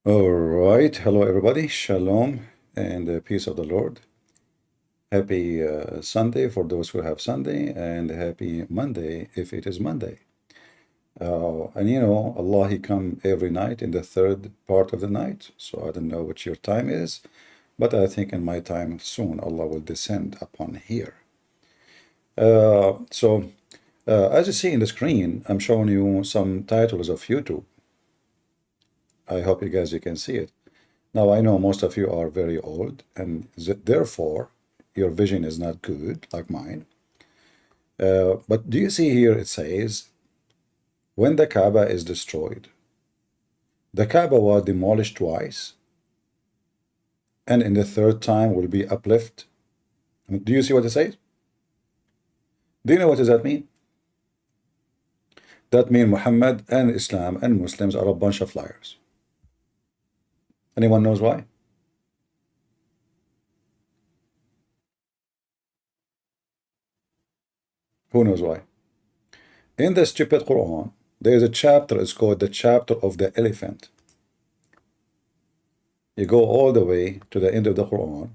All right. Hello, everybody. Shalom and the peace of the Lord. Happy Sunday for those who have Sunday, and happy Monday if it is Monday. And you know, Allah, He come every night in the third part of the night. So I don't know what your time is, but I think in my time soon, Allah will descend upon here. As you see in the screen, I'm showing you some titles of YouTube. I hope you can see it. Now, I know most of you are very old, and therefore your vision is not good, like mine. But do you see here it says, when the Kaaba is destroyed, the Kaaba was demolished twice, and in the third time will be uplift. Do you see what it says? Do you know what does that mean? That means Muhammad and Islam and Muslims are a bunch of liars. Anyone knows why? Who knows why? In the stupid Quran, there is a chapter, it's called the chapter of the elephant. You go all the way to the end of the Quran.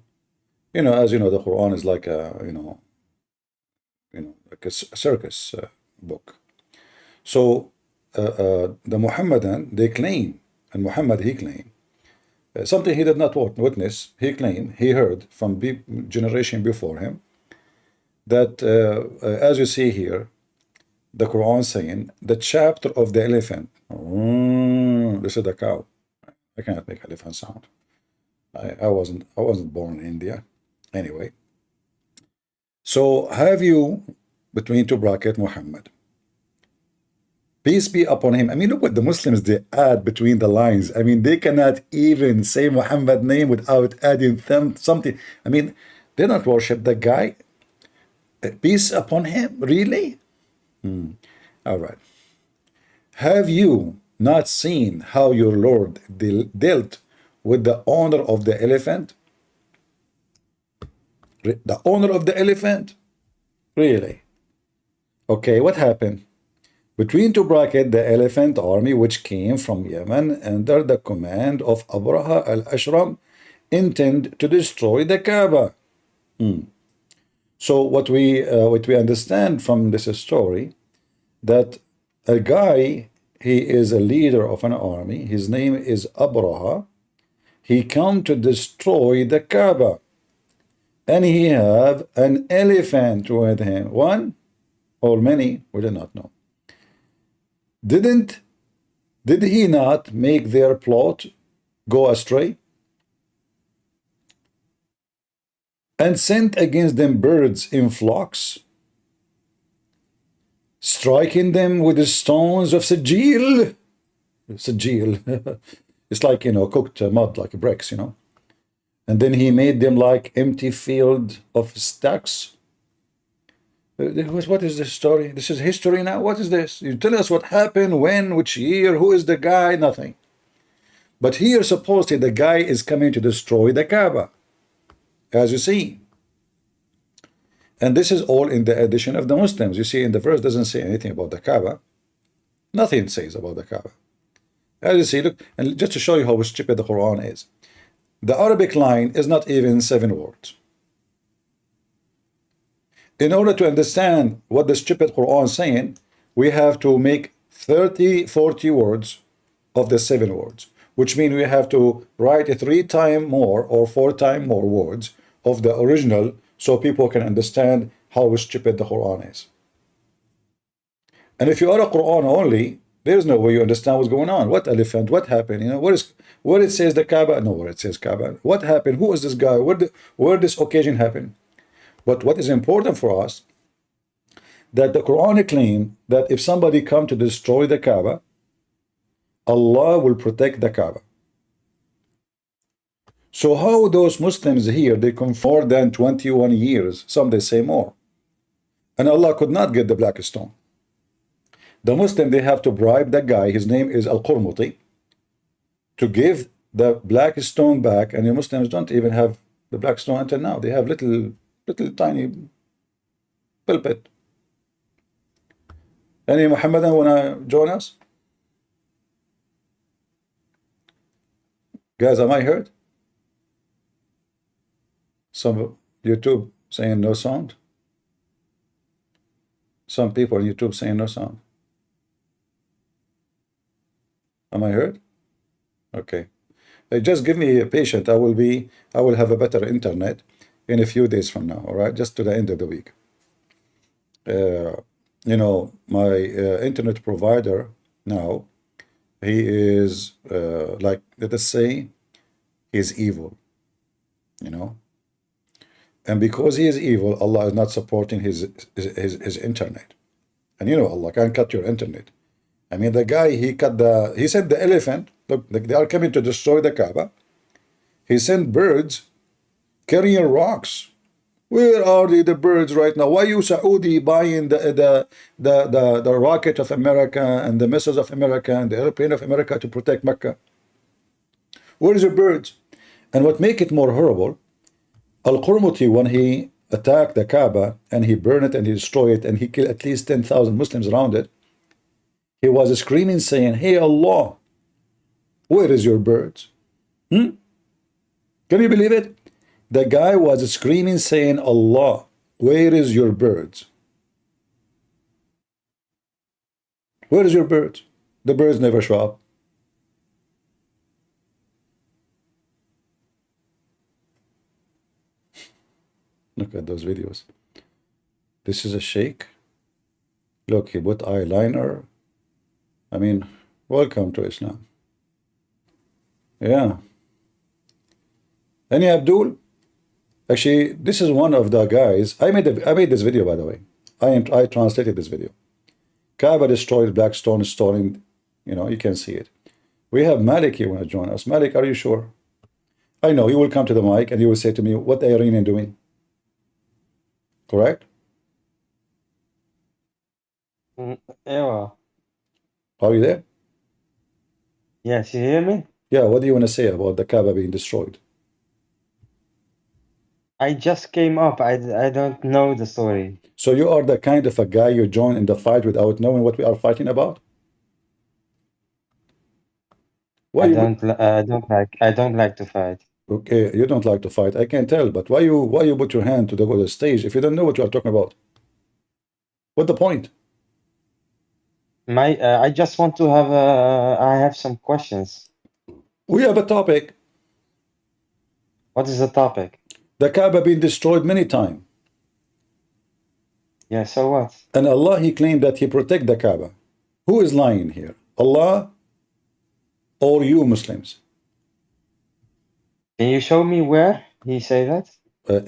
You know, as you know, the Quran is like a, like a circus book. So the Muhammadan, they claim, and Muhammad, he claimed, something he did not witness, he claimed, he heard from generation before him, that as you see here, the Quran saying, the chapter of the elephant. This is the cow. I cannot make elephant sound. I wasn't born in India. Anyway. So have you, between two brackets, Muhammad. Peace be upon him. I mean, look what the Muslims, they add between the lines. I mean, they cannot even say Muhammad name without adding them something. I mean, they don't worship the guy. Peace upon him, really? All right. Have you not seen how your Lord dealt with the owner of the elephant? The owner of the elephant? Really? Okay, what happened? Between two brackets, the elephant army, which came from Yemen under the command of Abraha al-Ashram, intend to destroy the Kaaba. So what we understand from this story, that a guy, he is a leader of an army, his name is Abraha, he come to destroy the Kaaba, and he have an elephant with him, one or many, we do not know. Did he not make their plot go astray? And sent against them birds in flocks, striking them with the stones of Sajil. Sajil. It's like, cooked mud, like bricks, And then he made them like empty field of stacks. What is this story? This is history now? What is this? You tell us what happened, when, which year, who is the guy, nothing. But here, supposedly, the guy is coming to destroy the Kaaba, as you see. And this is all in the edition of the Muslims. You see, in the verse doesn't say anything about the Kaaba. Nothing says about the Kaaba. As you see, look, and just to show you how stupid the Quran is. The Arabic line is not even 7 words. In order to understand what the stupid Quran is saying, we have to make 30, 40 words of the 7 words, which means we have to write 3 times more or 4 times more words of the original so people can understand how stupid the Quran is. And if you are a Quran only, there's no way you understand what's going on. What elephant? What happened? Where it says the Kaaba? No, where it says Kaaba. What happened? Who is this guy? Where this occasion happened? But what is important for us, that the Quran claims that if somebody come to destroy the Kaaba, Allah will protect the Kaaba. So how those Muslims here, they come more than 21 years, some they say more, and Allah could not get the black stone. The Muslim, they have to bribe that guy, his name is Al-Qurmuti, to give the black stone back, and the Muslims don't even have the black stone until now. They have little tiny pulpit. Any Muhammadan wanna join us? Guys, am I heard? Some YouTube saying no sound. Some people on YouTube saying no sound. Am I heard? Okay. Just give me a patient. I will have a better internet in a few days from now. All right, just to the end of the week. You know, my internet provider now, he is like, let us say, he's evil. You know, and because he is evil, Allah is not supporting his internet. And you know, Allah can't cut your internet. I mean, the guy, he sent the elephant, look, they are coming to destroy the Kaaba. He sent birds carrying rocks. Where are the birds right now? Why you Saudi buying the rocket of America and the missiles of America and the airplane of America to protect Mecca? Where is your birds? And what make it more horrible, Al-Qurmuti, when he attacked the Kaaba and he burned it and he destroyed it and he killed at least 10,000 Muslims around it, he was screaming saying, hey Allah, where is your birds? Can you believe it? The guy was screaming saying, Allah, where is your birds? Where is your birds? The birds never show up. Look at those videos. This is a sheikh. Look, he put eyeliner. I mean, welcome to Islam. Yeah. Any Abdul? Actually, this is one of the guys. I made this video, by the way. I translated this video. Kaaba destroyed, black stone stolen. You know, you can see it. We have Malik here want to join us. Malik, are you sure? I know, he will come to the mic and he will say to me, what the Iranian doing? Correct? Yeah. Are you there? Yes, you hear me? Yeah, what do you want to say about the Kaaba being destroyed? I just came up. I don't know the story. So you are the kind of a guy you join in the fight without knowing what we are fighting about? Why I you don't like to fight. okay, you don't like to fight, I can tell, but why you put your hand to the stage if you don't know what you are talking about? What's the point? I just want to have I have some questions. We have a topic. What is the topic? The Kaaba been destroyed many times. Yeah, so what? And Allah, he claimed that he protect the Kaaba. Who is lying here? Allah or you Muslims? Can you show me where he say that?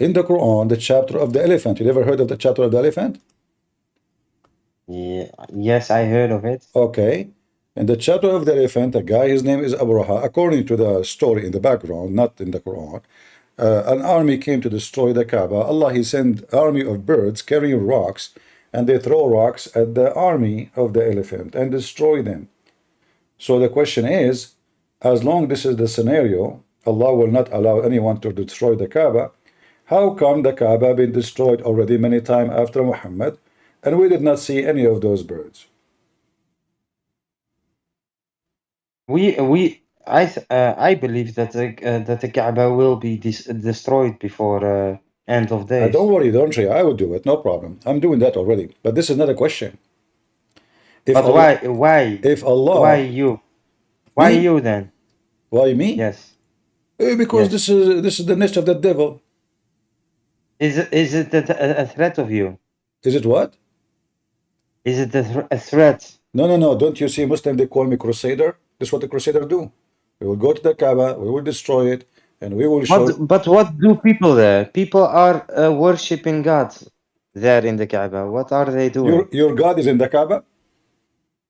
In the Quran, the chapter of the elephant. You ever heard of the chapter of the elephant? Yeah, yes, I heard of it. Okay. In the chapter of the elephant, a guy, his name is Abraha. According to the story in the background, not in the Quran, an army came to destroy the Kaaba. Allah, he sent army of birds carrying rocks, and they throw rocks at the army of the elephant and destroy them. So the question is, as long this is the scenario, Allah will not allow anyone to destroy the Kaaba. How come the Kaaba been destroyed already many times after Muhammad, and we did not see any of those birds? I believe that the Kaaba will be destroyed before end of days. Don't worry, don't worry. I will do it, no problem. I'm doing that already. But this is not a question. If But Allah, why? if Allah, Why you? Why me? you then? Why me? Yes. Because Yes. this is the nest of the devil. Is it a threat of you? Is it what? Is it a threat? No. Don't you see Muslim? They call me crusader. This is what the crusader do. We will go to the Kaaba, we will destroy it, and we will show. But what do people there? People are worshipping God there in the Kaaba. What are they doing? Your God is in the Kaaba.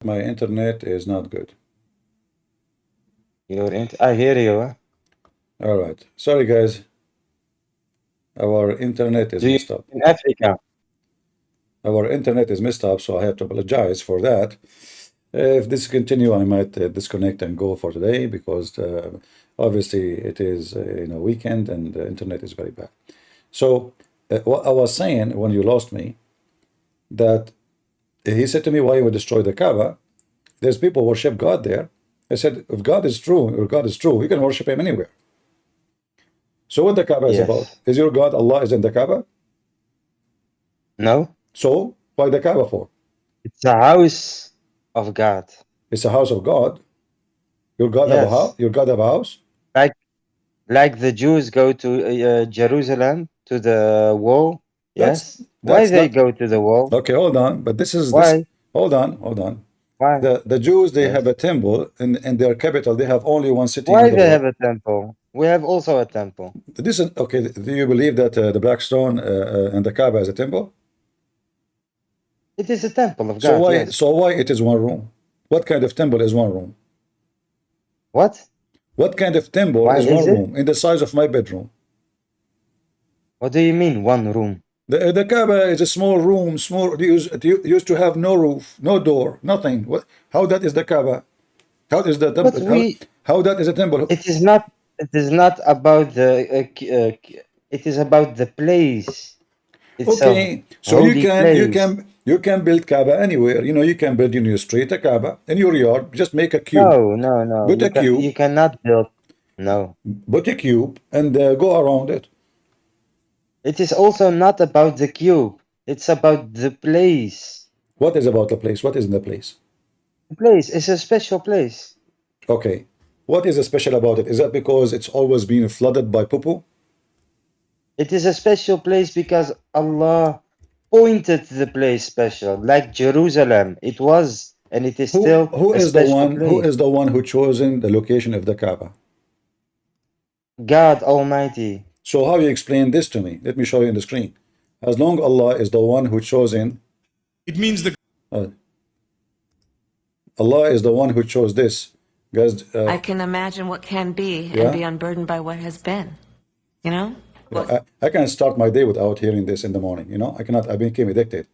My internet is not good. I hear you. Huh? All right. Sorry, guys. Our internet is messed up. In Africa? Our internet is messed up, so I have to apologize for that. If this continue, I might disconnect and go for today because obviously it is weekend and the internet is very bad. So what I was saying when you lost me, that he said to me, why you would destroy the Kaaba? There's people worship God there. I said, if God is true, or God is true, you can worship him anywhere. So what the Kaaba is about? Yes. Is your God Allah is in the Kaaba? No? So why the Kaaba for? It's the house of God. It's a house of God. Your God have a house? Yes. Your God have a house? Like the Jews go to Jerusalem, to the wall. Yes. Why That's they not go to the wall? okay. Hold on, but this. Why? Hold on. Why? The Jews, they have Yes. a temple in their capital. They have only one city in Why the they world. have a temple? We have also a temple. This is okay. Do you believe that the Black Stone and the Kaaba is a temple? It is a temple of So God, why yes. it is one room? What kind of temple is one room? What? What kind of temple Why is is one it? room in the size of my bedroom? What do you mean, one room? The Kaaba is a small room, small. It used to have no roof, no door, nothing. What? How that is the Kaaba? How is the But temple? How that is a temple? it is not about it is about the place itself. Okay, so Holy place. you can build Kaaba anywhere. You know, you can build in your street a Kaaba in your yard. Just make a cube, No, no, no. put a cube, You cannot build. No. put a cube, and go around it. It is also not about the cube. It's about the place. What is about the place? What is in the place? The place is a special place. Okay, what is special about it? Is that because it's always been flooded by poo? It is a special place because Allah pointed the place special, like Jerusalem. It was, and it is still Who a is the special one? Who place. is the one who chosen the location of the Kaaba? God Almighty. So how you explain this to me? Let me show you on the screen. As long Allah is the one who chosen, It means the uh, Allah is the one who chose this, guys. I can imagine what can be and Yeah, be unburdened by what has been. You know? I can start my day without hearing this in the morning. You know, I cannot. I became addicted.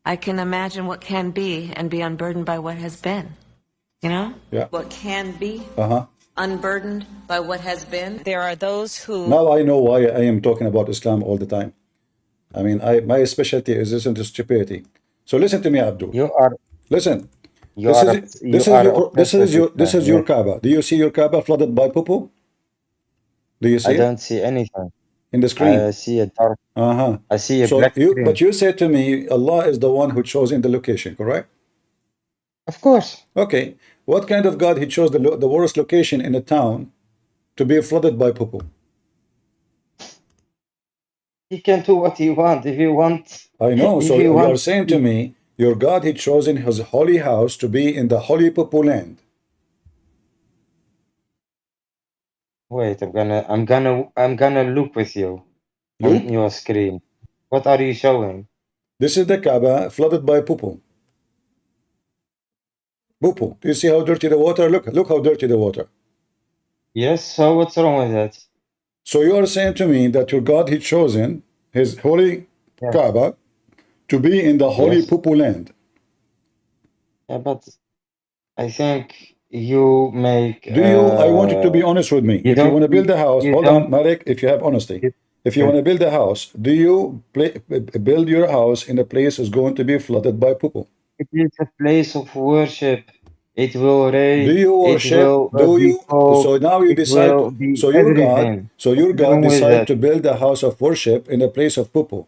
I can imagine what can be and be unburdened by what has been. You know? Yeah. What can be Uh-huh. unburdened by what has been. There are those who. Now I know why I am talking about Islam all the time. I mean, my specialty is listen to stupidity. So listen to me, Abdul. You are Listen. you are you are obsessed with This Islam. is your Yes. Kaaba. Do you see your Kaaba flooded by poo? Do you I see it don't see anything. in the I screen? see a dark. Uh-huh. I see a So black but screen. you said to me, Allah is the one who chose in the location, correct? Of course, Okay. What kind of God he chose the worst location in a town to be flooded by poo? he can do what he want. If you want, I know. if So you you are want. saying to me, your God he chosen his holy house to be in the holy poo land. Wait, I'm gonna look with you on Loop. your screen. What are you showing? This is the Kaaba flooded by poo. Poo. Do you see how dirty the water? Look how dirty the water. Yes. So what's wrong with that? So you are saying to me that your God he chosen his holy Yes. Kaaba to be in the holy Yes. poo land. Yeah, but I think you make Do you? I want you to be honest with me. you If you don't want to build a house, you hold don't on, Marek. If you have honesty, you, if you want to build a house, do you build your house in a place is going to be flooded by poo? it is a place of worship. It will Do rain. you It worship? will Do be you? cold. So now you It decide. will be So everything. your What's God wrong with decide that? to build a house of worship in a place of poo.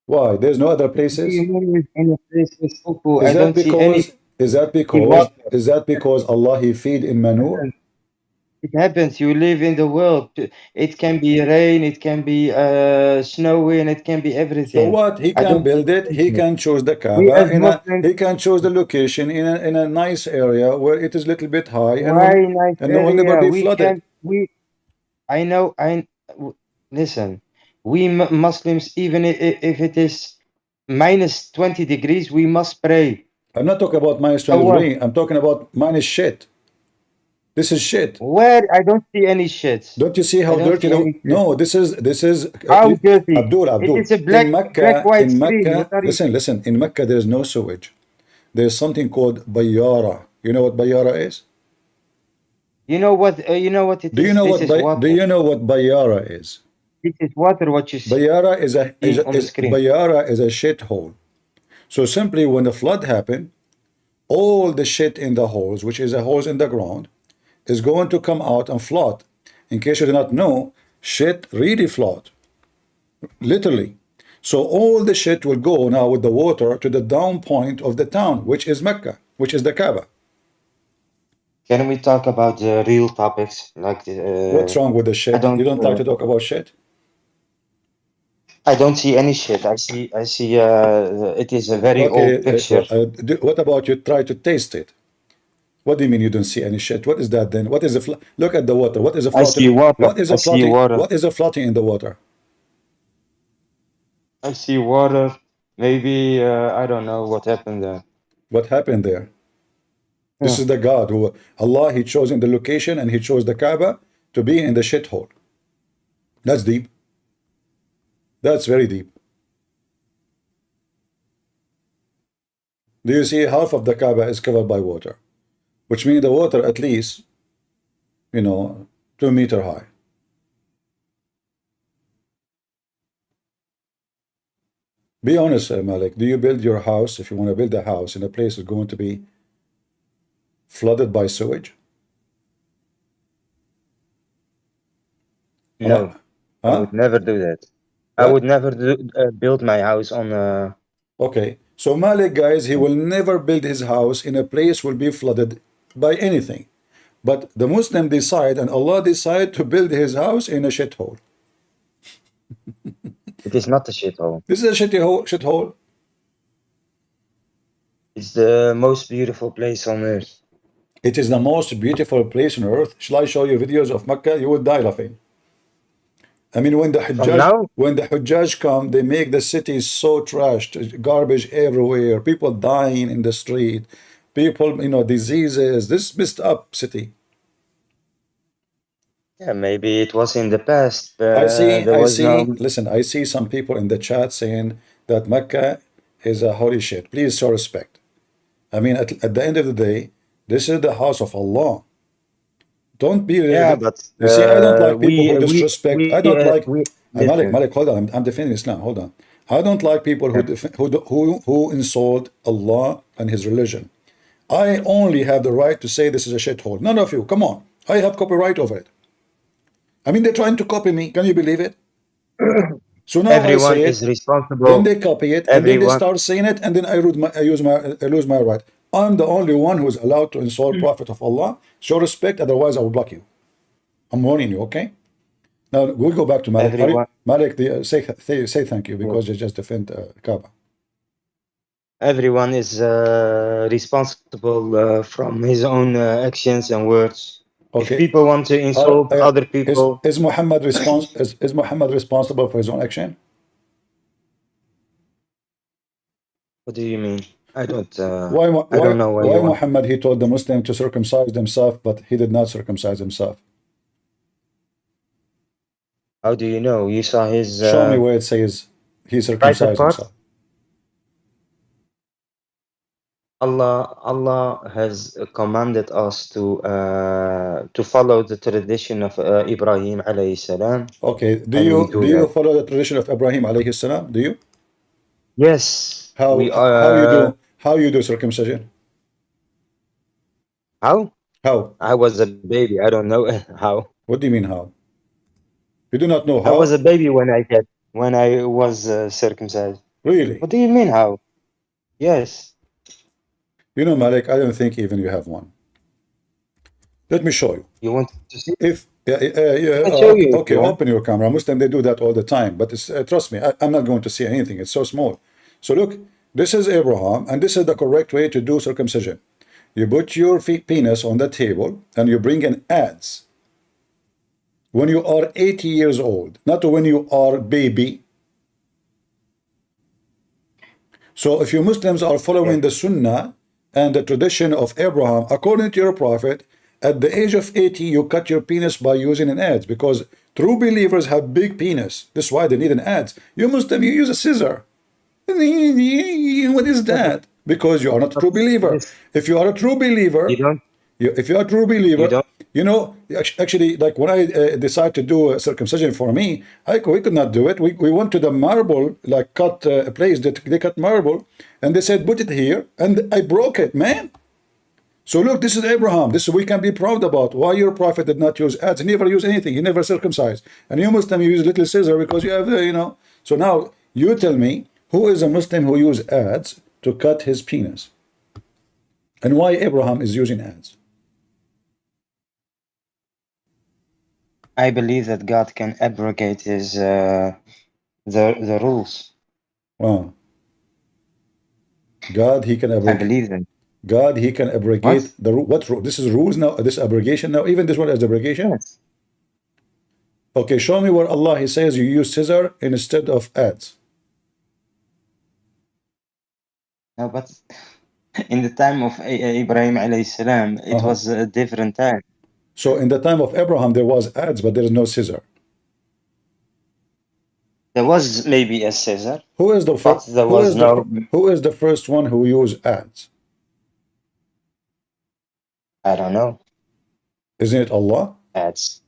Why? There's no other What do you places. mean with any place with poo? Is I that don't see any because? Is that because? water. Is that because Allah He feed in manure? It happens. You live in the world. It can be rain, it can be snowy, and it can be So everything. what? He I can don't see build it. He anything. can choose the We Kaaba as in a. Muslims, He can choose the location in a nice area where it is a little bit high why nice and will never area? be We flooded. can we. I know. Listen. We Muslims, even if it is minus 20 degrees, we must pray. I'm not talking about minus So 20 what? degree. I'm talking about minus shit. This is shit. Where? I don't see any shit. Don't you see I how don't dirty see the? any shit. No, this is How dirty? It Abdul. is a black white In screen. What Mecca. are you? Listen. In Mecca, there is no sewage. There's something called bayara. You know what bayara is? You know what? You know what it Do you is? know This what is Do water. you know what bayara is? This is water. What you see Bayara on the screen. Bayara is a shithole. So simply when the flood happened, all the shit in the holes, which is a holes in the ground, is going to come out and float. In case you do not know, shit really float, literally. So all the shit will go now with the water to the down point of the town, which is Mecca, which is the Kaaba. Can we talk about the real topics? Like What's wrong with the shit? You don't like to talk about shit? I don't see any shit. I see it is a very Okay, old picture. what about you try to taste it? What do you mean you don't see any shit? What is that then? What is the look at the water? What is a I floating? see water. What is a I see floating? water. What is a floating in the water? I see water. Maybe I don't know what happened there. What happened there? This is the God who Allah, He chose in the location, and He chose the Kaaba to be in the shithole. That's deep. That's very deep. Do you see half of the Kaaba is covered by water, which means the water at least, 2 meters high. Be honest, Malik. Do you build your house, if you want to build a house in a place that's going to be flooded by sewage? No, I would never do that. I What? would never build my house on a. Okay, so Malik, guys, he will never build his house in a place will be flooded by anything. But the Muslim decide, and Allah decide to build his house in a shithole. It is not a shithole. This is a shithole. It's the most beautiful place on earth. It is the most beautiful place on earth. Shall I show you videos of Mecca? You would die laughing. I mean, when the Hujjaj come, they make the city so trashed, garbage everywhere, people dying in the street, people, diseases. This messed up city. Yeah, maybe it was in the past. Listen, I see some people in the chat saying that Mecca is a holy shit. Please show respect. I mean, at the end of the day, this is the house of Allah. Don't be. Yeah, but you see, I don't like people who disrespect. I don't like. Malik, hold on. I'm defending Islam. Hold on. I don't like people who insult Allah and His religion. I only have the right to say this is a shithole. None of you. Come on. I have copyright over it. I mean, they're trying to copy me. Can you believe it? So now everyone I say is responsible. Then they copy it, and then they start saying it, and then I lose my right. I'm the only one who's allowed to insult Prophet of Allah. Show respect, otherwise I will block you. I'm warning you, okay? Now we'll go back to Malik. Malik, say thank you because you just defend Kaaba. Everyone is responsible from his own actions and words. Okay. If people want to insult other people, is Muhammad responsible for his own action? What do you mean? I don't. Why I don't know why Muhammad he told the Muslim to circumcise themselves, but he did not circumcise himself? How do you know? You saw his. Show me where it says he circumcised himself. Allah has commanded us to follow the tradition of Ibrahim alayhi salam. Okay, do you follow the tradition of Ibrahim alayhi salam? Do you? Yes. How you do circumcision? How? How? I was a baby. I don't know how. What do you mean how? You do not know how? I was a baby when I was circumcised. Really? What do you mean how? Yes. You know, Malik, I don't think even you have one. Let me show you. You want to see? Okay, open your camera. Muslim, they do that all the time. But trust me, I'm not going to see anything. It's so small. So look, this is Abraham, and this is the correct way to do circumcision. You put your penis on the table, and you bring in adze. When you are 80 years old, not when you are baby. So if you Muslims are following the Sunnah and the tradition of Abraham, according to your prophet, at the age of 80, you cut your penis by using an adze, because true believers have big penis. That's why they need an adze. You Muslim, you use a scissor. What is that? Because you are not a true believer. If you are a true believer, If you are a true You believer, don't. you know, actually, like when I decide to do a circumcision for me, we could not do it. We went to the marble, like cut a place that they cut marble, and they said, put it here, and I broke it, man. So look, this is Abraham. This we can be proud about. Why your prophet did not use ads? He never used anything. He never circumcised. And you Muslim, you use little scissor because you have, you know. So now you tell me, who is a Muslim who use ads to cut his penis? And why Abraham is using ads? I believe that God can abrogate his the rules. Wow. God, he can I abrogate. believe that. God, he can abrogate What? the what rule? This is rules now. This abrogation now. Even this one is abrogation. Yes. Okay, show me where Allah he says you use scissor instead of ads. No, but in the time of Ibrahim alayhi salam, it was a different time. So in the time of Abraham there was ads, but there is no scissor. There was maybe a scissor, Who is the but first? there was no Who is the first one who used ads? I don't know, Isn't it Allah? ads.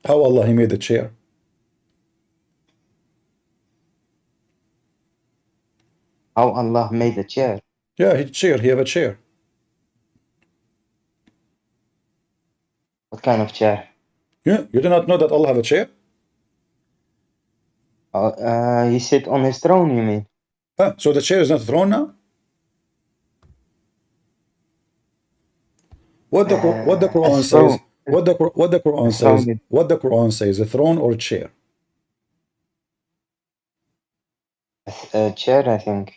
How Allah he made the chair? How Allah made a chair. Yeah, he have a chair. What kind of chair? Yeah, you do not know that Allah have a chair? He sit on his throne, you mean? So the chair is not a throne now? What the Quran a says? throne. What the Quran A says? throne. What the Quran says? A throne or a chair? A chair, I think.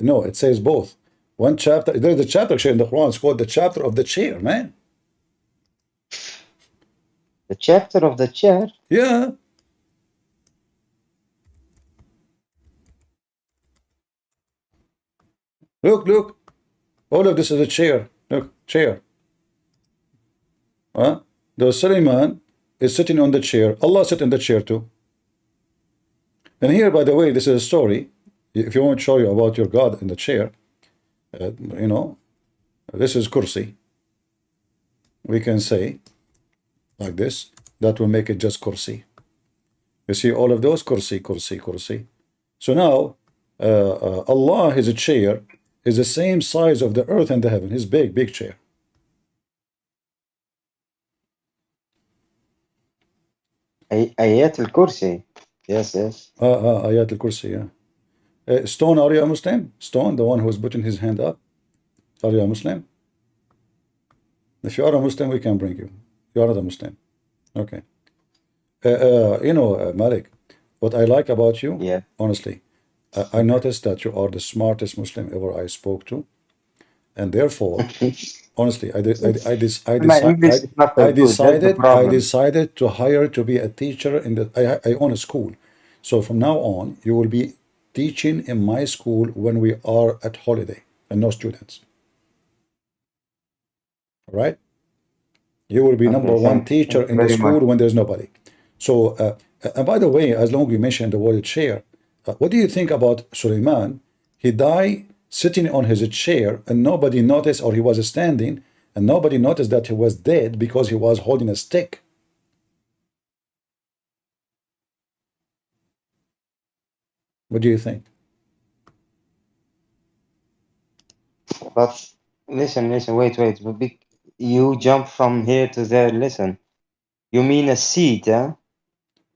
No, it says both. One chapter. There's a chapter actually in the Quran. It's called the chapter of the chair, man. The chapter of the chair. Yeah. Look. All of this is a chair. Look, chair. The Suleiman is sitting on the chair. Allah sit in the chair too. And here, by the way, this is a story. If you want to show you about your God in the chair, you know, this is kursi. We can say like this. That will make it just kursi. You see all of those kursi. So now, Allah, his chair, is the same size of the earth and the heaven. His big chair. Ayat al-Kursi. Yes. Ayat al-Kursi, yeah. Stone, are you a Muslim? Stone, the one who is putting his hand up. Are you a Muslim? If you are a Muslim, we can bring you. You are not a Muslim. Okay. You know, Malik, what I like about you, Yeah. honestly, I noticed that you are the smartest Muslim ever I spoke to, and therefore, honestly, I My English is not that good. That's the problem. decided to hire to be a teacher in the. I own a school, so from now on, you will be teaching in my school when we are at holiday and no students. All right? You will be Okay, number one thank teacher you in the very school much. when there's nobody. So, and by the way, as long as you mentioned the word chair, what do you think about Suleiman? He died sitting on his chair and nobody noticed, or he was standing and nobody noticed that he was dead because he was holding a stick. What do you think? But listen, wait. You jump from here to there. Listen. You mean a seat, huh?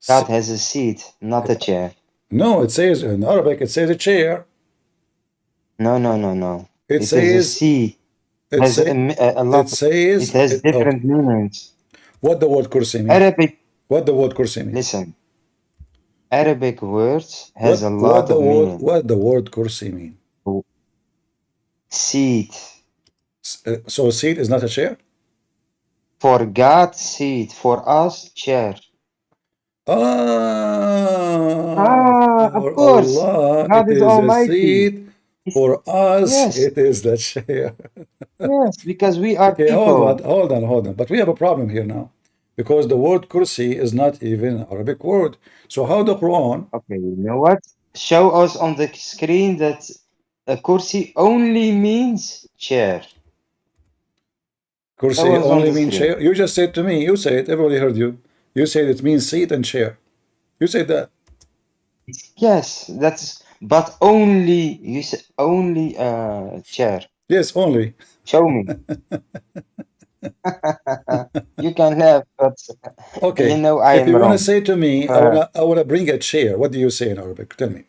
God has a seat, not a chair. No, it says in Arabic, it says a chair. No. It It is a says, seat. it, Has say, a lot. it says, It has different okay. meanings. What the word kursi mean? Arabic. What the word kursi mean? Listen. Arabic words has a lot of meaning. What the word kursi mean? Seat. So a seat is not a chair? For God, seat. For us, chair. For Of course. Allah, God it is is a Almighty. seat. For us, Yes. it is the chair. Yes, because we are Okay, people. hold on. But we have a problem here now. Because the word kursi is not even an Arabic word. So how the Quran? Okay, you know what? Show us on the screen that kursi only means chair. That Kursi was on only the means screen. chair. You just said to me, you said, everybody heard you. You said it means seat and chair. You said that. Yes, that's, but only, you said only chair. Yes, only. Show me. You can laugh, but you Okay. know I If am you want to wrong. say to me, I wanna bring a chair. What do you say in Arabic? Tell me.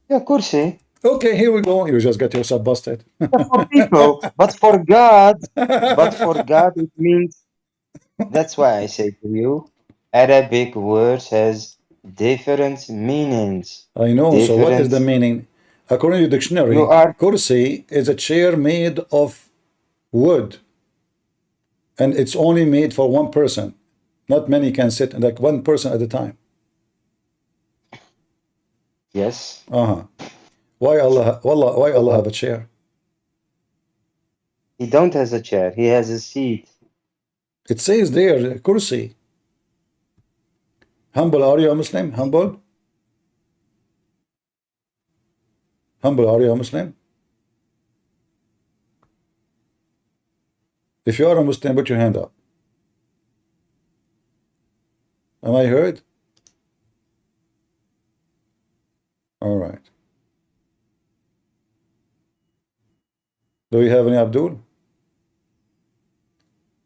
Yeah, kursi. Okay, here we go. You just got yourself busted. Yeah, for people, but for God, it means, that's why I say to you, Arabic words has different meanings. I know. So what is the Different. meaning? According to the You dictionary, are, kursi is a chair made of wood, and it's only made for one person. Not many can sit, like one person at a time. yes. Uh-huh. Why Allah? Wallah, why So Allah what? have a chair? He don't has a chair. He has a seat. It says there, kursi. Humble, are you a Muslim? Humble? Humble, are you a Muslim? If you are a Muslim, put your hand up. Am I heard? All right. Do you have any Abdul?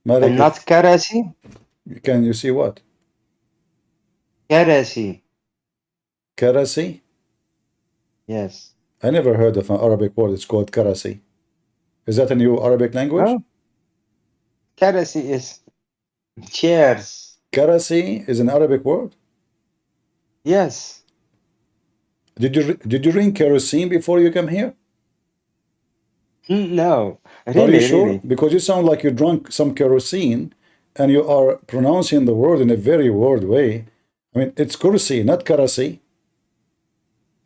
Malik, And not karasi? can you see what? Karasi. Karasi? Yes. I never heard of an Arabic word. It's called karasi. Is that a new Arabic language? No? Karasi is chairs. Karasi is an Arabic word. Yes. Did you drink kerosene before you came here? No. Are you Really, sure? really. Because you sound like you drank some kerosene and you are pronouncing the word in a very weird way. I mean, it's kursi, not karasi.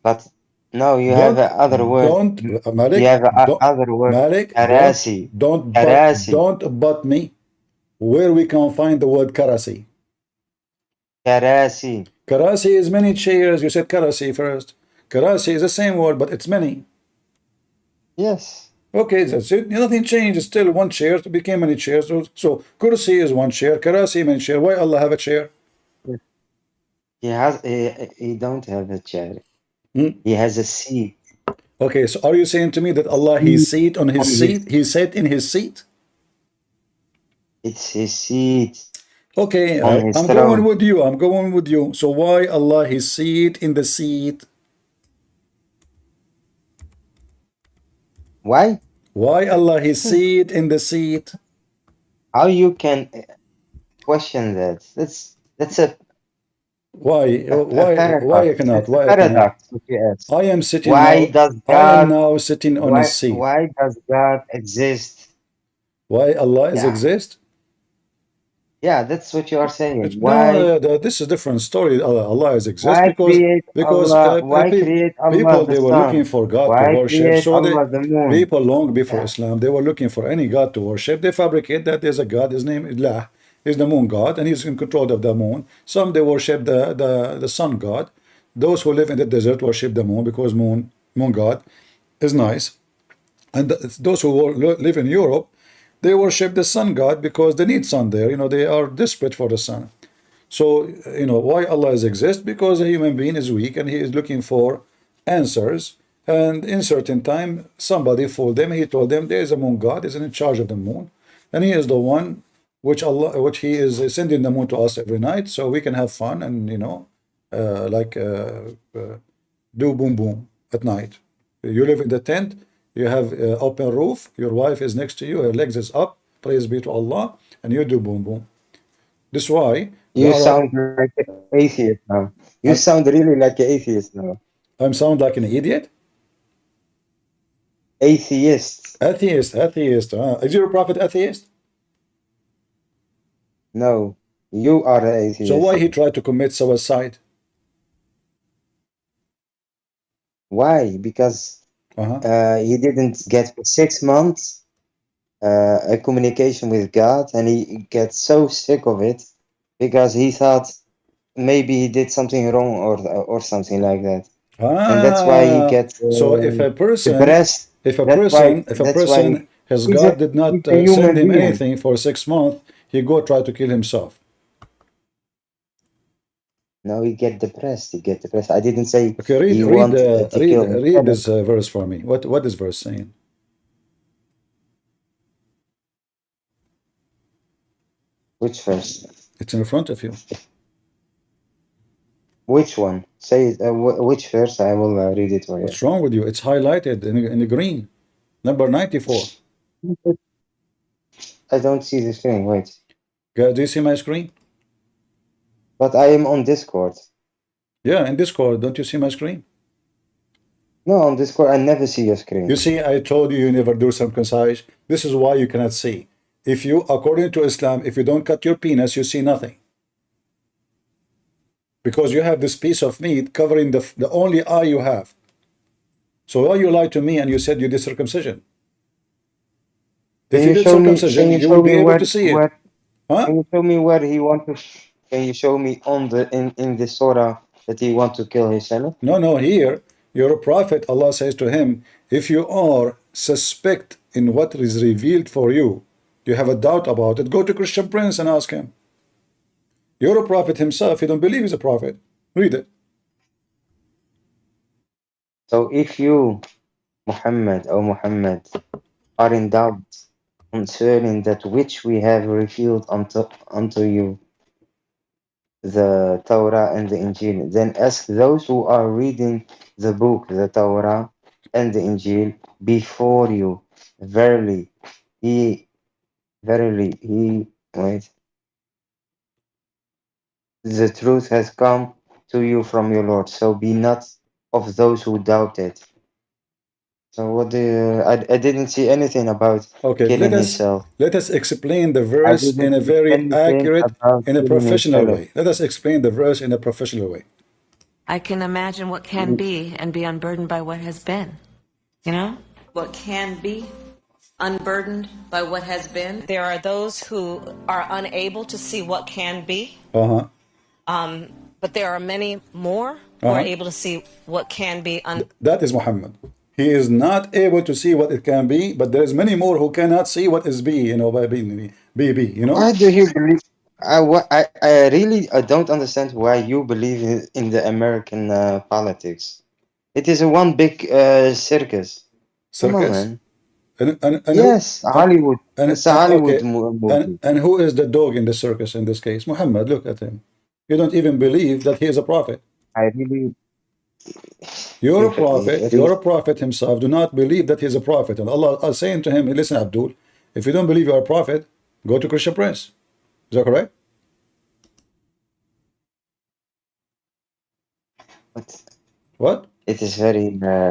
But no, you have Don't, a other word. Malik, You have a don't, other word. Malik, Karasi. Karasi. don't butt me where we can find the word karasi. Karasi. Karasi is many chairs. You said karasi first. Karasi is the same word, but it's many. Yes. Okay, that's it. Nothing changed. It's still one chair. It became many chairs. So kursi is one chair. Karasi many chair. Why Allah have a chair? He don't have a chair. Hmm? He has a seat. Okay, so are you saying to me that Allah he sat on his seat? He sat in his seat? It's his seat Okay, on his I'm going throne. with you. I'm going with you. So why Allah he sit in the seat? Why? Why Allah he sit in the seat? How you can question that? That's a Why? Why I paradox. cannot? It's a Why I cannot? paradox if you ask. I am sitting Why now. does I am God now sitting on his seat. why does God exist? Why Allah is Yeah. exist? Yeah, that's what you are saying. No, this is a different story. Allah is exist Why create because Allah? Why create Allah people the they were looking sun? for God to Why worship. create So Allah the moon? people long before Yeah. Islam they were looking for any God to worship. They fabricate that there's a God. His name is Allah. He's the moon God and he's in control of the moon. Some they worship the sun God. Those who live in the desert worship the moon because moon God is nice. And those who live in Europe, they worship the sun god because they need sun there. You know, they are desperate for the sun. So, you know, why Allah is exist? Because a human being is weak and he is looking for answers. And in certain time, somebody fooled them. He told them there is a moon god, is in charge of the moon, and he is the one which he is sending the moon to us every night, so we can have fun and do boom boom at night. You live in the tent. You have open roof. Your wife is next to you. Her legs is up. Praise be to Allah, and you do boom boom. This is why You sound like an atheist now. You sound really like an atheist now. I sound like an idiot. Atheist. Atheist. Is your prophet atheist? No, you are an atheist. So why he tried to commit suicide? Why? Because he didn't get for 6 months a communication with God, and he gets so sick of it because he thought maybe he did something wrong or something like that. and that's why he Ah, gets so if a person, depressed. if a That's why. person, if a That's why person, his he's a God did not he's a send human him being. anything for 6 months, he go try to kill himself. No, he get depressed. He get depressed. I didn't say Okay, read, he read, want uh, to read, kill read himself. this verse for me. What is verse saying? Which verse? It's in front of you. Which one? Say it. Which verse? I will read it for you. What's wrong with you? It's highlighted in the green. Number 94. I don't see the screen. Wait. Guys, do you see my screen? But I am on Discord. Yeah, in Discord, don't you see my screen? No, on Discord, I never see your screen. You see, I told you never do circumcise. This is why you cannot see. If you, according to Islam, if you don't cut your penis, you see nothing. Because you have this piece of meat covering the only eye you have. So why you lied to me and you said you did circumcision? If Can you you did show me? circumcision, Can you you show will be me able where? to see it. Huh? Can you show me where he want to? Can you show me on the in the surah that he want to kill his son? No, here, you're a prophet. Allah says to him, if you are suspect in what is revealed for you, you have a doubt about it, go to Christian Prince and ask him. You're a prophet himself. You don't believe he's a prophet. Read it. So if you, Muhammad, are in doubt concerning that which we have revealed unto you, the Torah and the Injil, then ask those who are reading the book, the Torah and the Injil, before you. Verily, he, wait, the truth has come to you from your Lord. So be not of those who doubt it. So what do you, I didn't see anything about Okay, killing himself. let us explain the I verse in didn't a see very anything accurate, about in a killing professional himself. way. Let us explain the verse in a professional way. I can imagine what can be and be unburdened by what has been. You know? What can be unburdened by what has been. There are those who are unable to see what can be, Uh-huh. but there are many more who are Uh-huh. able to see what can be That is Muhammad. He is not able to see what it can be, but there is many more who cannot see what is be, by being, you know? Why do you believe? I really don't understand why you believe in the American politics. It is a one big circus. Come on, Circus. man. And who Yes, Hollywood. It's a Hollywood okay, movie. and who is the dog in the circus in this case? Muhammad, look at him. You don't even believe that he is a prophet. I really, You're a prophet himself. Do not believe that he's a prophet. And Allah is saying to him, listen, Abdul, if you don't believe you're a prophet, go to Christian Prince. Is that correct? but What? it is very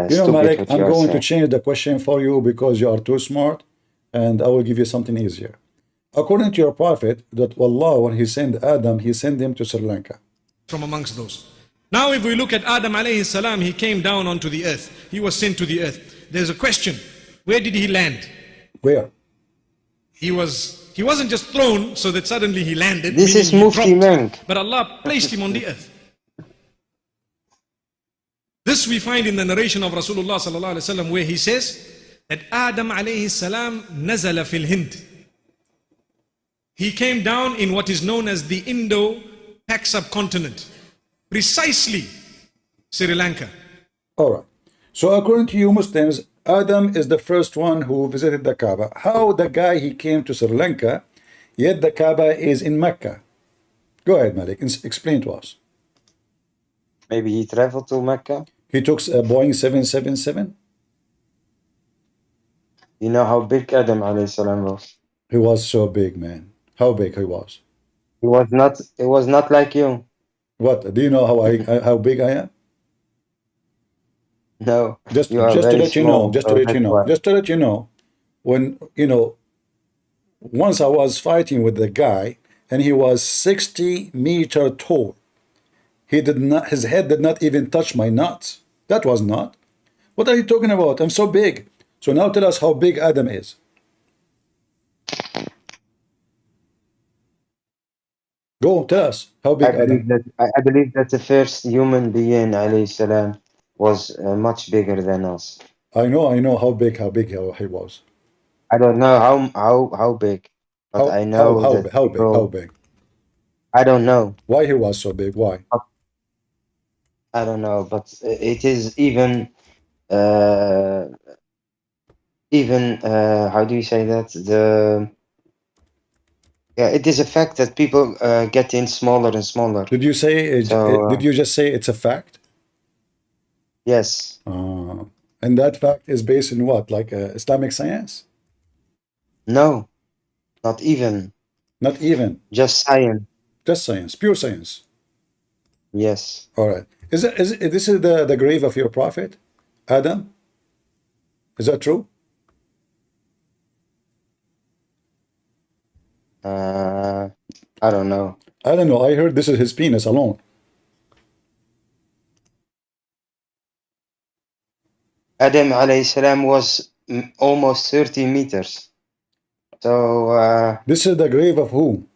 stupid Malik, what I'm you are going to saying. change the question for you because you are too smart, and I will give you something easier. According to your prophet, that Allah, when he sent Adam, he sent him to Sri Lanka. From amongst those. Now if we look at Adam alayhi salam, he came down onto the earth. He was sent to the earth. There's a question. Where did he land? Where? He wasn't just thrown so that suddenly he landed, This meaning is he Mufti dropped. Menk. But Allah placed him on the earth. This we find in the narration of Rasulullah sallallahu alaihi wasallam, where he says that Adam alayhi salam nazala fil Hind. He came down in what is known as the Indo-Pak subcontinent, precisely Sri Lanka. All right. So according to you Muslims, Adam is the first one who visited the Kaaba. How the guy he came to Sri Lanka, yet the Kaaba is in Mecca? Go ahead, Malik. Explain to us. Maybe he traveled to Mecca. He took a Boeing 777. You know how big Adam alayhi salam was. He was so big, man. How big he was? He was not. It was not like you. What? Do you know how big I am? No, Just you are just to very let you know, small. So that's why. when once I was fighting with the guy and he was 60-meter tall. His head did not even touch my nuts. That was not. What are you talking about? I'm so big. So now tell us how big Adam is. Go tell us how I big Adam. believe that. I believe that the first human being, alayhi salam, was much bigger than us. I know how big he was. I don't know how big, but I know that How people. big? I don't know. Why he was so big? Why? I don't know, but it is uh, even how do you say that? It is a fact that people getting smaller and smaller. Did you say? So Did you just say it's a fact? yes, And that fact is based in what? Like Islamic science? no, not even, Not even. just science. Just science. Pure science. Yes. All right. Is this is the grave of your prophet, Adam? Is that true? I don't know. I don't know. I heard this is his penis alone. Adam alayhi salam was almost 30 meters. So This is the grave of who?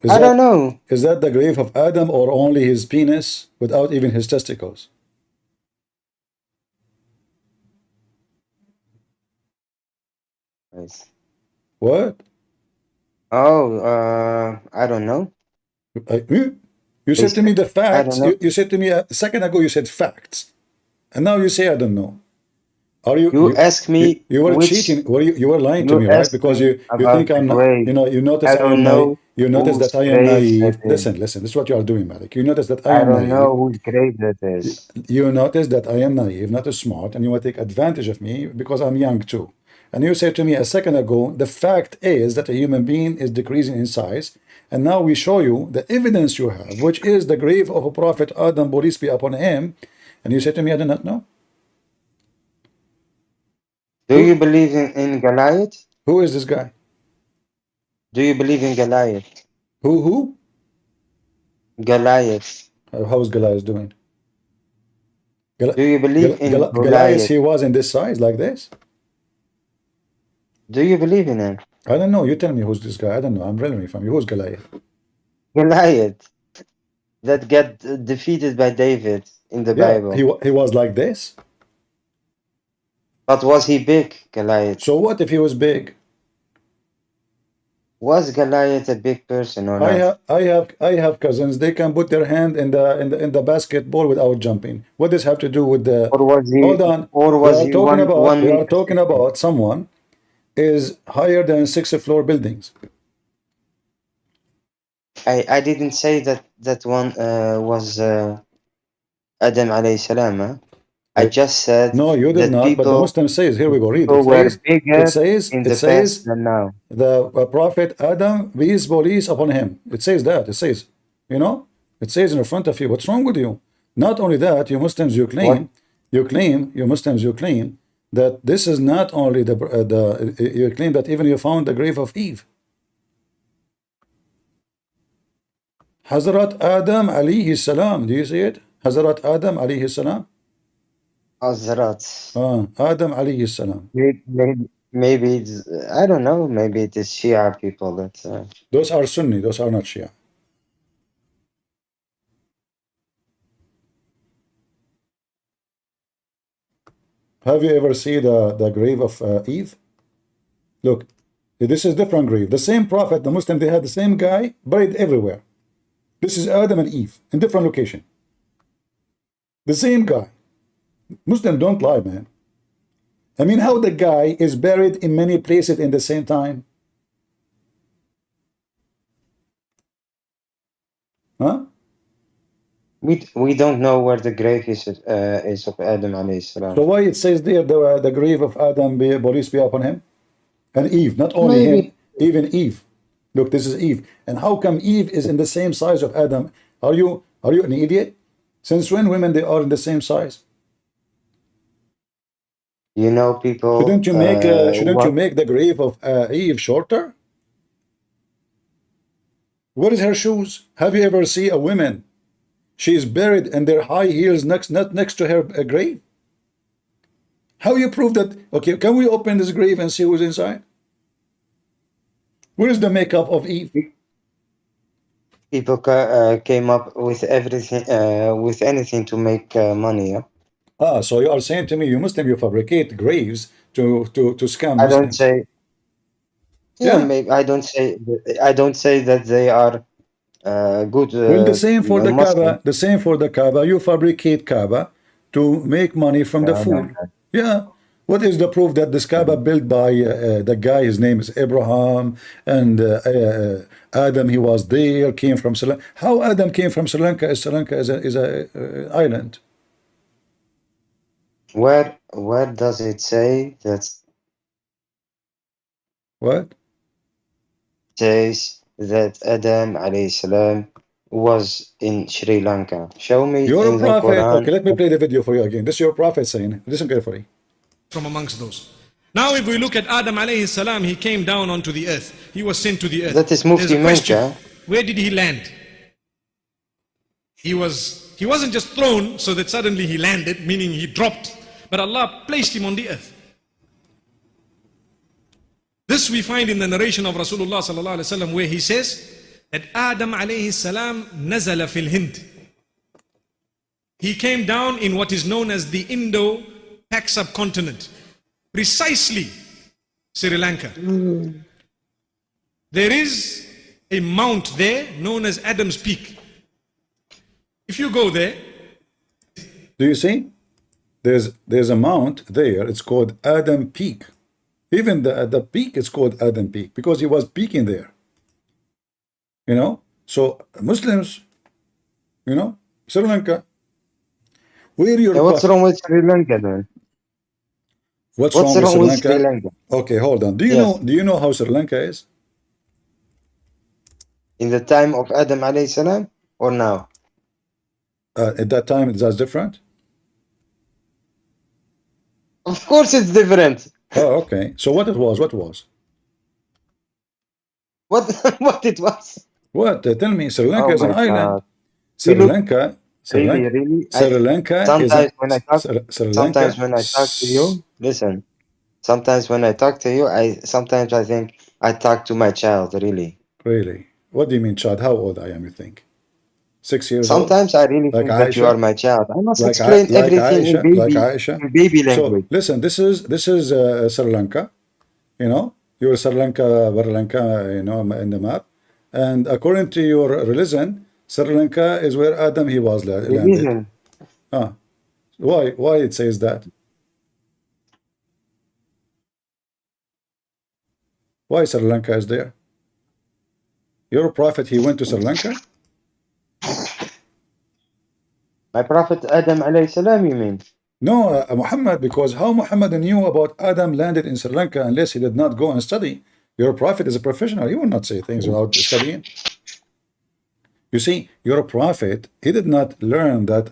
I don't know. Is that the grave of Adam or only his penis without even his testicles? Yes. What? Oh, I don't know. You said to me the I don't facts. know. You said to me a second ago you said facts. And now you say I don't know. Are You ask me you were which. cheating? You were lying to You me, right? asked Because me you think about the I'm not, grave. you notice I I am don't naive. know You notice whose that I am grave that naive. is. Listen. This is what you are doing, Malik. You notice that I I am don't naive. know whose grave that is. You notice that I am naive, not smart, and you want to take advantage of me because I'm young too. And you said to me a second ago, the fact is that a human being is decreasing in size. And now we show you the evidence you have, which is the grave of a prophet Adam, peace be upon him. And you said to me, I do not know. Do you believe in Goliath? Who is this guy? Do you believe in Goliath? Who? Goliath. How is Goliath doing? Do you believe in Goliath, Goliath? he was in this size like this? Do you believe in him? I don't know. You tell me who's this guy. I don't know. I'm really from you. Who's Goliath? Goliath that got defeated by David in the Yeah, Bible. he was like this. But was he big, Goliath? So what if he was big? Was Goliath a big person or not? I have cousins. They can put their hand in the basketball without jumping. What does have to do with the? Or was he Hold on. or We was are he talking about 1 meter 60? someone is higher than 6 floor buildings. I didn't say that one was Adam alayhi salam. Huh? I just said No, you did that not. But the Muslim says, here we go. Read. people were bigger in It the past says than now. the prophet Adam, peace police upon him. It says that. It says, it says in front of you. What's wrong with you? Not only that, you Muslims, you What? claim that this is not only you claim that even you found the grave of Eve. Hazrat Adam alayhi salam. Do you see it? Hazrat Adam alayhi salam. Hazrat. Adam alayhi salam. Maybe it's, I don't know. Maybe it is Shia people that. Those are Sunni. Those are not Shia. Have you ever seen the grave of Eve? Look, this is different grave. The same prophet, the Muslim, they had the same guy buried everywhere. This is Adam and Eve in different location. The same guy. Muslim don't lie, man. I mean, how the guy is buried in many places in the same time? Huh? We don't know where the grave is of Adam alayhi salam. So why it says there the grave of Adam, police be upon him? And Eve, not only him, Maybe even Eve. Look, this is Eve. And how come Eve is in the same size of Adam? Are you an idiot? Since when women they are in the same size? people. Shouldn't you What? make the grave of Eve shorter? What is her shoes? Have you ever seen a woman? She is buried in their high heels not next to her grave. How you prove that? Okay, can we open this grave and see who's inside? Where is the makeup of Eve? People came up with everything, with anything to make money. Yeah? So you are saying to me, you Muslim, you fabricate graves to scam I don't Muslims. say, yeah, Yeah. maybe I don't say that they are good Well, the same for the Muslim. Kaaba. The same for the Kaaba. You fabricate Kaaba to make money from the No, no, fool. Yeah. What is the proof that this Kaaba built by the guy? His name is Abraham, and Adam. He was there. Came from Sri Lanka. How Adam came from Sri Lanka? Sri Lanka is a island. Where does it say that What? says that Adam alayhi salam was in Sri Lanka? Show me You're a in the prophet. Okay, Quran. let me play the video for you again. This is your prophet saying. Listen carefully. From amongst those. Now, if we look at Adam alayhi salam, he came down onto the earth. He was sent to the earth. That is There's Mufti a question. Menka. Where did he land? He wasn't just thrown so that suddenly he landed, meaning he dropped, but Allah placed him on the earth. This we find in the narration of Rasulullah sallallahu alaihi wasallam, where he says that Adam alayhi salam nazala fil Hind. He came down in what is known as the Indo-Pak subcontinent, precisely Sri Lanka. There is a mount there known as Adam's Peak. If you go there, Do you see? There's a mount there. It's called Adam Peak. Even the peak is called Adam Peak because he was peaking there. You know. So Muslims, Sri Lanka. Where your Yeah, what's prophet? wrong with Sri Lanka then? What's What's wrong with wrong Sri with Sri Lanka? Lanka? Okay, hold on. Yes. Do you know how Sri Lanka is? In the time of Adam alayhi salam or now? At that time, that's different. Of course it's different. Oh, okay. So what it was? What was? What what it was? What? Tell me. Sri Lanka Oh is an my island. God. Sri You look Lanka. Sri really, Lanka. really. Sri Lanka is a Sometimes when I talk Sri sometimes Lanka. when I talk to you, listen. Sometimes when I talk to you, sometimes I think I talk to my child, really. Really? What do you mean, child? How old I am? You think? 6 years old? Sometimes I really Like think that you are Aisha? my child. I must explain Like everything Aisha? Like Aisha? in baby So language. listen. This is Sri Lanka. You're Sri Lanka, Sri Lanka. In the map. And according to your religion, Sri Lanka is where Adam he was landed. Religion. Ah, why? Why it says that? Why Sri Lanka is there? Your prophet he went to Sri Lanka? My prophet Adam alayhi salam, you mean? No, Muhammad, because how Muhammad knew about Adam landed in Sri Lanka unless he did not go and study? Your prophet is a professional. He will not say things without studying. You see, your prophet, he did not learn that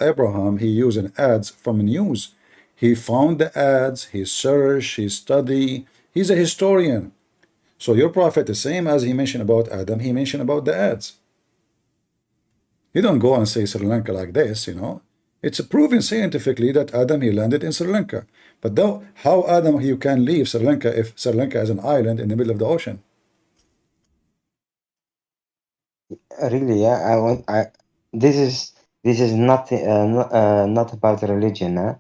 Abraham, he used an ads from news. He found the ads, he searched, he studied. He's a historian. So your prophet, the same as he mentioned about Adam, he mentioned about the ads. You don't go and say Sri Lanka like this. It's proven scientifically that Adam, he landed in Sri Lanka. But though, how Adam, you can leave Sri Lanka if Sri Lanka is an island in the middle of the ocean? Really, yeah. This is not not about religion, huh?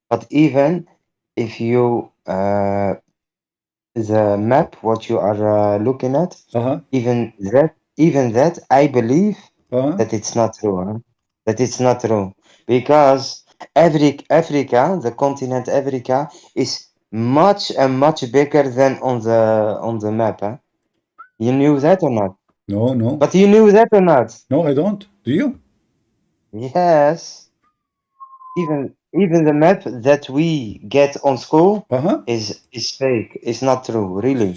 But even if you the map, what you are looking at, Uh-huh. even that, I believe Uh-huh. that it's not true, huh? That it's not true because Africa, the continent Africa, is much and much bigger than on the map, huh? You knew that or not? No, no. But you knew that or not? No, I don't. Do you? Yes. Even the map that we get on school Uh-huh. is fake. It's not true, really.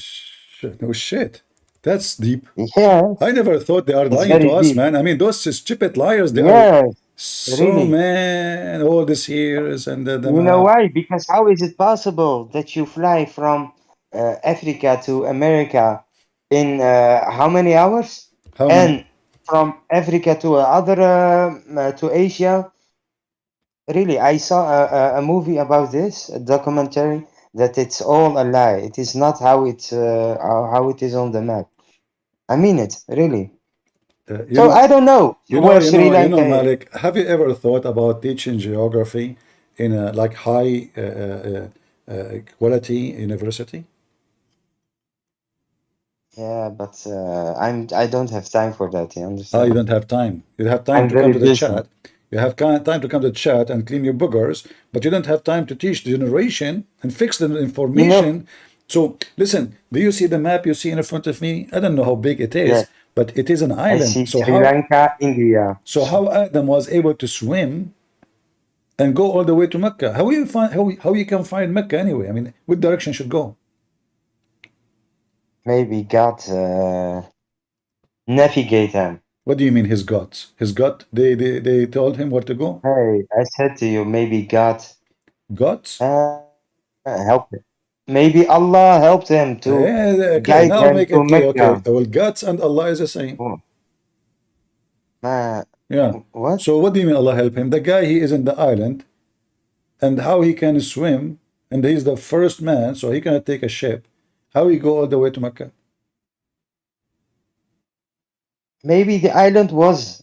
No shit. That's deep. Yeah, I never thought they are it's lying to very us, deep. man. I mean, those stupid liars, they are Yes, so, really. man, all these years and the You know map. why? Because how is it possible that you fly from Africa to America in how many hours? How many? And from Africa to to Asia. Really, I saw a movie about this, a documentary, that it's all a lie. It is not how it is on the map. I mean it, really. You So know, I don't know where Sri Lanka is. Malik, have you ever thought about teaching geography in a like high quality university? Yeah, but I don't have time for that. You You understand? don't have time. You have time I'm to come very to the busy. chat. You have time to come to the chat and clean your boogers, but you don't have time to teach the generation and fix the You know, information. So listen, do you see the map you see in front of me? I don't know how big it yeah, is, but it is an I island. see Sri Lanka, India. So how Adam was able to swim and go all the way to Mecca? How you find how you can find Mecca anyway? I mean, what direction should go? Maybe God navigate him. What do you mean his gods? His God? They told him where to go? Hey, I said to you, maybe God Gods? helped him. Maybe Allah helped him to Okay, guide now him make to it clear. Okay, Mecca. well, gods and Allah is the same. Oh, ma- Yeah. what? So what do you mean Allah help him? The guy, he is in the island, and how he can swim, and he's the first man, so he cannot take a ship. How he go all the way to Mecca? Maybe the island was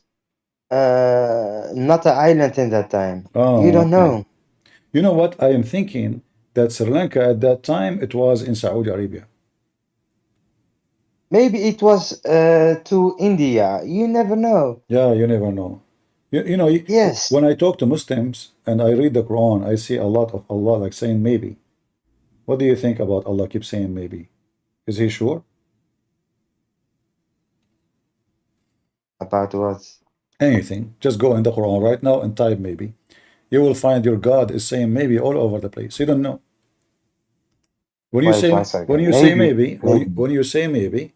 not an island in that time. You Oh, don't okay. know. You know what? I am thinking that Sri Lanka at that time, it was in Saudi Arabia. Maybe it was to India. You never know. Yeah, you never know. You know, Yes. when I talk to Muslims and I read the Quran, I see a lot of Allah like saying maybe. What do you think about Allah keep saying maybe? Is he sure? About what? Anything. Just go in the Quran right now and type maybe. You will find your God is saying maybe all over the place. You don't know. When you Wait say one when second. you say Maybe. maybe, Maybe. when you say maybe,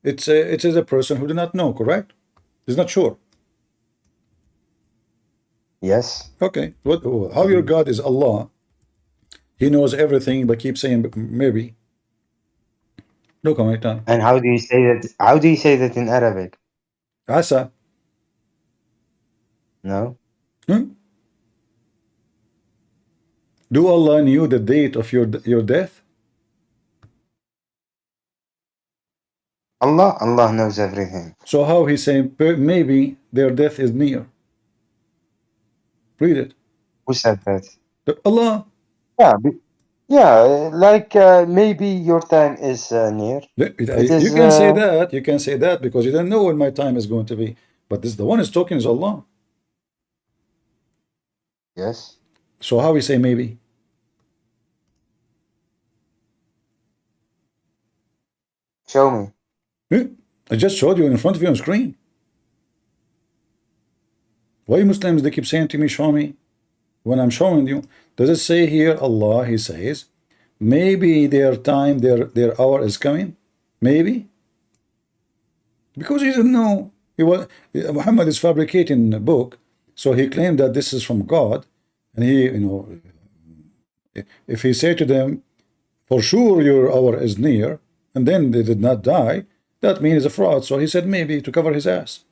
it is a person who do not know, correct? Is not sure. Yes. Okay. What? How your God is Allah? He knows everything, but keep saying maybe. Look on my time. And how do you say that? How do you say that in Arabic? Asa. No. Hmm? Do Allah knew the date of your death? Allah knows everything. So how he saying maybe their death is near? Read it. Who said that? Allah. Yeah. Yeah. Like maybe your time is near. It You is. can say that. You can say that because you don't know when my time is going to be. But this the one is talking is Allah. Yes. So how we say maybe? Show me. I just showed you in front of you on screen. Why Muslims they keep saying to me, show me? When I'm showing you, does it say here Allah? He says, maybe their time, their hour is coming. Maybe because he didn't know. Muhammad is fabricating a book, so he claimed that this is from God, and he, if he say to them, for sure your hour is near, and then they did not die, that means it's a fraud. So he said maybe to cover his ass.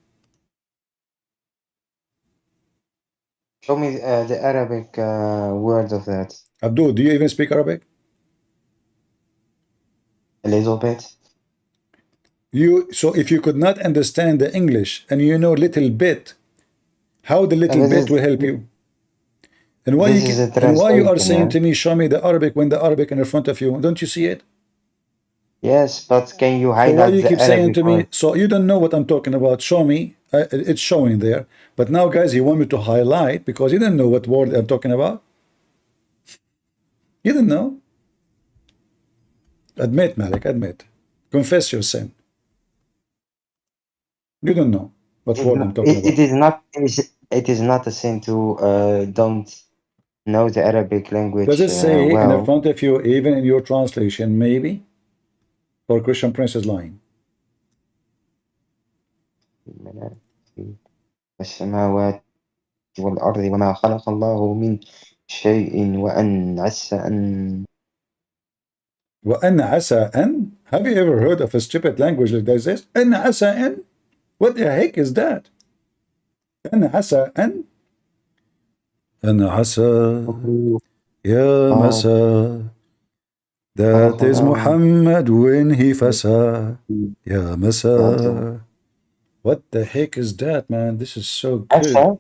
Show me the Arabic word of that. Abdul, do you even speak Arabic? A little bit. So if you could not understand the English and you know little bit, how the little bit will help you? And why This is a and why you are translation, saying yeah? to me, show me the Arabic when the Arabic in front of you? Don't you see it? Yes, but can you So why highlight you the keep saying Arabic to me? word? So you don't know what I'm talking about. Show me. It's showing there. But now, guys, you want me to highlight because you don't know what word I'm talking about. You don't know. Admit, Malik. Admit. Confess your sin. You don't know what word I'm talking about. It is not a sin to don't know the Arabic Does language it say in well. front of you, even in your translation, maybe? Or Christian Prince is lying? السماوات والأرض وما خلق الله من شيء وأن عسى أن وأن عسى أن. Have you ever heard of a stupid language like this? أن عسى أن. What the heck is that? أن عسى أن. أن عسى يا مساء. That خلق is الله Muhammad when he fasa. Ya Masa. What the heck is that, man? This is so good. Asa?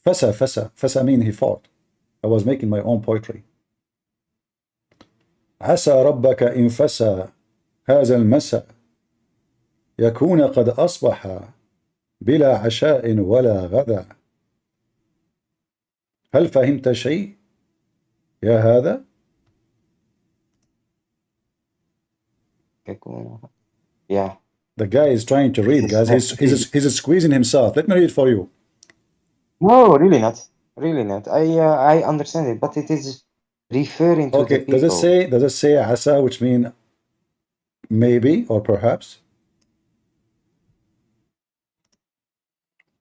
Fasa, fasa. Fasa mean he fought. I was making my own poetry. عسى ربك إن فسى هذا المساء يكون قد أصبح بلا عشاء ولا غدا. هل فهمت شيء يا هذا؟ Yeah. The guy is trying to read, guys. He's squeezing himself. Let me read for you. No, really not. Really not. I understand it, but it is referring to the Okay, people. does it say asa, which mean maybe or perhaps?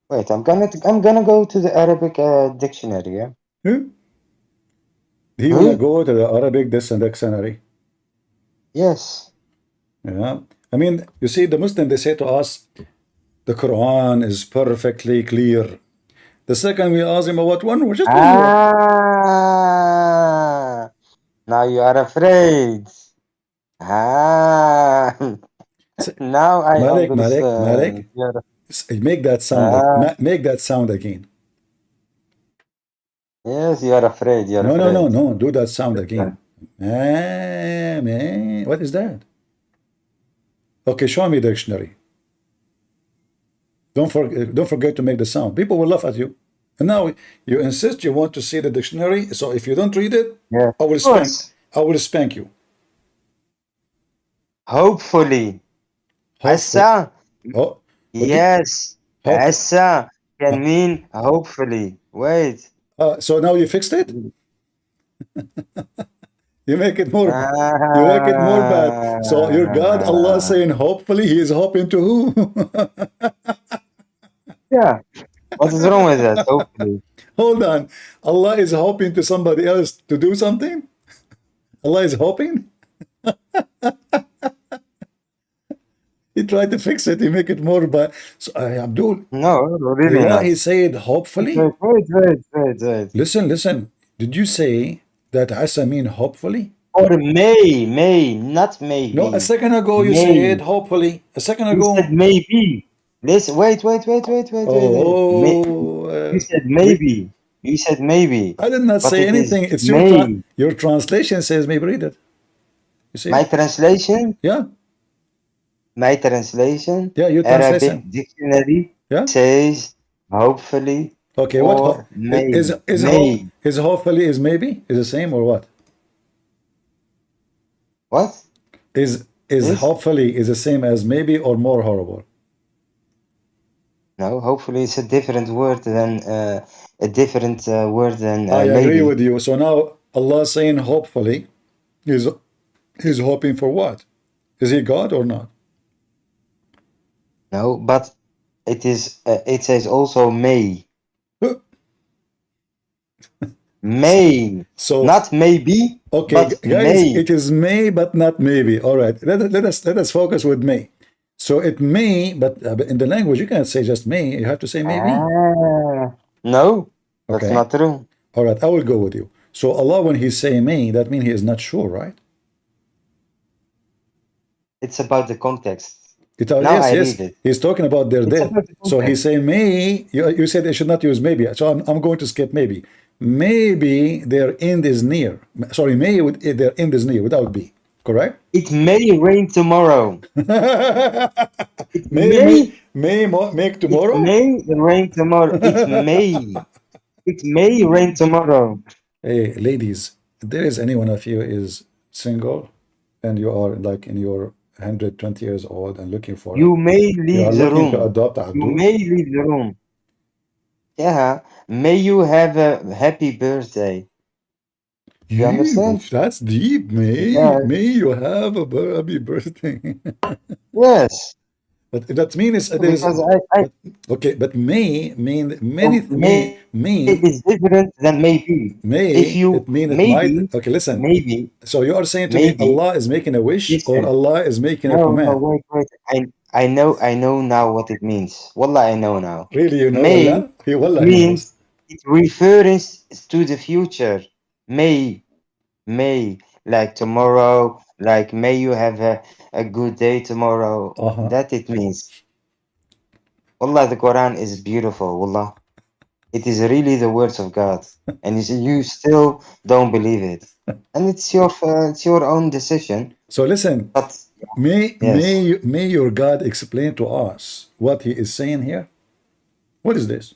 Wait, I'm gonna go to the Arabic dictionary, yeah? Do you want to go to the Arabic dictionary? Yes. Yeah. I mean, you see, the Muslim, they say to us, the Quran is perfectly clear. The second we ask him about one, we're just one word. Ah, now you are afraid. Ah, now I Malik, understand. make that sound. Make that sound again. Yes, you are afraid. You are No, afraid. no. Do that sound again. What is that? Okay, show me the dictionary. Don't forget to make the sound. People will laugh at you. And now you insist you want to see the dictionary. So if you don't read it, Yeah, I will of course. spank you. Hopefully. Asa. Oh, Yes. Asa can mean hopefully. Wait. So now you fixed it? You make it more bad. So your God, Allah, saying hopefully, he is hoping to who? Yeah. What is wrong with that? Hopefully. Hold on. Allah is hoping to somebody else to do something? Allah is hoping? He tried to fix it. He make it more bad. So Abdul. No, really Allah, not. he said hopefully. Wait. Listen. Did you say that asa mean hopefully? Or may, not maybe. No, a second ago you said hopefully. A second ago. You said maybe. Listen, wait. Oh, You said maybe. You said maybe. I did not say anything. It's your translation says maybe. Read it. You see? My translation? Yeah. My translation? Yeah, your Arabic translation. dictionary Yeah. says hopefully. Okay, or what may. is hopefully is maybe is the same or what? What? Is hopefully is the same as maybe or more horrible? No, hopefully it's a different word than I maybe. agree with you. So now Allah saying hopefully, he's hoping for what? Is he God or not? No, but it says also may. May. So not maybe. Okay, but guys, may. it is may but not maybe. All right, let us focus with may. So it may, but in the language you can't say just may. You have to say maybe. No, that's not true. All right, I will go with you. So Allah, when He say may, that means He is not sure, right? It's about the context. Yes. He's talking about their death. So He say may. You said they should not use maybe. So I'm going to skip maybe. Maybe their end is near. Sorry, their end is near without be. Correct? It may rain tomorrow. May make tomorrow? It may rain tomorrow. It may rain tomorrow. Hey, ladies, if there is any one of you is single and you are like in your 120 years old and looking for you may leave the room. To adopt you may leave the room. Yeah. May you have a happy birthday. You understand? That's deep. May you have a happy birthday. Yes. But that means okay, but may mean many may is different than maybe. May if you it mean it maybe, might. Okay, listen. Maybe. So you are saying to me Allah is making a wish or Allah is making a command? No, wait. I know now what it means. Wallah, I know now. Really, you know may Allah? Means it refers to the future. May, like tomorrow, like may you have a good day tomorrow. That it means. Wallah, the Quran is beautiful. Wallah, it is really the words of God, and you still don't believe it, and it's your own decision. So listen, But yes, may your God explain to us what he is saying here? What is this?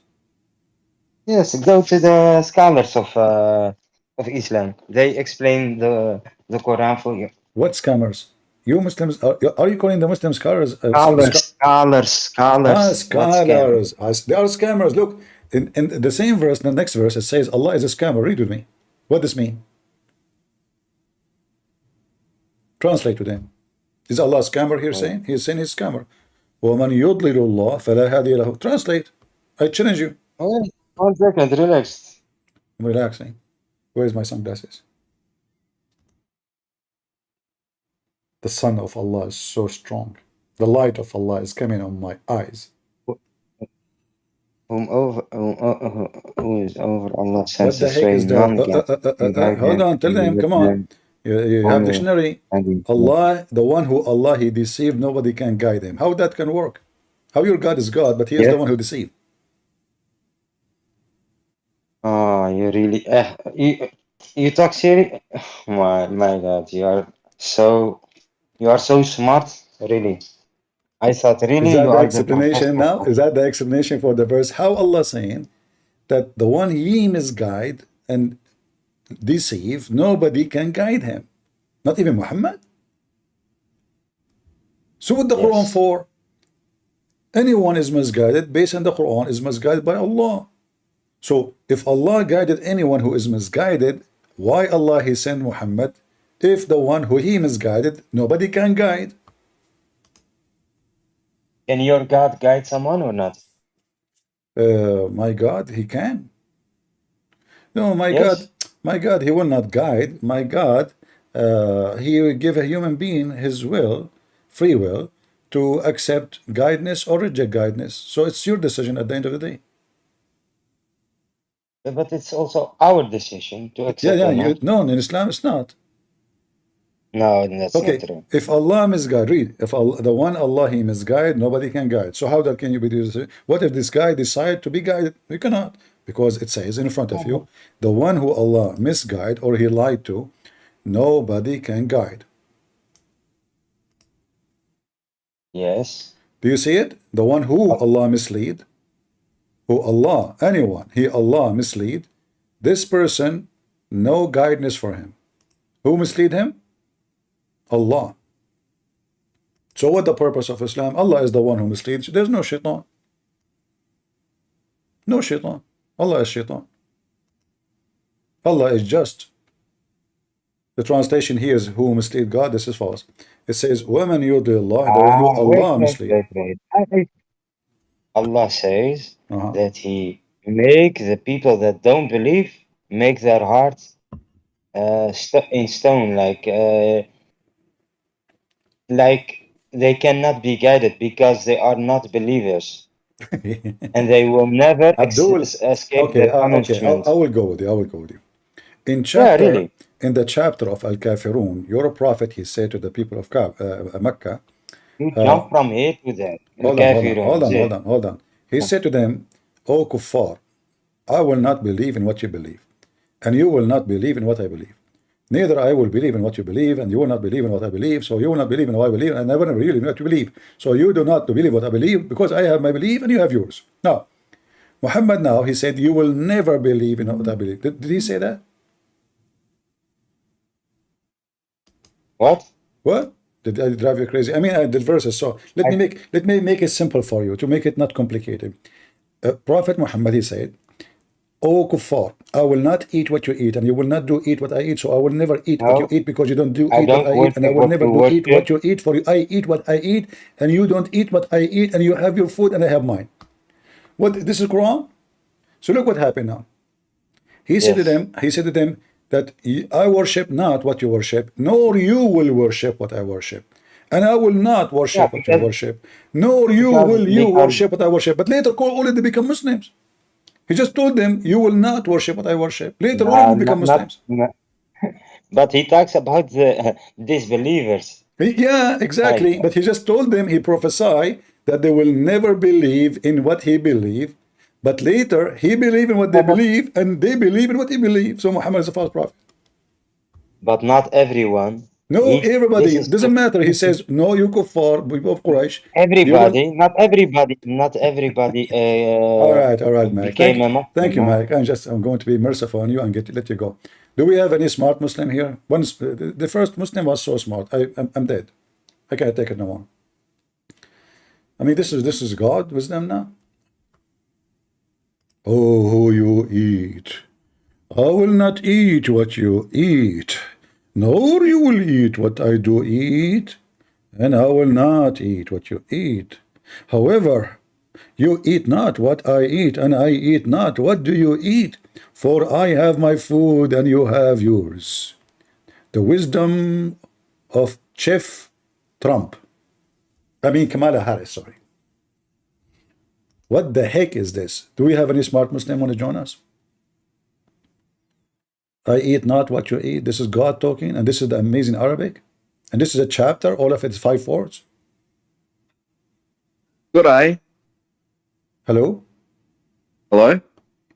yes, go to the scholars of Islam. They explain the Quran for you. What scammers? You Muslims are you calling the Muslim scholars What scam? scholars? They are scammers. Look, in the same verse, the next verse, it says Allah is a scammer. Read with me. What does this mean? Translate to them. Is Allah a scammer here saying? He is saying he's a scammer. وَمَنْ يُضْلِلُ اللَّهِ فَلَا هَادِيَ لَهُ. Translate. I challenge you. Wait, 1 second, relax. I'm relaxing. Where's my sunglasses? The sun of Allah is so strong. The light of Allah is coming on my eyes. Who is over Allah What sends the his heck way, is that? none can guide Hold him, on, tell and he them, will come on. You have only dictionary. guide Allah, the one who Allah he deceived, nobody can guide him. How that can work? How your God is God, but he is the Yes. one who deceived? Oh, you really you talk serious? My God, you are so smart, really. I thought Is really that you the are the explanation professor now? of Is that the explanation for the verse? How Allah saying that the one he misguide and deceive, nobody can guide him. Not even Muhammad. So what the Quran yes. for? Anyone is misguided based on the Quran is misguided by Allah. So if Allah guided anyone who is misguided, why Allah he sent Muhammad? If the one who he misguided, nobody can guide. Can your God guide someone or not? My God, he can. No, Yes. my God, he will not guide. My God, he will give a human being his will, free will, to accept guidance or reject guidance. So it's your decision at the end of the day. But it's also our decision to accept Yeah, or not. no, in Islam it's not. No, that's not Okay, true. if Allah misguide, read, if Allah, the one Allah he misguide, nobody can guide. So how that can you be this? What if this guy decide to be guided? You cannot, because it says in front of you, the one who Allah misguide or he lied to, nobody can guide. Yes. Do you see it? The one who Allah mislead, who Allah, anyone, he Allah mislead, this person, no guidance for him. Who mislead him? Allah. So what the purpose of Islam? Allah is the one who misleads. There's no shaitan. No shaitan. Allah is shaitan. Allah is just. The translation here is who mislead God. This is false. It says, وَمَنْ يُضِلِ اللَّهِ, the one who Allah mislead. Allah says Uh-huh. that He make the people that don't believe make their hearts in stone, like they cannot be guided because they are not believers, and they will never Abdul, escape okay, the punishment. I will go with you. I will go with you. Yeah, really. In the chapter of Al-Kafirun, your prophet, he said to the people of Mecca, You jump from here to there. hold on. He said to them, O kuffar, I will not believe in what you believe, and you will not believe in what I believe. Neither I will believe in what you believe, and you will not believe in what I believe. So you will not believe in what I believe, and I will not believe in what you believe. So you do not believe what I believe, because I have my belief and you have yours. Now, Muhammad now, he said, you will never believe in what I believe. Did he say that? What? What? Did I drive you crazy? I mean, I did verses. So let me make it simple for you to make it not complicated. Prophet Muhammad, he said, O kuffar, I will not eat what you eat, and you will not do eat what I eat. So I will never eat what you No, eat, because you don't do I eat what don't I eat, and I worship will what never you do eat what worship. you eat. For I eat what I eat, and you don't eat what I eat, and you have your food and I have mine. What? This is Quran. So look what happened now. He said to them that I worship not what you worship, nor you will worship what I worship. And I will not Yeah, worship what you worship, nor you will you because worship what I worship. But later all of them become Muslims. He just told them, you will not worship what I worship. Later all of them become Muslims. but he talks about the disbelievers. Yeah, Like, exactly. But he just told them, he prophesied that they will never believe in what he believed, but later he believed in what they believe, and they believe in what he believed. So Muhammad is a false prophet. But not everyone. No, If this everybody. is It doesn't matter. He says, no, you kuffar, people of Quraysh. You will. everybody, not everybody, not everybody All right, Mike. became a Thank Muslim. you, Huh? Mike. I'm going to be merciful on you and let you go. Do we have any smart Muslim here? Once the first Muslim was so smart. I'm dead. I can't take it no more. I mean, this is God wisdom now. Oh, who you eat. I will not eat what you eat, nor you will eat what I do eat, and I will not eat what you eat. However, you eat not what I eat, and I eat not what do you eat, for I have my food and you have yours. The wisdom of Chef Trump. I mean Kamala Harris, sorry. What the heck is this? Do we have any smart Muslim want to join us? I eat not what you eat. This is God talking, and this is the amazing Arabic. And this is a chapter, all of it is 5 words. Good eye. Hello? Hello?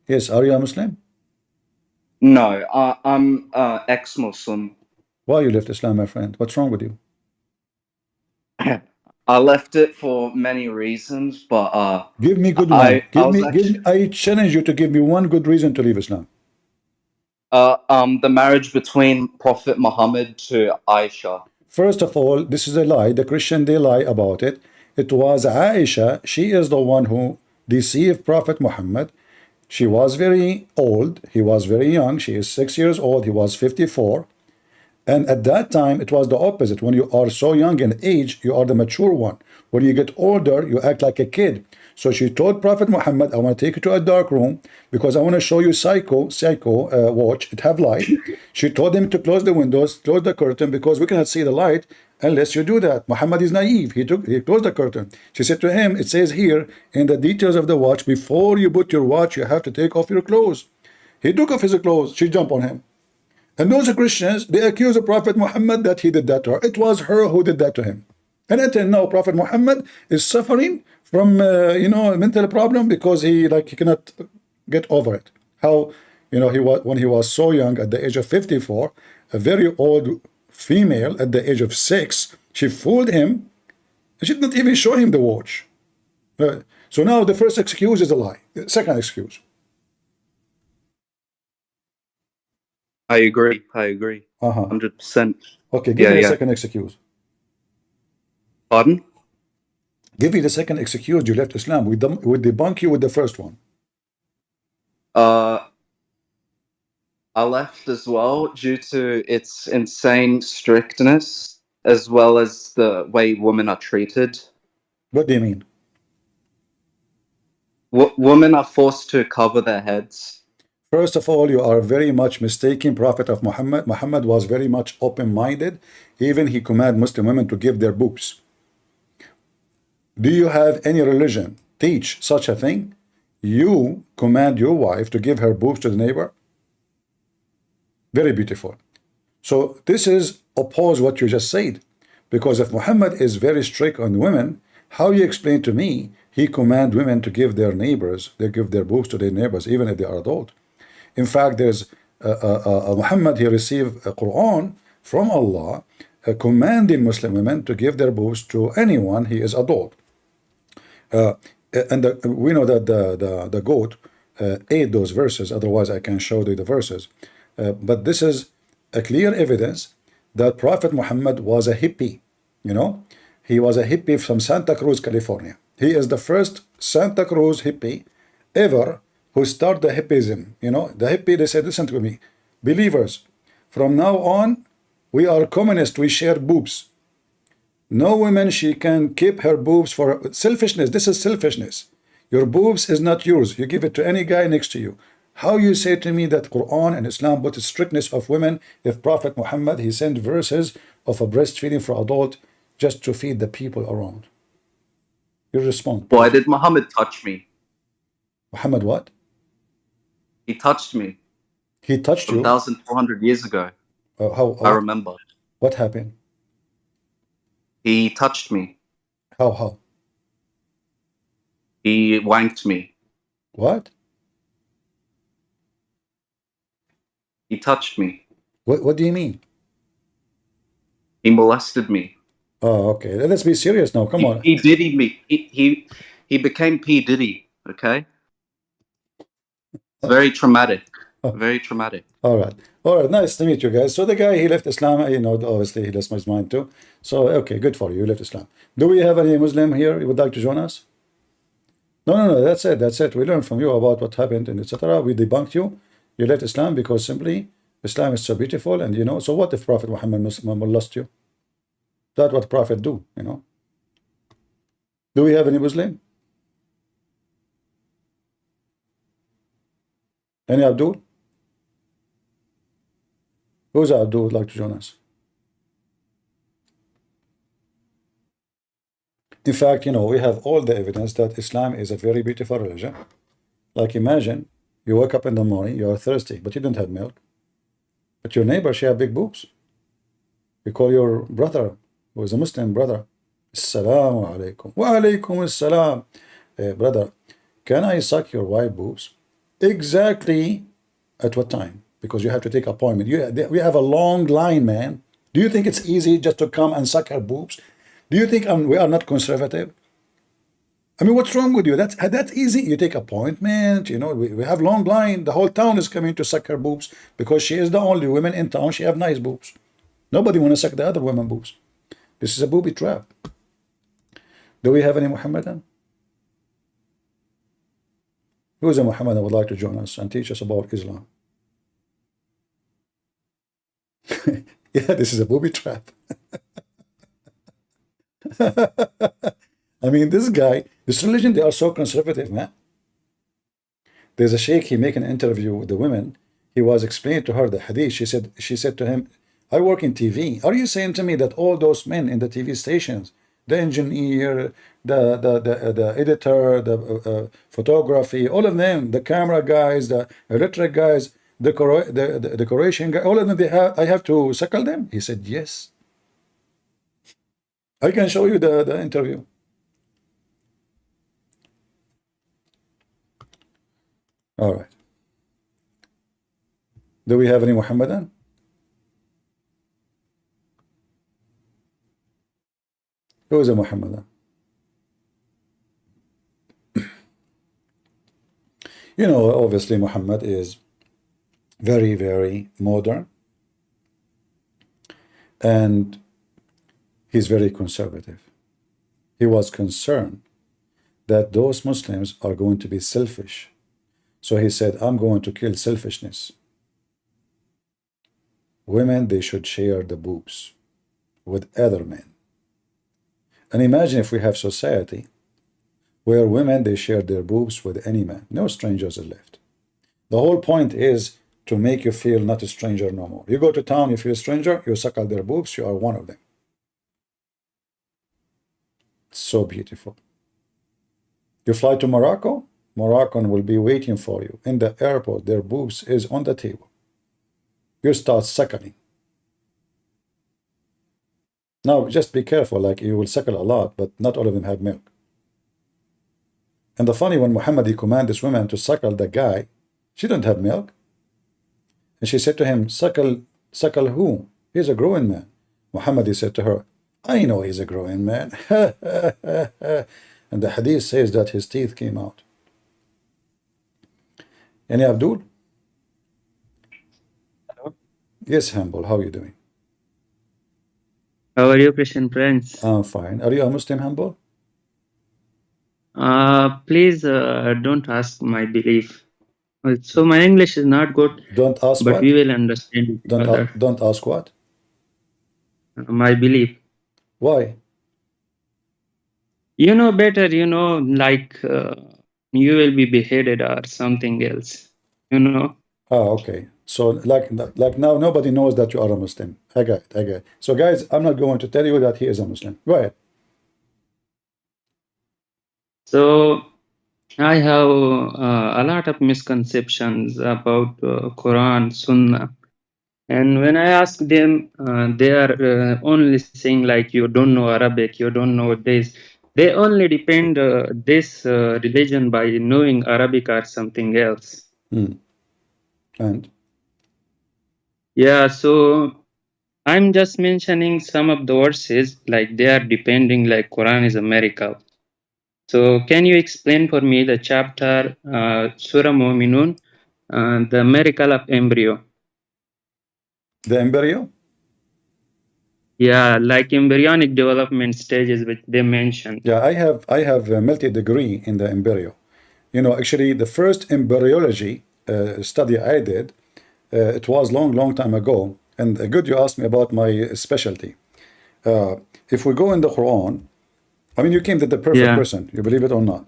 Yes, are you a Muslim? No, I'm ex-Muslim. Why you left Islam, my friend? What's wrong with you? I left it for many reasons, but Give me good one. I challenge you to give me one good reason to leave Islam. the marriage between Prophet Muhammad to Aisha. First of all, this is a lie. The Christian, they lie about it. It was Aisha. She is the one who deceived Prophet Muhammad. She was very old. He was very young. She is 6 years old. He was 54. And at that time, it was the opposite. When you are so young in age, you are the mature one. When you get older, you act like a kid. So she told Prophet Muhammad, I want to take you to a dark room because I want to show you Psycho watch. It have light. She told him to close the windows, close the curtain, because we cannot see the light unless you do that. Muhammad is naive. He closed the curtain. She said to him, it says here in the details of the watch, before you put your watch, you have to take off your clothes. He took off his clothes. She jumped on him. And those Christians, they accuse the Prophet Muhammad that he did that to her. It was her who did that to him. And until now, Prophet Muhammad is suffering from, a mental problem because he cannot get over it. How, when he was so young at the age of 54, a very old female at the age of 6, she fooled him. She did not even show him the watch. So now the first excuse is a lie. The second excuse. I agree. 100%. Okay, give me the second excuse. Pardon? Give me the second excuse. You left Islam. We debunk you with the first one. I left as well due to its insane strictness, as well as the way women are treated. What do you mean? Women are forced to cover their heads. First of all, you are very much mistaken prophet of Muhammad. Muhammad was very much open-minded. Even he commanded Muslim women to give their boobs. Do you have any religion teach such a thing? You command your wife to give her boobs to the neighbor? Very beautiful. So this is oppose what you just said. Because if Muhammad is very strict on women, how you explain to me he command women to give their neighbors, they give their boobs to their neighbors, even if they are adult? In fact, there's Muhammad, he received a Quran from Allah commanding Muslim women to give their boobs to anyone he is adult. We know that the goat ate those verses, otherwise I can show you the verses. But this is a clear evidence that Prophet Muhammad was a hippie. He was a hippie from Santa Cruz, California. He is the first Santa Cruz hippie ever who started the hippism. The hippie, they said, listen to me, believers, from now on, we are communists, we share boobs. No woman, she can keep her boobs for selfishness. This is selfishness. Your boobs is not yours. You give it to any guy next to you. How you say to me that Quran and Islam put the strictness of women if Prophet Muhammad, he sent verses of a breastfeeding for adult just to feed the people around? You respond. Why did Muhammad touch me? Muhammad what? He touched me. He touched you? 1,400 years ago. I remember. What happened? He touched me. How? He wanked me. What? He touched me. What do you mean? He molested me. Oh, okay. Let's be serious now. Come on. He diddy me. He became P. Diddy. Okay. It's very traumatic. Very traumatic. All right. All right. Nice to meet you guys. So the guy, he left Islam, you know, obviously he lost his mind too. So, okay, good for you. You left Islam. Do we have any Muslim here who would like to join us? No. That's it. That's it. We learned from you about what happened and etc. We debunked you. You left Islam because simply Islam is so beautiful, and you know. So what if Prophet Muhammad lost you? That's what Prophet do, you know. Do we have any Muslim? Any Abdul? Who's Abdul would like to join us? In fact, you know, we have all the evidence that Islam is a very beautiful religion. Like imagine you wake up in the morning, you are thirsty, but you don't have milk. But your neighbor, she have big boobs. You call your brother, who is a Muslim brother, Assalamu alaikum. Wa alaikum assalam. Brother, can I suck your white boobs? Exactly at what time? Because you have to take appointment. We have a long line, man. Do you think it's easy just to come and suck her boobs? Do you think we are not conservative? I mean, what's wrong with you? That's easy. You take appointment, you know, we have long line. The whole town is coming to suck her boobs because she is the only woman in town. She have nice boobs. Nobody want to suck the other woman boobs. This is a booby trap. Do we have any Muhammadan? Who is a Muhammadan would like to join us and teach us about Islam? Yeah, this is a booby trap. I mean, this religion, they are so conservative, man. There's a sheikh, he make an interview with the women. He was explaining to her the hadith. She said to him, I work in TV. Are you saying to me that all those men in the TV stations, the engineer, the editor, the photography, all of them, the camera guys, the electric guys, the decoration guy, all of them, I have to suckle them? He said, yes. I can show you the interview. All right. Do we have any Muhammadan? Who is a Muhammadan? You know, obviously Muhammad is very, very modern, and he's very conservative. He was concerned that those Muslims are going to be selfish. So he said, I'm going to kill selfishness. Women, they should share the boobs with other men. And imagine if we have society where women, they share their boobs with any man. No strangers are left. The whole point is to make you feel not a stranger no more. You go to town, you feel a stranger, you suckle their boobs, you are one of them. It's so beautiful. You fly to Morocco, Moroccan will be waiting for you. In the airport, their boobs is on the table. You start suckling. Now, just be careful, like you will suckle a lot, but not all of them have milk. And the funny, when Muhammad, he commanded this woman to suckle the guy, she didn't have milk. And she said to him, suckle who? He's a growing man. Muhammad, he said to her, I know he's a growing man. And the hadith says that his teeth came out. Any Abdul? Hello. Yes, Humble, how are you doing? How are you, Christian friends? I'm fine. Are you a Muslim, Humble? Please don't ask my belief. So my English is not good, Don't ask but what? we will understand each other. Don't ask what? My belief. Why? You know better, you know, like you will be beheaded or something else, you know. Oh, okay. So like now nobody knows that you are a Muslim. I got it. So guys, I'm not going to tell you that he is a Muslim. Go ahead. So I have a lot of misconceptions about Quran, Sunnah. And when I ask them, they are only saying like, you don't know Arabic, you don't know this. They only depend this religion by knowing Arabic or something else. And Yeah, so I'm just mentioning some of the verses, like they are depending, like Quran is a miracle. So can you explain for me the chapter Surah Mu'minun, the miracle of embryo? the embryo? Yeah, like embryonic development stages which they mentioned. Yeah, I have a multi-degree in the embryo. You know, actually, the first embryology study I did, it was long time ago. And good you asked me about my specialty. If we go in the Quran, I mean, you came to the perfect Yeah. person, you believe it or not.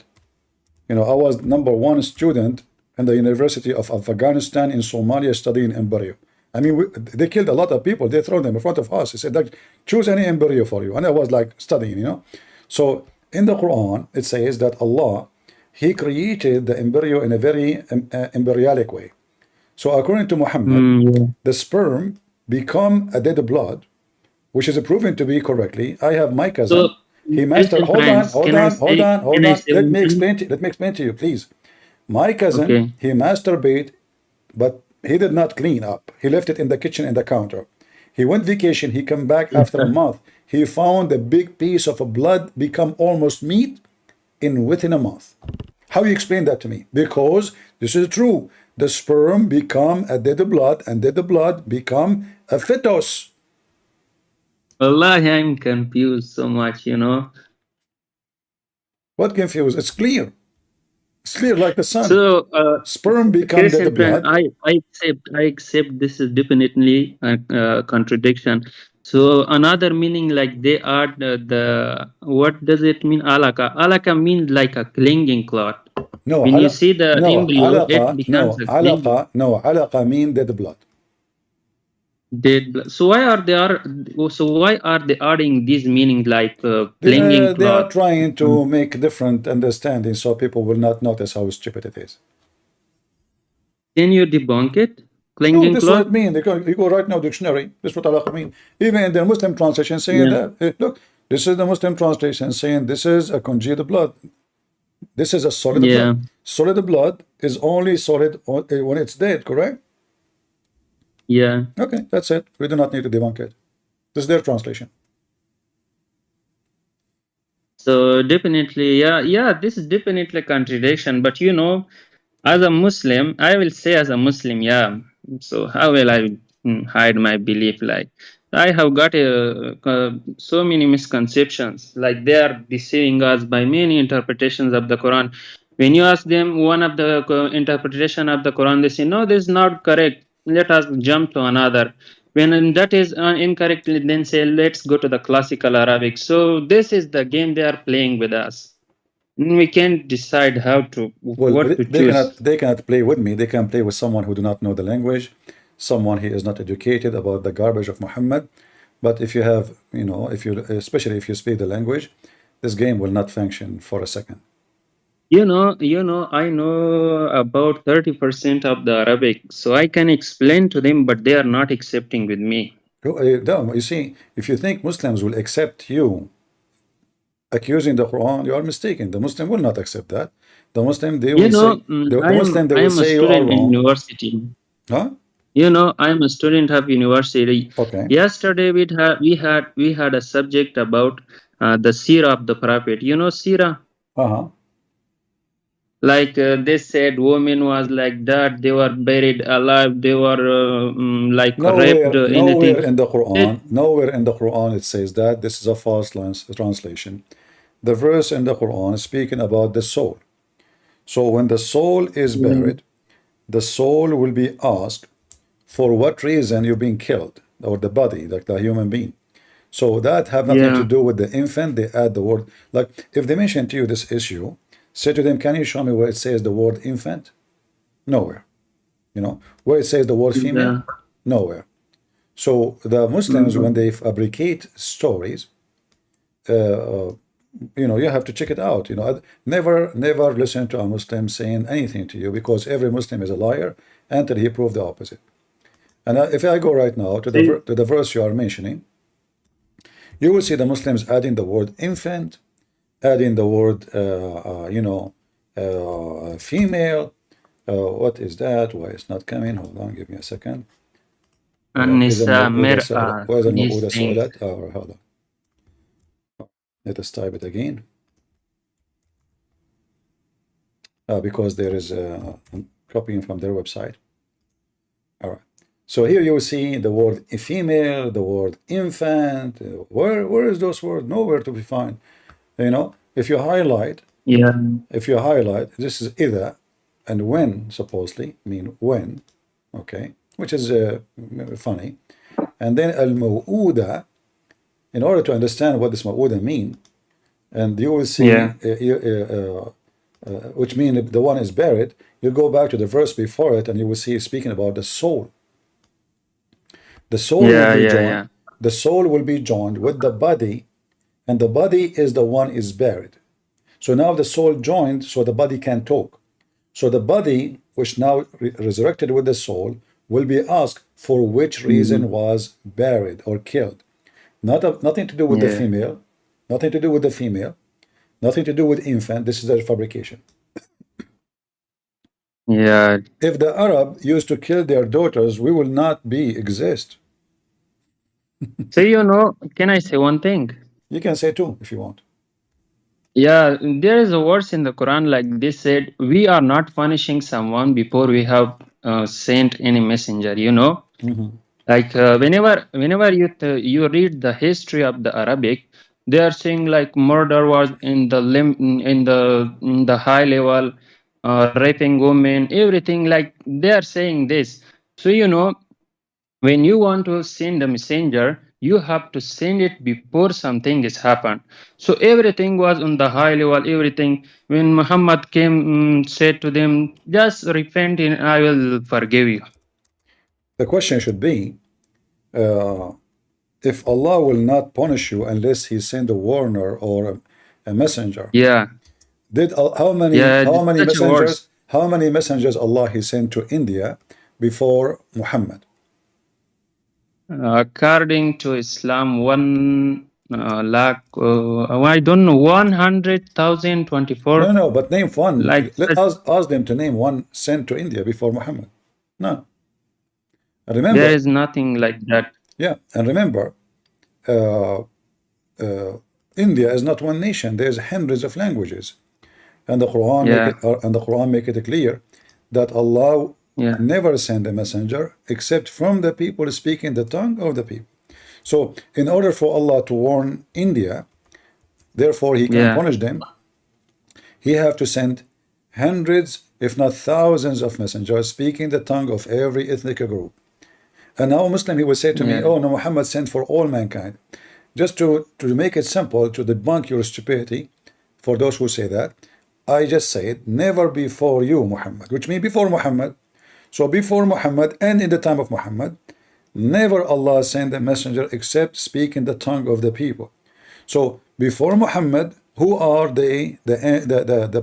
You know, I was #1 student in the University of Afghanistan in Somalia studying embryo. I mean, they killed a lot of people. They throw them in front of us. They said, like, choose any embryo for you. And I was like studying, you know. So in the Quran, it says that Allah, He created the embryo in a very embryonic way. So according to Muhammad, Yeah. the sperm become a dead blood, which is proven to be correctly. I have my cousin. So, He mastered. Christian Hold on, friends, hold can I on, hold say, on, hold can I on. say Let one me thing? explain to let me explain to you, please. My cousin, Okay. he masturbate, but he did not clean up. He left it in the kitchen in the counter. He went vacation. He come back after a month. He found a big piece of blood become almost meat in within a month. How you explain that to me? Because this is true. The sperm become a dead blood, and dead blood become a fetus. Wallahi, I'm confused so much, you know. What confused? It's clear. It's clear like the sun. So, Sperm become Christian dead friend, blood. I accept this is definitely a contradiction. So another meaning, like they are the what does it mean? Alaka. Alaka means like a clinging cloth. No, When you see the embryo, it becomes a clinging alaqa mean dead blood. dead. So why are they are? So why are they adding this meaning like clinging They are cloth? trying to make different understanding so people will not notice how stupid it is. Can you debunk it? No, Clinging this is what cloth? it means. You go right now dictionary. This is what alaqa mean. Even in the Muslim translation saying Yeah. that. Look, this is the Muslim translation saying this is a congealed blood. This is a solid Yeah. blood. Solid blood is only solid when it's dead, correct? Yeah. Okay, that's it. We do not need to debunk it. This is their translation. So definitely, yeah, this is definitely a contradiction. But you know, as a Muslim, I will say as a Muslim, yeah. So how will I hide my belief? Like I have got so many misconceptions. Like they are deceiving us by many interpretations of the Quran. When you ask them one of the interpretation of the Quran, they say no, this is not correct. Let us jump to another. When that is incorrect, then say let's go to the classical Arabic. So this is the game they are playing with us. We can't decide how to Well, what to choose. they cannot play with me. They can play with someone who do not know the language, someone who is not educated about the garbage of Muhammad. But if you have, you know, if you especially if you speak the language, this game will not function for a second. I know about 30% of the Arabic, so I can explain to them, but they are not accepting with me. You see, if you think Muslims will accept you accusing the Quran, you are mistaken. The Muslim will not accept that. The Muslim they will say the Muslim they I will am a say you are student in wrong. university. Huh? I am a student of university. Okay. Yesterday we had a subject about the seerah of the Prophet. You know seerah? Uh-huh. Like they said women was like that, they were buried alive, they were like raped, anything. Nowhere in the Quran it says that. This is a false translation. The verse in the Quran is speaking about the soul. So when the soul is buried, the soul will be asked for what reason you've been killed, or the body, like the human being. So that have nothing to Yeah. do with the infant. They add the word, like if they mention to you this issue, say to them, can you show me where it says the word infant? Nowhere. You know, where it says the word female? Yeah. Nowhere. So the Muslims, when they fabricate stories, you have to check it out. Never listen to a Muslim saying anything to you, because every Muslim is a liar until he proves the opposite. And if I go right now to the verse you are mentioning, you will see the Muslims adding the word infant adding the word, female. What is that? Why it's not coming? Hold on, give me a second. إذا النساء الموءودة سؤلت مرأة, وإذا these الموءودة things. سؤلت hold on. Let us type it again. Because there is I'm copying from their website. All right. So here you will see the word female, the word infant. Where is those words? Nowhere to be found. If you highlight, Yeah, this is either and when, supposedly, mean when, okay, which is funny. And then al-maw'uda, in order to understand what this maw'uda mean, and you will see, yeah, which means the one is buried, you go back to the verse before it, and you will see it speaking about the soul. The soul will yeah, be yeah, joined. yeah. The soul will be joined with the body, and the body is the one is buried. So now the soul joined, so the body can talk. So the body, which now resurrected with the soul, will be asked for which reason was buried or killed. Nothing to do with the Yeah, female, nothing to do with the female, nothing to do with infant. This is a fabrication. yeah. If the Arab used to kill their daughters, we will not exist. So, can I say one thing? You can say two if you want. Yeah, there is a verse in the Quran like this said, we are not punishing someone before we have sent any messenger, Like whenever you read the history of the Arabic, they are saying like murder was in the high level, raping women, everything like they are saying this. So when you want to send a messenger, you have to send it before something is happened. So everything was on the high level, everything. When Muhammad came, said to them, just repent and I will forgive you. The question should be, if Allah will not punish you unless He send a warner or a messenger, Yeah, did how many yeah, how many such a words. messengers Allah He sent to India before Muhammad? According to Islam, 1 lakh, I don't know, 100,024, No, but name one. like Let such. us ask them to name one sent to India before Muhammad. No. And There remember, is nothing like that. yeah, and remember, uh, India is not one nation. There's hundreds of languages, and the Quran Yeah, make it clear that Allah yeah, never send a messenger except from the people speaking the tongue of the people. So, in order for Allah to warn India, therefore He can yeah, punish them, He have to send hundreds, if not thousands, of messengers speaking the tongue of every ethnic group. And now a Muslim, he will say to me, yeah, oh no, Muhammad sent for all mankind. Just to make it simple, to debunk your stupidity, for those who say that, I just said, never before you, Muhammad, which means before Muhammad. So before Muhammad and in the time of Muhammad, never Allah sent a messenger except speaking the tongue of the people. So before Muhammad, who are the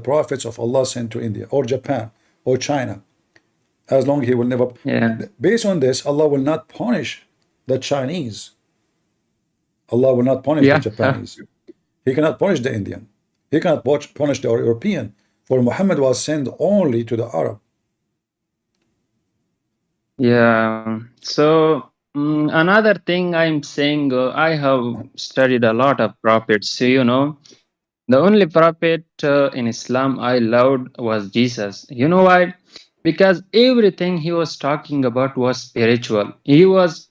prophets of Allah sent to India or Japan or China? As long He will never. yeah, Based on this, Allah will not punish the Chinese. Allah will not punish the yeah, Japanese. He cannot punish the Indian. He cannot punish the European. For Muhammad was sent only to the Arab. yeah. So another thing I'm saying, I have studied a lot of prophets. So the only prophet in Islam I loved was Jesus. You know why? Because everything he was talking about was spiritual. He was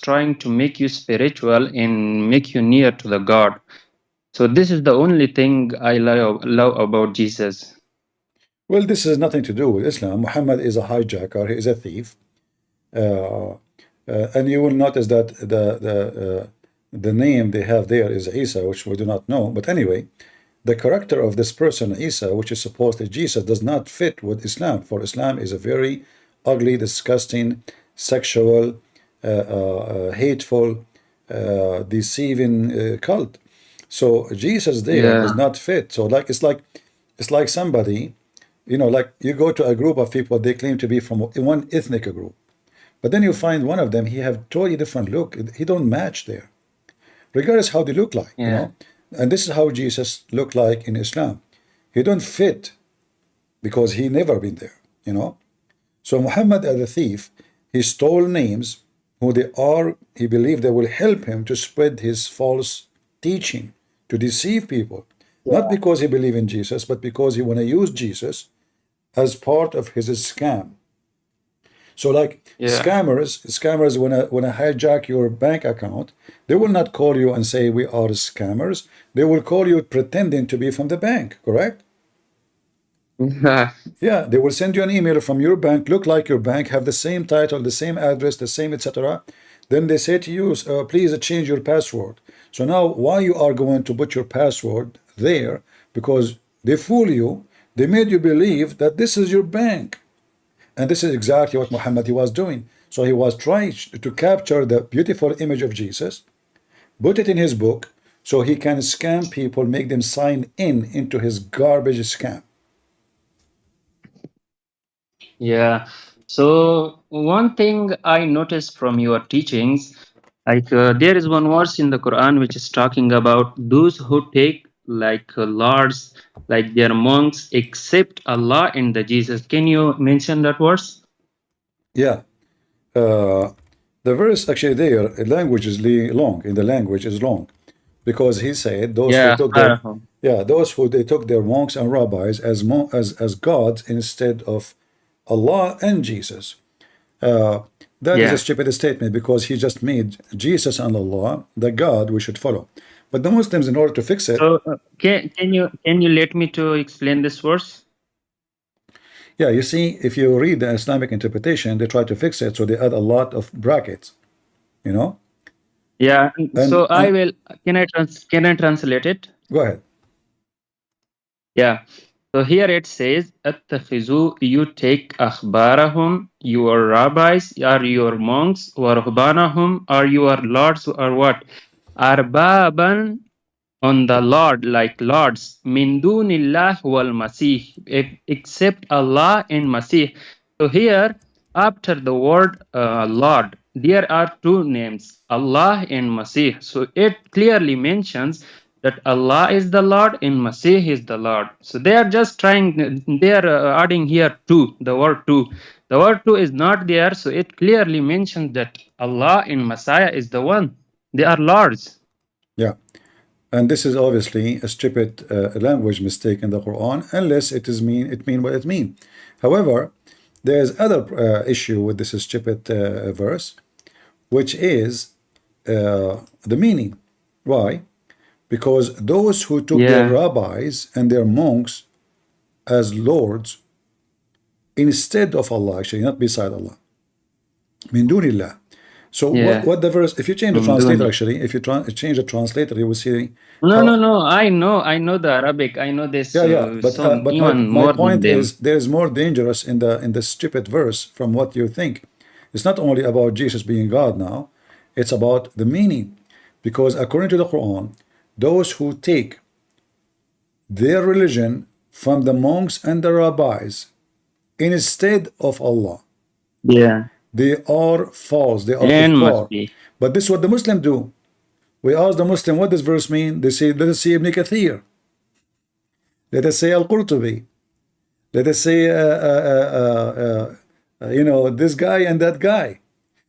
trying to make you spiritual and make you near to the God. So this is the only thing I love about Jesus. Well, this has nothing to do with Islam. Muhammad is a hijacker. He is a thief. And you will notice that the name they have there is Isa, which we do not know. But anyway, the character of this person, Isa, which is supposedly Jesus, does not fit with Islam. For Islam is a very ugly, disgusting, sexual, hateful, deceiving cult. So Jesus there Yeah, does not fit. So it's like somebody, like you go to a group of people, they claim to be from one ethnic group. But then you find one of them, he have totally different look. He don't match there, regardless how they look like. yeah, And this is how Jesus looked like in Islam. He don't fit because he never been there, you know. So Muhammad as a thief, he stole names who they are, he believed they will help him to spread his false teaching, to deceive people. Not because he believed in Jesus, but because he want to use Jesus as part of his scam. So like scammers wanna hijack your bank account, they will not call you and say we are scammers. They will call you pretending to be from the bank, correct? Yeah. Yeah, they will send you an email from your bank, look like your bank, have the same title, the same address, the same etc. Then they say to you, please change your password. So now why you are going to put your password there? Because they fool you, they made you believe that this is your bank. And this is exactly what Muhammad he was doing. So he was trying to capture the beautiful image of Jesus, put it in his book, so he can scam people, make them sign in into his garbage scam. Yeah. So one thing I noticed from your teachings, like there is one verse in the Quran which is talking about those who take like lords, like their monks, accept Allah and the Jesus. Can you mention that verse? Yeah. The verse actually there, language is long, in the language is long. Because he said those who Yeah. took their those who they took their monks and rabbis as gods instead of Allah and Jesus. That is a Yeah. stupid statement because he just made Jesus and Allah the God we should follow. But the Muslims, in order to fix it, So can you let me to explain this verse? yeah, you see, if you read the Islamic interpretation, they try to fix it, so they add a lot of brackets, you know. Yeah. So I And will. Can I translate it? go ahead. Yeah. So here it says, "Attakhizu," you take akhbarahum, your rabbis, are your monks, warahbanahum, are your lords, or what? Arbaban, on the Lord, like lords, min dunillah wal Masih, except Allah and Masih. So here, after the word Lord, there are two names, Allah and Masih. So it clearly mentions that Allah is the Lord and Masih is the Lord. So they are just trying, they are adding here two, the word two. The word two is not there, so it clearly mentions that Allah and Messiah is the one. They are lords. Yeah. And this is obviously a stupid language mistake in the Quran, unless it mean what it mean. However, there is other issue with this stupid verse, which is the meaning. Why? Because those who took their Yeah. rabbis and their monks as lords instead of Allah, actually not beside Allah, min dunillah. So Yeah. what the verse? If you change the From translator, Duni. actually, if you change the translator, you will see No. how. I know the Arabic. I know this Yeah. song But even my more than point them. is there is more dangerous in the stupid verse from what you think. It's not only about Jesus being God now, it's about the meaning. Because according to the Quran, those who take their religion from the monks and the rabbis instead of Allah, Yeah. they are false, they are And must kuffar. be. But this is what the Muslim do. We ask the Muslim, what does verse mean? They say, let us see Ibn Kathir. Let us say Al-Qurtubi. Let us say, this guy and that guy.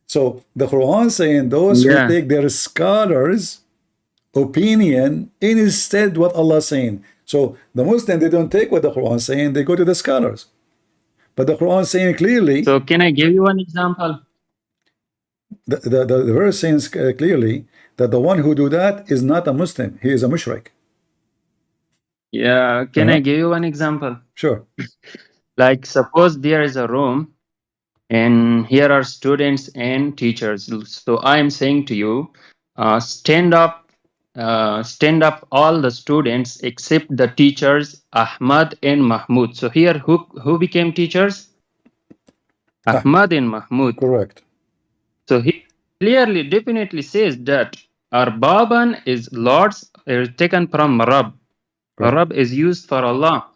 So the Quran saying those who Yeah. take their scholars' opinion instead what Allah saying. So the Muslim, they don't take what the Quran saying, they go to the scholars. But the Quran saying clearly, So can I give you one example? the verse saying clearly that the one who do that is not a Muslim, he is a mushrik. Yeah. Can I give you one example? Sure. Like suppose there is a room and here are students and teachers. So I am saying to you, stand up all the students except the teachers Ahmad and Mahmoud. So here who became teachers? Ahmad and Mahmoud. Correct. So he clearly definitely says that Arbaban is lords taken from Rab. Rab is used for Allah.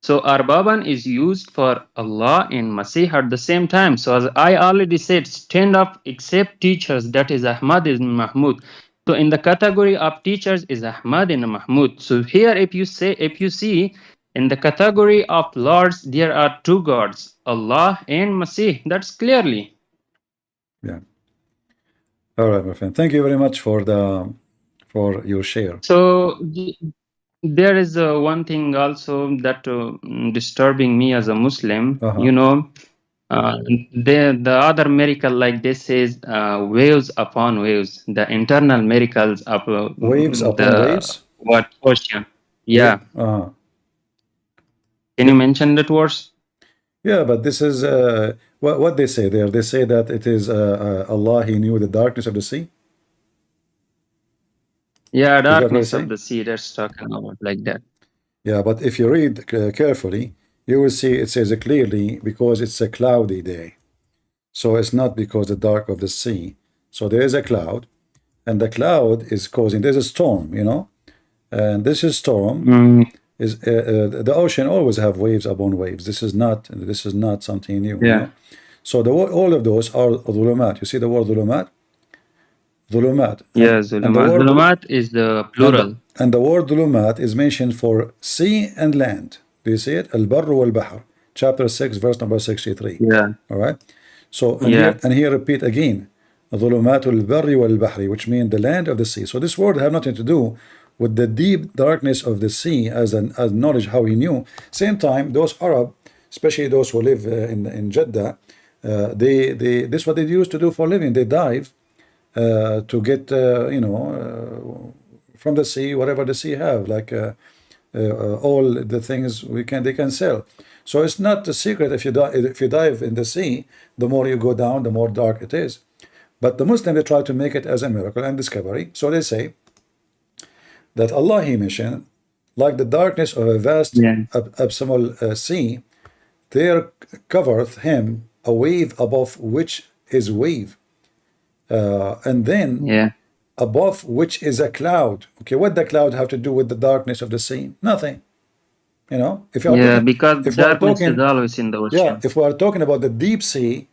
So Arbaban is used for Allah and Masih at the same time. So as I already said, stand up except teachers, that is Ahmad and Mahmud. So in the category of teachers is Ahmad and Mahmud. So here, if you see in the category of lords, there are two gods, Allah and Masih. That's clearly. Yeah. All right, my friend. Thank you very much for your share. So there is one thing also that disturbing me as a Muslim. You know, the other miracle, like this, is waves upon waves. The internal miracles of Waves upon the waves. what ocean? Yeah. Can you mention that words? Yeah, but this is what they say there. They say that it is Allah. He knew the darkness of the sea. Yeah, darkness of the sea. That's talking about like that. Yeah, but if you read carefully, you will see it says clearly because it's a cloudy day. So it's not because the dark of the sea. So there is a cloud, and the cloud is causing. There's a storm, you know, and this is storm. Is the ocean always have waves upon waves. This is not something new. Yeah. You know? So all of those are dhulumat. You see the word dhulumat? Dhulumat. Yeah, dhulumat is the plural. And the word dhulumat is mentioned for sea and land. Do you see it? Al-barru wal-bahr. Chapter 6, verse number 63. Yeah. All right. So here repeat again. Dhulumatul barri wal-bahri, which means the land of the sea. So this word have nothing to do with the deep darkness of the sea as knowledge how he knew. Same time, those Arab, especially those who live in Jeddah, this is what they used to do for living. They dive to get from the sea whatever the sea have, like all the things they can sell. So it's not a secret if you dive in the sea, the more you go down, the more dark it is. But the Muslim, they try to make it as a miracle and discovery. So they say that Allah, he mentioned, like the darkness of a vast abysmal sea, there covereth him a wave above which is wave, and then above which is a cloud. Okay, what the cloud have to do with the darkness of the sea? Nothing. You know, if you are because darkness is always in the ocean. Yeah, if we are talking about the deep sea,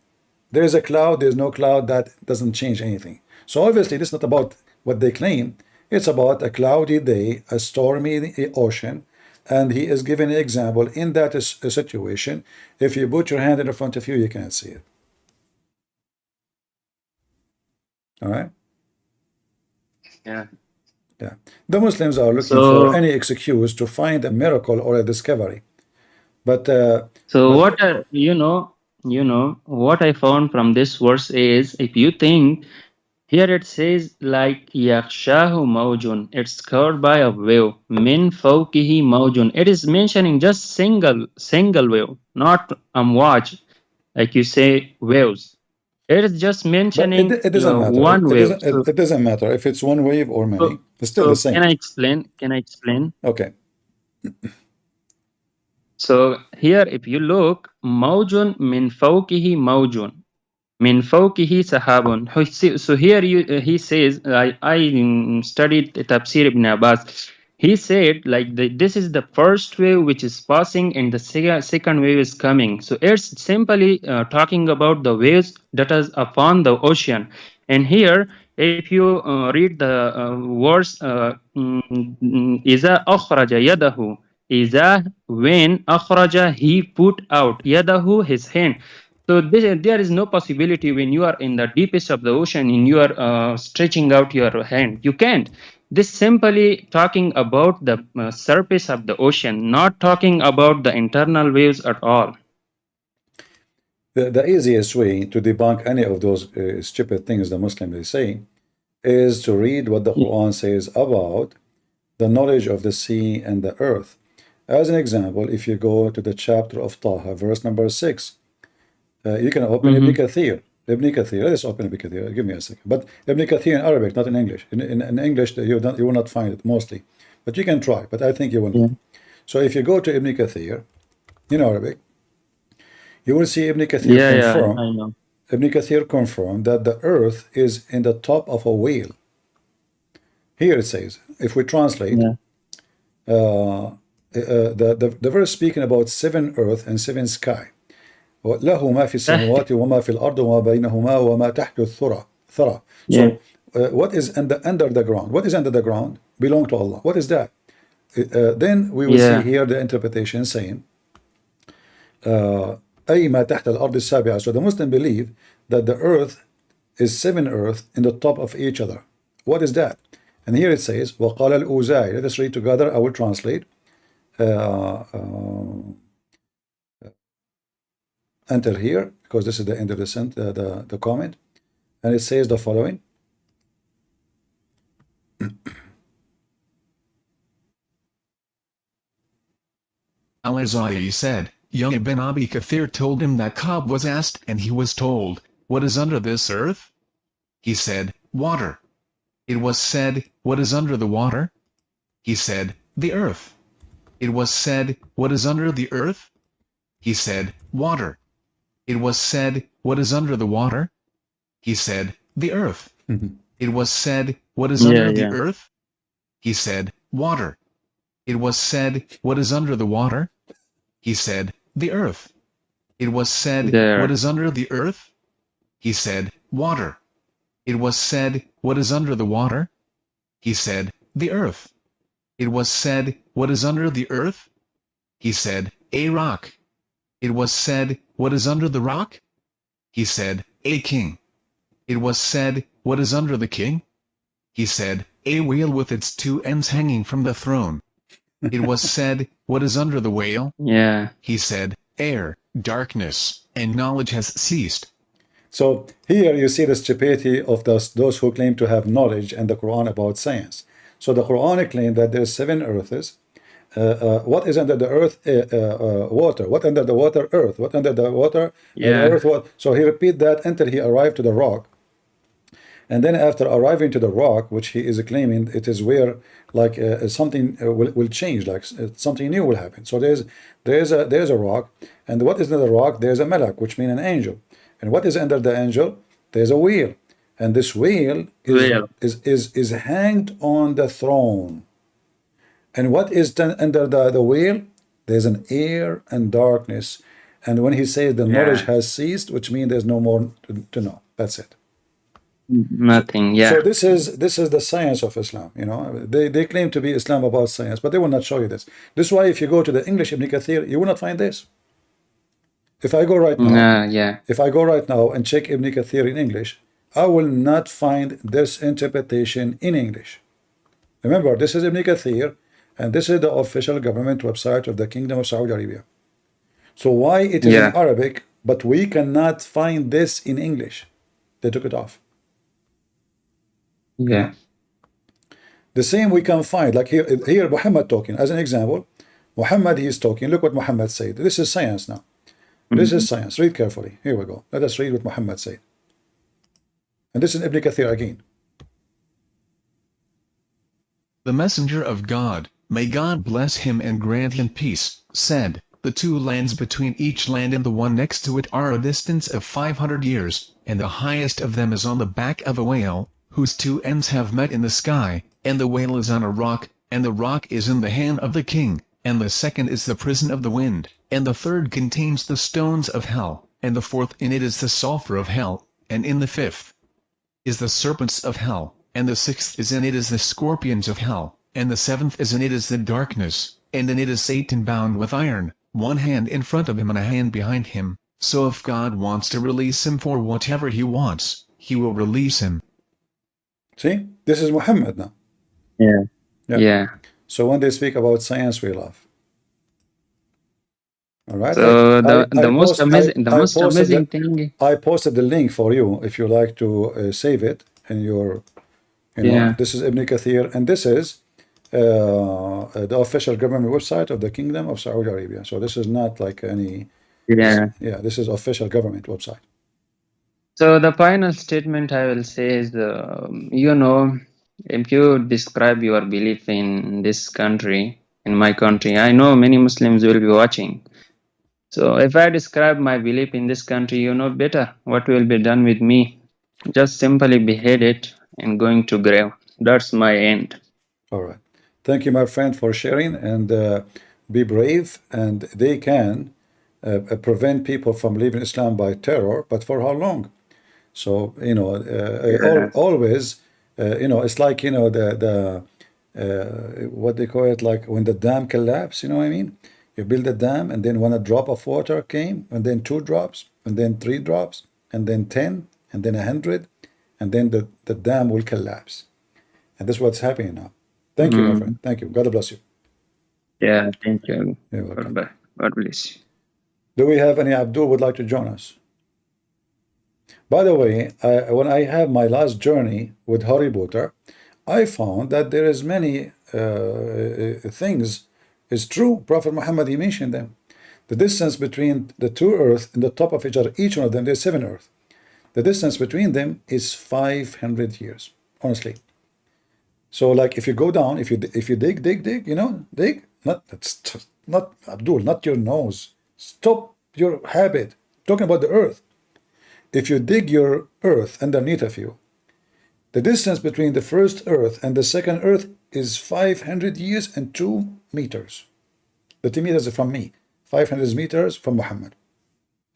there is a cloud, there's no cloud, that doesn't change anything. So obviously this is not about what they claim. It's about a cloudy day, a stormy ocean, and he is giving an example in that situation. If you put your hand in front of you, you can't see it. All right? Yeah. Yeah. The Muslims are looking for any excuse to find a miracle or a discovery. But what what I found from this verse is, if you think here it says like yakhshahu mawjun, it's covered by a wave, min fawqihi mawjun. It is mentioning just single wave, not amwaj, like you say waves. It is just mentioning it doesn't matter. one wave. It doesn't matter if it's one wave or many. It's still the same. Can I explain? Okay. So here, if you look, mawjun min fawqihi mawjun. Min fawqihi sahabun. So here he says, I studied Tafsir Ibn Abbas. He said like this is the first wave which is passing and the second wave is coming. So it's simply talking about the waves that is upon the ocean. And here, if you read the verse, Iza akhraja yadahu. Iza, when akhraja, he put out, yadahu, his hand. So there is no possibility when you are in the deepest of the ocean and you are stretching out your hand. You can't. This simply talking about the surface of the ocean, not talking about the internal waves at all. The easiest way to debunk any of those stupid things the Muslims say is to read what the Quran says about the knowledge of the sea and the earth. As an example, if you go to the chapter of Taha, verse number 6, you can open Ibn Kathir. Ibn Kathir, let's open Ibn Kathir. Give me a second. But Ibn Kathir in Arabic, not in English. In English, you will not find it mostly. But you can try, but I think you will not. So if you go to Ibn Kathir in Arabic, you will see Ibn Kathir confirm. I know. Ibn Kathir confirmed that the earth is in the top of a whale. Here it says, if we translate, the verse speaking about 7 earth and 7 sky. له ما في السماوات وما في الأرض وما بينهما وما تحت الثرى. So what is under the ground? What is under the ground belong to Allah. What is that? Then we will see Yeah. here the interpretation saying أي ما تحت الأرض السابعة. So the Muslim believe that the earth is 7 earth in the top of each other. What is that? And here it says وقال الأوزاعي. Let us read together. I will translate. Enter here because this is the end of the comment, and it says the following. Al-Azai said, young Ibn Abi Kathir told him that Ka'b was asked and he was told, what is under this earth? He said, water. It was said, what is under the water? He said, the earth. It was said, what is under the earth? He said, water. It was said, what is under the water? He said, the earth. It was said, what is under the earth? He said, water. It was said, what is under the water? He said, the earth. It was said, what is under the earth? He said, water. It was said, what is under the water? He said, the earth. It was said, what is under the earth? He said, a rock. It was said, what is under the rock? He said, a king. It was said, what is under the king? He said, a whale with its 2 ends hanging from the throne. It was said, what is under the whale? Yeah. He said, air, darkness, and knowledge has ceased. So here you see the stupidity of those who claim to have knowledge and the Quran about science. So the Quran claims that there's 7 earths. What is under the earth? Water. What under the water? Earth. What under the water? Earth. What? So he repeat that until he arrived to the rock. And then after arriving to the rock, which he is claiming it is where like something will change, like something new will happen. So there's a rock, and what is under the rock? There's a malak, which means an angel. And what is under the angel? There's a wheel, and this wheel is hanged on the throne. And what is under the wheel? There's an air and darkness. And when he says the knowledge has ceased, which means there's no more to know. That's it. Nothing. So this is the science of Islam. You know, they claim to be Islam about science, but they will not show you this. This is why if you go to the English Ibn Kathir, you will not find this. If I go right now, if I go right now and check Ibn Kathir in English, I will not find this interpretation in English. Remember, this is Ibn Kathir, and this is the official government website of the Kingdom of Saudi Arabia. So why it is in Arabic, but we cannot find this in English? They took it off. The same we can find, like here Muhammad talking, as an example. Muhammad, he is talking. Look what Muhammad said. This is science now. This is science. Read carefully. Here we go. Let us read what Muhammad said. And this is Ibn Kathir again. The messenger of God, may God bless him and grant him peace, said, the 2 lands between each land and the one next to it are a distance of 500 years, and the highest of them is on the back of a whale, whose 2 ends have met in the sky, and the whale is on a rock, and the rock is in the hand of the king, and the second is the prison of the wind, and the third contains the stones of hell, and the fourth in it is the sulfur of hell, and in the fifth is the serpents of hell, and the sixth is in it is the scorpions of hell, and the seventh is in it is the darkness, and in it is Satan bound with iron, 1 hand in front of him and a hand behind him. So if God wants to release him for whatever he wants, he will release him. See, this is Muhammad now. So when they speak about science, we laugh. All right. So the most amazing thing. I posted the link for you if you like to save it in your. You know, this is Ibn Kathir, and this is the official government website of the Kingdom of Saudi Arabia. So this is not like any. This is official government website. So the final statement I will say is, you know, if you describe your belief in this country, in my country, I know many Muslims will be watching. So if I describe my belief in this country, you know better what will be done with me. Just simply beheaded and going to grave. That's my end. All right. Thank you, my friend, for sharing, and be brave. And they can prevent people from leaving Islam by terror, but for how long? So, you know, always It's like, what they call it, like when the dam collapse, you know what I mean? You build a dam, and then when a drop of water came, and then 2 drops, and then 3 drops, and then 10, and then 100, and then the dam will collapse. And that's what's happening now. Thank you, my friend. Thank you. God bless you. Yeah, thank you. You're welcome. God bless you. Do we have any Abdul would like to join us? By the way, when I have my last journey with Harry Potter, I found that there is many things is true. Prophet Muhammad, he mentioned them. The distance between the 2 earths and the top of each other, each one of them, there's 7 earths. The distance between them is 500 years, honestly. So, like, if you go down, if you dig, dig, not Abdul, not your nose. Stop your habit. Talking about the earth. If you dig your earth underneath of you, the distance between the first earth and the second earth is 500 years and 2 meters. The 2 meters are from me. 500 meters from Muhammad.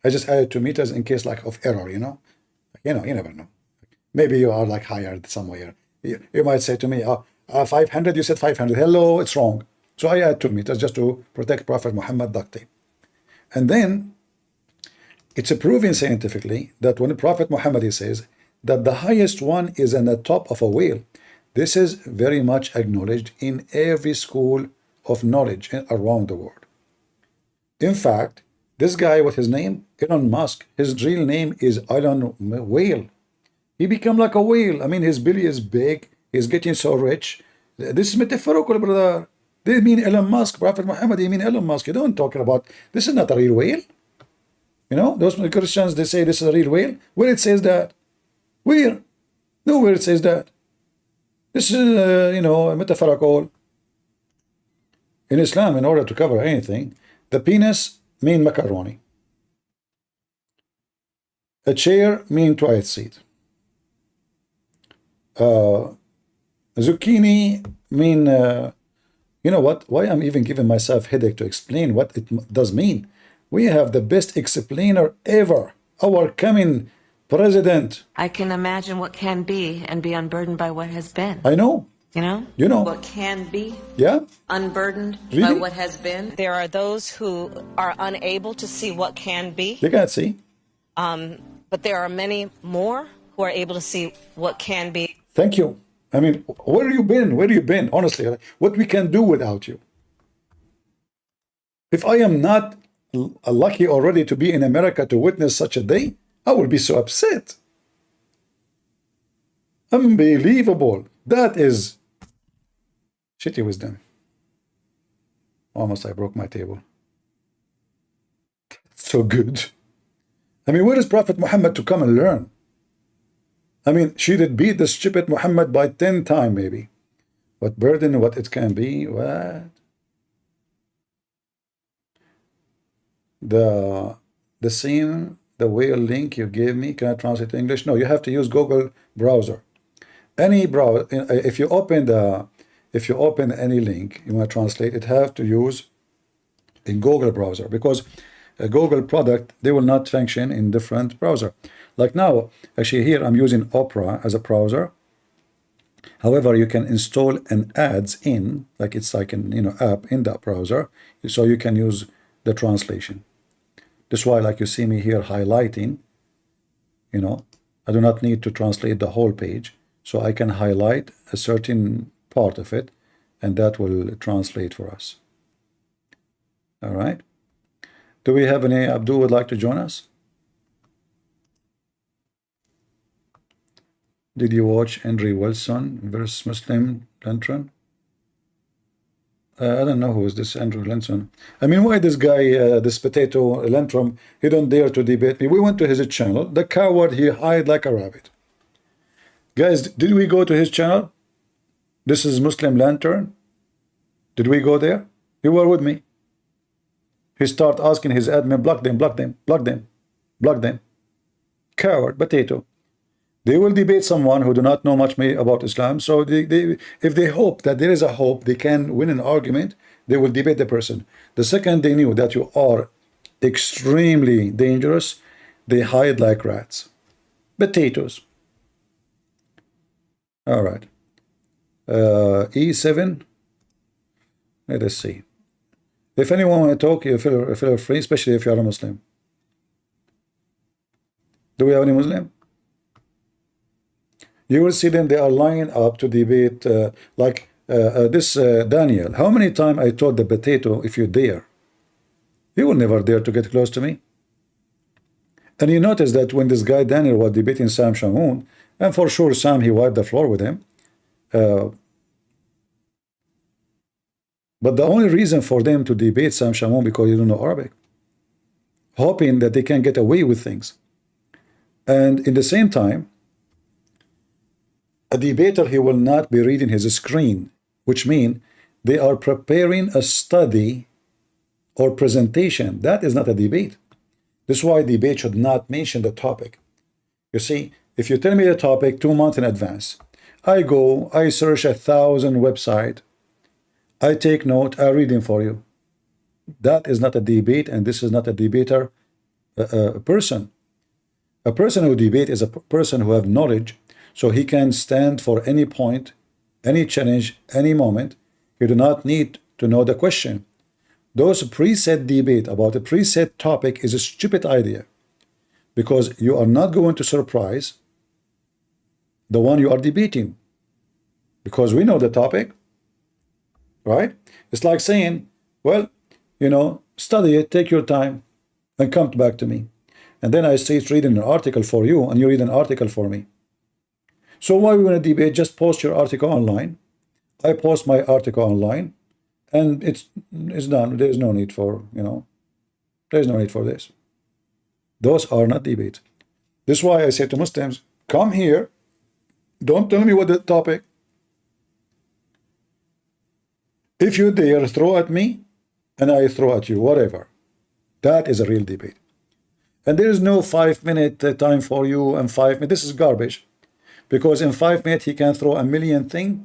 I just added 2 meters in case like of error, you never know. Maybe you are like higher somewhere. You might say to me, 500, you said 500. Hello, it's wrong. So I add 2 meters just to protect Prophet Muhammad duct tape. And then it's proven scientifically that when Prophet Muhammad, he says that the highest one is on the top of a whale. This is very much acknowledged in every school of knowledge around the world. In fact, this guy, with his name, Elon Musk, his real name is Elon Whale. He become like a whale. I mean, his belly is big. He's getting so rich. This is metaphorical, brother. They mean Elon Musk. Prophet Muhammad, they mean Elon Musk. You don't talk about, this is not a real whale. Those Christians, they say this is a real whale. Where it says that? Where? Nowhere it says that. This is, metaphorical. In Islam, in order to cover anything, the penis mean macaroni. A chair mean toilet seat. Zucchini mean, you know what? Why I'm even giving myself headache to explain what it does mean. We have the best explainer ever. Our coming president. I can imagine what can be and be unburdened by what has been. I know. You know? What can be unburdened by what has been. There are those who are unable to see what can be. They can't see. But there are many more who are able to see what can be. Thank you. I mean, where have you been? Where have you been? Honestly, what we can do without you. If I am not lucky already to be in America to witness such a day, I will be so upset. Unbelievable. That is shitty wisdom. Almost I broke my table. So good. I mean, where is Prophet Muhammad to come and learn? I mean, she did beat the stupid Muhammad by 10 times maybe. What burden, what it can be, what? The scene, the whale link you gave me, can I translate to English? No, you have to use Google browser. Any browser, if you open any link you want to translate, it have to use in Google browser, because a Google product, they will not function in different browser. Like now, actually here I'm using Opera as a browser. However, you can install an ads in, like it's like an app in that browser, so you can use the translation. That's why, like you see me here highlighting, I do not need to translate the whole page, so I can highlight a certain part of it, and that will translate for us. All right. Do we have any Abdul would like to join us? Did you watch Andrew Wilson versus Muslim Lantern? I don't know who is this Andrew Linson. I mean, why this guy, this potato Lantrum, he don't dare to debate me. We went to his channel. The coward, he hide like a rabbit. Guys, did we go to his channel? This is Muslim Lantern. Did we go there? You were with me. He start asking his admin, block them, block them, block them, block them. Coward, potato. They will debate someone who do not know much about Islam. So if they hope that there is a hope they can win an argument, they will debate the person. The second they knew that you are extremely dangerous, they hide like rats. Potatoes. All right. E7. Let us see. If anyone want to talk, you feel free, especially if you are a Muslim. Do we have any Muslim? You will see them, they are lining up to debate this Daniel. How many times I told the potato, if you dare, he will never dare to get close to me. And you notice that when this guy Daniel was debating Sam Shamoun, and for sure Sam, he wiped the floor with him. But the only reason for them to debate Sam Shamoun because you don't know Arabic, hoping that they can get away with things. And in the same time, a debater, he will not be reading his screen, which means they are preparing a study or presentation. That is not a debate. This is why debate should not mention the topic. You see, if you tell me the topic 2 months in advance, I go, I search 1,000 websites, I take note, I read them for you. That is not a debate, and this is not a debater person. A person who debate is a person who have knowledge, so he can stand for any point, any challenge, any moment. You do not need to know the question. Those preset debate about a preset topic is a stupid idea, because you are not going to surprise the one you are debating, because we know the topic, right? It's like saying, well, you know, study it, take your time, and come back to me. And then I say reading an article for you, and you read an article for me. So why we want to debate? Just post your article online. I post my article online, and it's done. There's no need for, you know, there's no need for this. Those are not debate. This is why I say to Muslims, come here. Don't tell me what the topic. If you dare throw at me, and I throw at you, whatever. That is a real debate. And there is no 5-minute time for you and 5 minutes. This is garbage. Because in 5 minutes, he can throw a million things.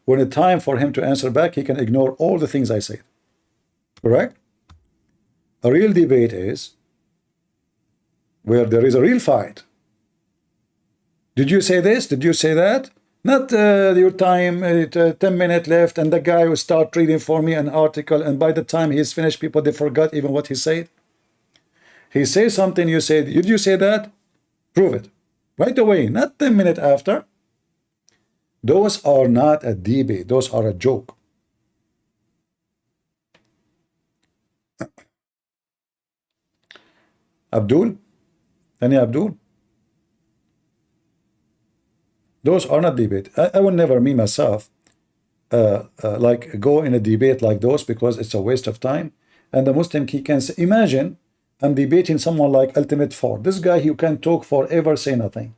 When it's time for him to answer back, he can ignore all the things I said. Correct? A real debate is where there is a real fight. Did you say this? Did you say that? Not your time, 10 minutes left, and the guy will start reading for me an article, and by the time he's finished, people, they forgot even what he said. He says something, you say, did you say that? Prove it. Right away, not 10 minutes after. Those are not a debate. Those are a joke. Abdul? Any Abdul? Those are not debate. I will never, me myself, like go in a debate like those, because it's a waste of time. And the Muslim, he can say, imagine I'm debating someone like Ultimate Ford. This guy, he can talk forever, say nothing.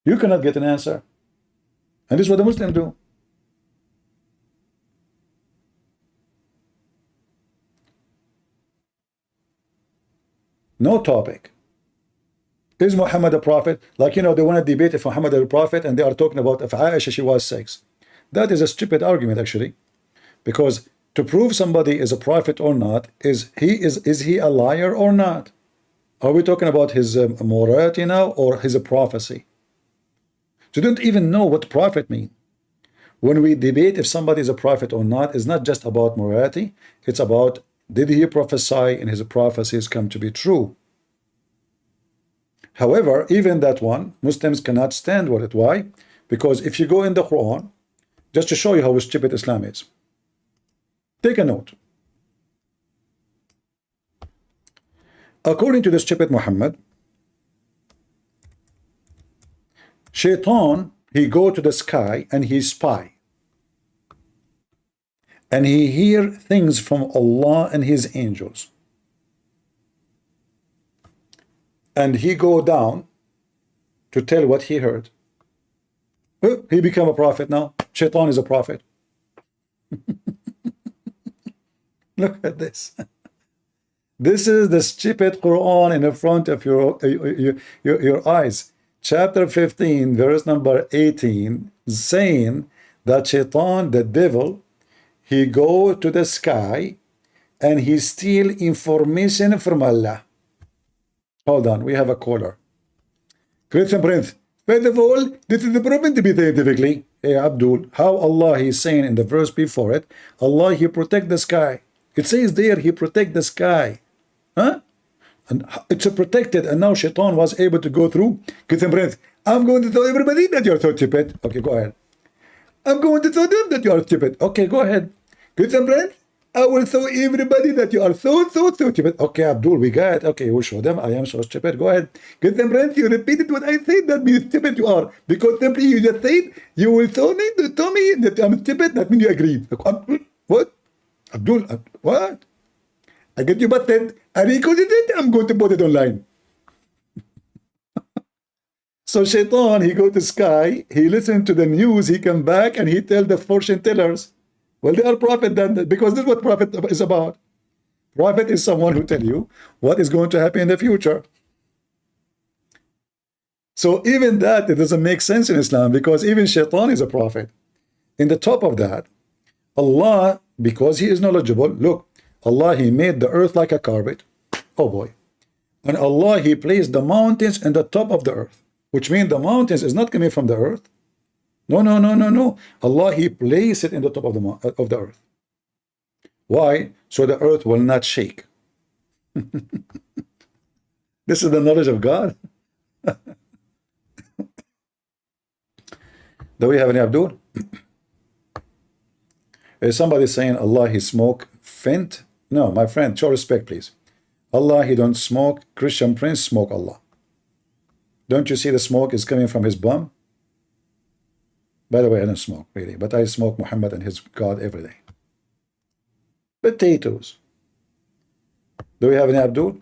You cannot get an answer. And this is what the Muslims do. No topic. Is Muhammad a prophet? Like, you know, they want to debate if Muhammad is a prophet, and they are talking about if Aisha, she was 6. That is a stupid argument, actually. Because to prove somebody is a prophet or not, is he a liar or not? Are we talking about his morality now, or his prophecy? So you don't even know what prophet means. When we debate if somebody is a prophet or not, it's not just about morality. It's about, did he prophesy and his prophecies come to be true? However, even that one, Muslims cannot stand with it. Why? Because if you go in the Quran, just to show you how stupid Islam is, take a note. According to the stupid Muhammad, Shaitan, he go to the sky and he spy. And he hear things from Allah and his angels. And he go down to tell what he heard. He became a prophet now. Shaitan is a prophet. Look at this. This is the stupid Quran in the front of your eyes. Chapter 15, verse number 18, saying that Shaitan, the devil, he go to the sky and he steal information from Allah. Hold on, we have a caller. Christian Prince. First of all, this is proven to be scientifically. Hey, Abdul, how Allah is saying in the verse before it, Allah, He protect the sky. It says there, He protect the sky. Huh? And it's protected, and now Shaitan was able to go through. Christian Prince, I'm going to tell everybody that you're so stupid. Okay, go ahead. I'm going to tell them that you are stupid. Okay, go ahead. Christian Prince, I will show everybody that you are so stupid. Okay, Abdul, we got it. Okay, we'll show them I am so stupid. Go ahead. Christian Prince, you repeated what I said, that means stupid you are. Because simply you just said, you will show me to tell me that I'm stupid, that means you agreed. What? Abdul, what? I get you busted. I recorded it. I'm going to put it online. So Shaitan, he go to sky. He listen to the news. He come back and he tell the fortune tellers. Well, they are prophet then, because this is what prophet is about. Prophet is someone who tell you what is going to happen in the future. So even that, it doesn't make sense in Islam, because even Shaitan is a prophet. In the top of that, Allah, because He is knowledgeable, look, Allah, He made the earth like a carpet. Oh boy. And Allah, He placed the mountains in the top of the earth, which means the mountains is not coming from the earth. No. Allah, He placed it in the top of the earth. Why? So the earth will not shake. This is the knowledge of God. Do we have any Abdul? Is somebody saying Allah, He smoke Fent? No, my friend, show respect, please. Allah, He don't smoke. Christian Prince smoke Allah. Don't you see the smoke is coming from his bum? By the way, I don't smoke, really, but I smoke Muhammad and his God every day. Potatoes. Do we have any Abdul?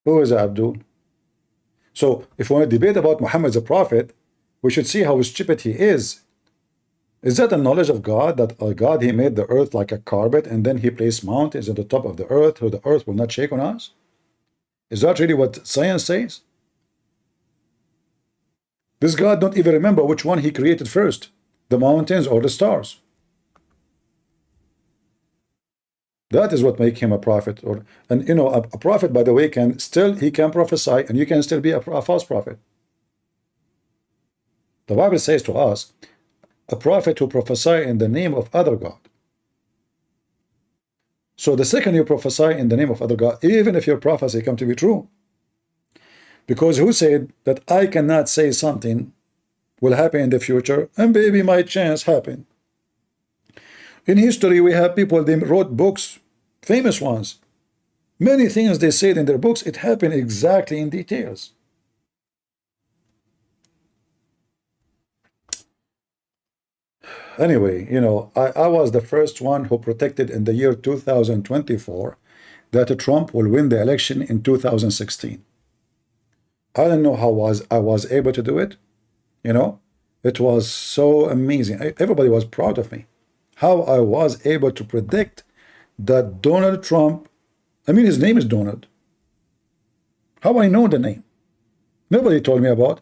Who is Abdul? So, if we want to debate about Muhammad as a prophet, we should see how stupid he is. Is that a knowledge of God, that God, He made the earth like a carpet, and then He placed mountains at the top of the earth, so the earth will not shake on us? Is that really what science says? This God don't even remember which one He created first, the mountains or the stars. That is what makes him a prophet. And you know, a prophet, by the way, he can prophesy, and you can still be a false prophet. The Bible says to us, a prophet who prophesy in the name of other God. So the second you prophesy in the name of other God, even if your prophecy come to be true, because who said that I cannot say something will happen in the future, and maybe my chance happen? In history, we have people, they wrote books, famous ones. Many things they said in their books, it happened exactly in details. Anyway, you know, I was the first one who predicted in the year 2024 that Trump will win the election in 2016. I don't know how I was able to do it. You know, it was so amazing. Everybody was proud of me. How I was able to predict that Donald Trump, I mean, his name is Donald. How I know the name? Nobody told me about.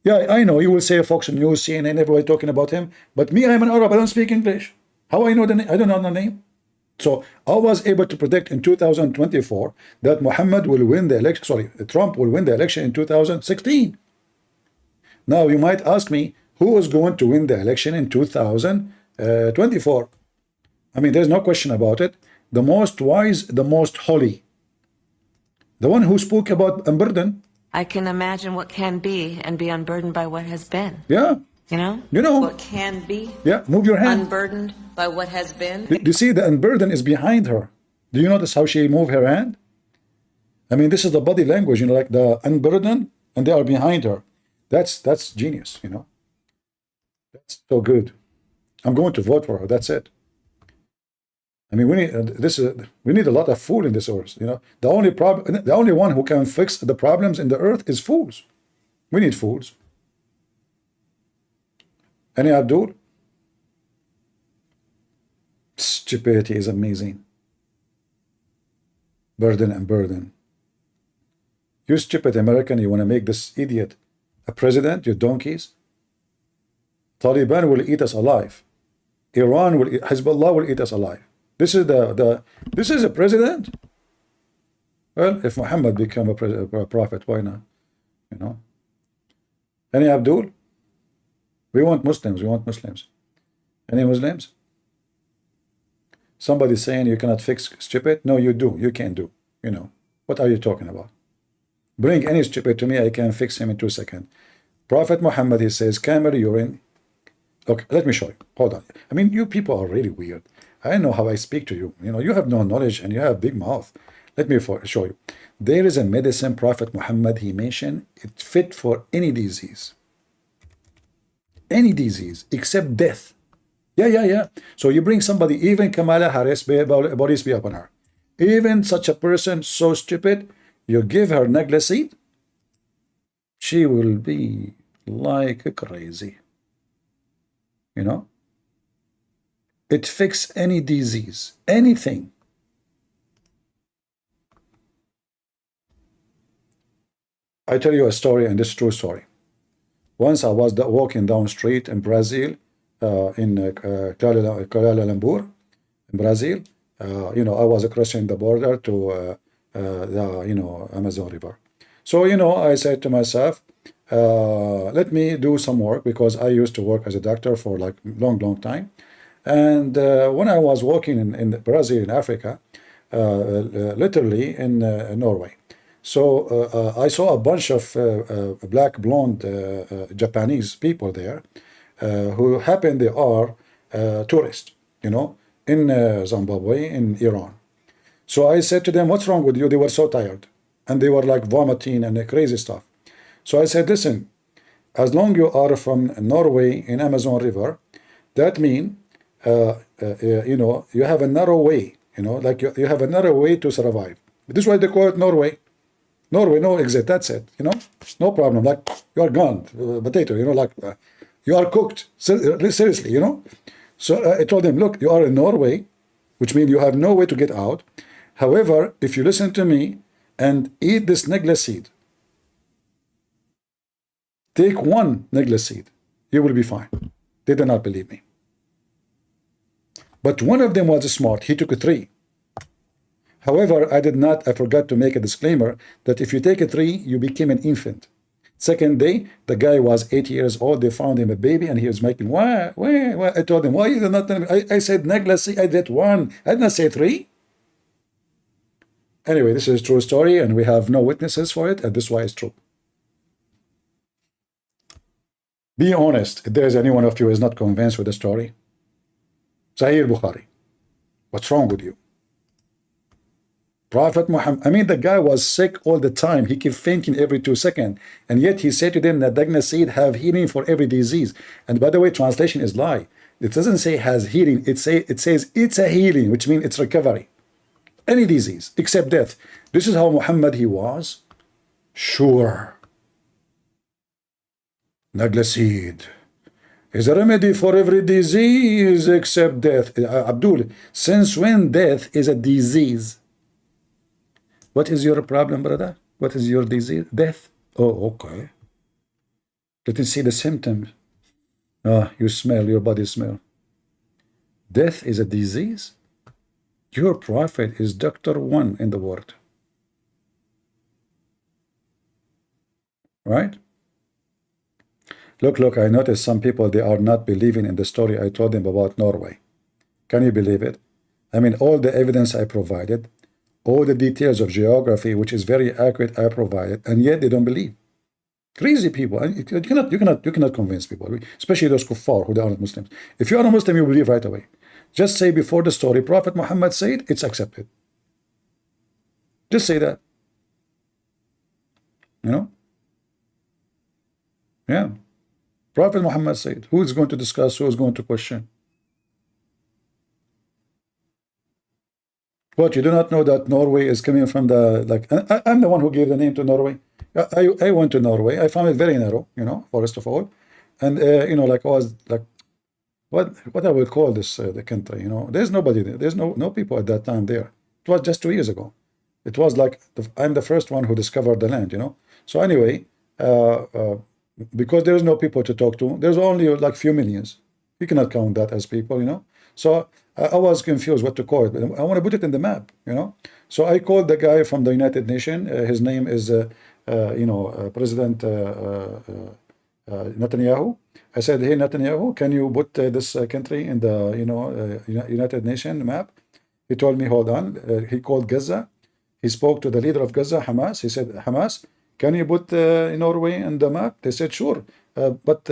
Yeah, I know, you will say Fox News, CNN, everybody talking about him. But me, I'm an Arab, I don't speak English. How I know the name? I don't know the name. So I was able to predict in 2024 that Muhammad will win the election, sorry, Trump will win the election in 2016. Now you might ask me, who was going to win the election in 2024? I mean, there's no question about it. The most wise, the most holy. The one who spoke about unburden. I can imagine what can be and be unburdened by what has been. Yeah. You know? You know. What can be. Yeah, move your hand. Unburdened by what has been. Do you see the unburden is behind her? Do you notice how she moved her hand? I mean, this is the body language, you know, like the unburden, and they are behind her. That's genius, you know. That's so good. I'm going to vote for her. That's it. I mean, we need a lot of fool in this earth. You know, the only one who can fix the problems in the earth is fools. We need fools. Any Abdul? Stupidity is amazing. Burden and burden. You stupid American, you want to make this idiot a president, you donkeys? Taliban will eat us alive. Iran will, Hezbollah will eat us alive. This is this is a president. Well, if Muhammad became a prophet, why not? You know? Any Abdul? We want Muslims. We want Muslims. Any Muslims? Somebody saying you cannot fix stupid? No, you do. You can do. You know. What are you talking about? Bring any stupid to me, I can fix him in 2 seconds. Prophet Muhammad, he says, camel urine. Okay, let me show you. Hold on. I mean, you people are really weird. I know how I speak to you. You know, you have no knowledge and you have big mouth. Let me show you. There is a medicine Prophet Muhammad, he mentioned, it fit for any disease. Any disease, except death. Yeah. So you bring somebody, even Kamala Harris, bodies be upon her. Even such a person, so stupid, you give her negligee, she will be like crazy. You know? It fixes any disease, anything. I tell you a story, and this is a true story. Once I was walking down street in Brazil, in Kuala Lumpur, in Brazil. You know, I was crossing the border to the Amazon River. So I said to myself, let me do some work, because I used to work as a doctor for like long time. And when I was walking in Brazil, in Africa, literally in Norway. So I saw a bunch of black blonde Japanese people there, who happen they are tourists, in Zimbabwe, in Iran. So I said to them, what's wrong with you? They were so tired, and they were like vomiting and crazy stuff. So I said, listen, as long you are from Norway in Amazon River, that means you have a narrow way, like you have a narrow way to survive. This is why they call it Norway. Norway, no exit, that's it, no problem. Like, you are gone, potato, like you are cooked, seriously, So I told them, look, you are in Norway, which means you have no way to get out. However, if you listen to me and eat this negla seed, take one negla seed, you will be fine. They did not believe me. But one of them was smart. He took 3. However, I forgot to make a disclaimer that if you take 3, you became an infant. Second day, the guy was 8 years old. They found him a baby, and he was making, why? I told him, why you did not tell me? I said, negla seed, I did 1. I did not say 3. Anyway, this is a true story, and we have no witnesses for it, and this is why it's true. Be honest, if there is any one of you who is not convinced with the story. Sahih Bukhari, what's wrong with you? Prophet Muhammad, I mean, the guy was sick all the time. He kept fainting every 2 seconds. And yet he said to them that Dagna seed have healing for every disease. And by the way, translation is lie. It doesn't say has healing. It says it's a healing, which means it's recovery. Any disease except death. This is how Muhammad he was. Sure. Nagla seed is a remedy for every disease except death. Abdul, since when death is a disease? What is your problem, brother? What is your disease? Death? Oh, okay. Let me see the symptoms. You smell, your body smell. Death is a disease? Your prophet is Dr. 1 in the world. Right? Look, I noticed some people, they are not believing in the story I told them about Norway. Can you believe it? I mean, all the evidence I provided, all the details of geography, which is very accurate, I provided, and yet they don't believe. Crazy people. You cannot convince people, especially those kuffar who are not Muslims. If you are a Muslim, you believe right away. Just say before the story, Prophet Muhammad said, it's accepted. Just say that. Yeah. Prophet Muhammad said, who is going to discuss, who is going to question? What, you do not know that Norway is coming from I'm the one who gave the name to Norway. I went to Norway. I found it very narrow, first of all. And, I was like, what I would call this, the country, there's nobody there. There's no people at that time there. It was just 2 years ago. It was like, I'm the first one who discovered the land, So anyway, because there's no people to talk to, there's only like few millions. You cannot count that as people, So I was confused what to call it, but I want to put it in the map, you know. So I called the guy from the United Nations. His name is, President Netanyahu. I said, hey, Netanyahu, can you put this country in the, United Nations map? He told me, hold on. He called Gaza. He spoke to the leader of Gaza, Hamas. He said, Hamas, can you put Norway in the map? They said, sure. But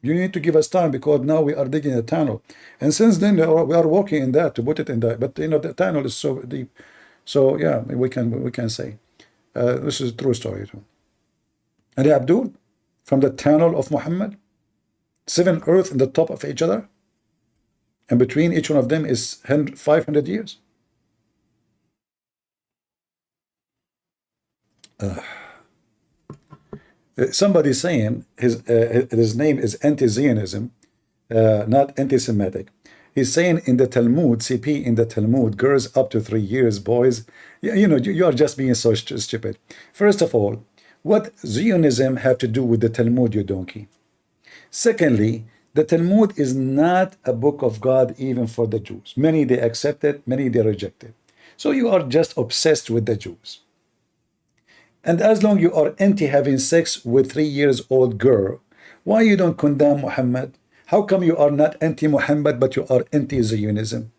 you need to give us time because now we are digging a tunnel. And since then, we are working in that to put it in that. But, the tunnel is so deep. So, yeah, we can say. This is a true story, too. And Abdul, from the tunnel of Muhammad, 7 earths in the top of each other, and between each one of them is 500 years. Somebody saying his name is anti-Zionism, not anti-Semitic. He's saying in the Talmud, CP in the Talmud, girls up to 3 years, boys, you are just being so stupid. First of all, what Zionism have to do with the Talmud, you donkey? Secondly, the Talmud is not a book of God even for the Jews. Many they accept it, many they reject it. So you are just obsessed with the Jews. And as long you are anti having sex with 3 years old girl, why you don't condemn Muhammad? How come you are not anti-Muhammad, but you are anti-Zionism?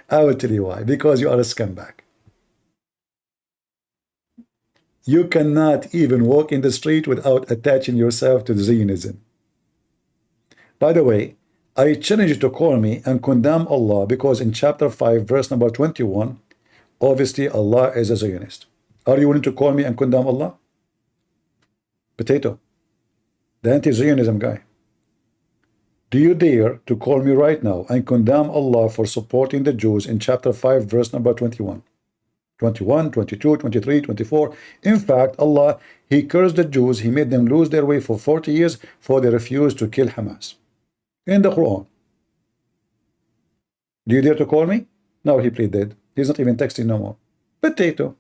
I will tell you why. Because you are a scumbag. You cannot even walk in the street without attaching yourself to Zionism. By the way, I challenge you to call me and condemn Allah, because in chapter 5, verse number 21, obviously Allah is a Zionist. Are you willing to call me and condemn Allah? Potato, the anti-Zionism guy. Do you dare to call me right now and condemn Allah for supporting the Jews in chapter 5, verse number 21? 21, 22, 23, 24. In fact, Allah, He cursed the Jews. He made them lose their way for 40 years for they refused to kill Hamas. In the Quran. Do you dare to call me? No, he played dead. He's not even texting no more. Potato.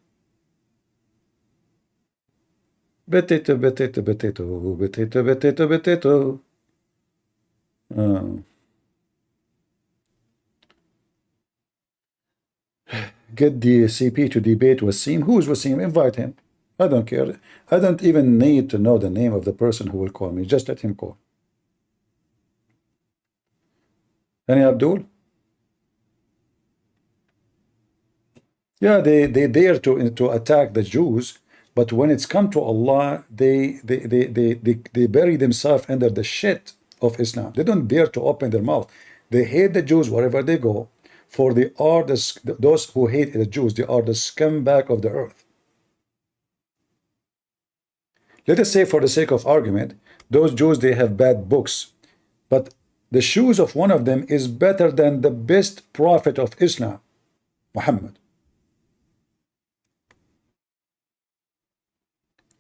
Potato, potato, potato, potato, potato, potato. Get the CP to debate Wasim. Who's Wasim? Invite him. I don't care. I don't even need to know the name of the person who will call me. Just let him call. Any Abdul? Yeah, they dare to attack the Jews, but when it's come to Allah, they bury themselves under the shit of Islam. They don't dare to open their mouth. They hate the Jews wherever they go, for they are those who hate the Jews. They are the scumbag of the earth. Let us say, for the sake of argument, those Jews, they have bad books, but the shoes of one of them is better than the best prophet of Islam, Muhammad.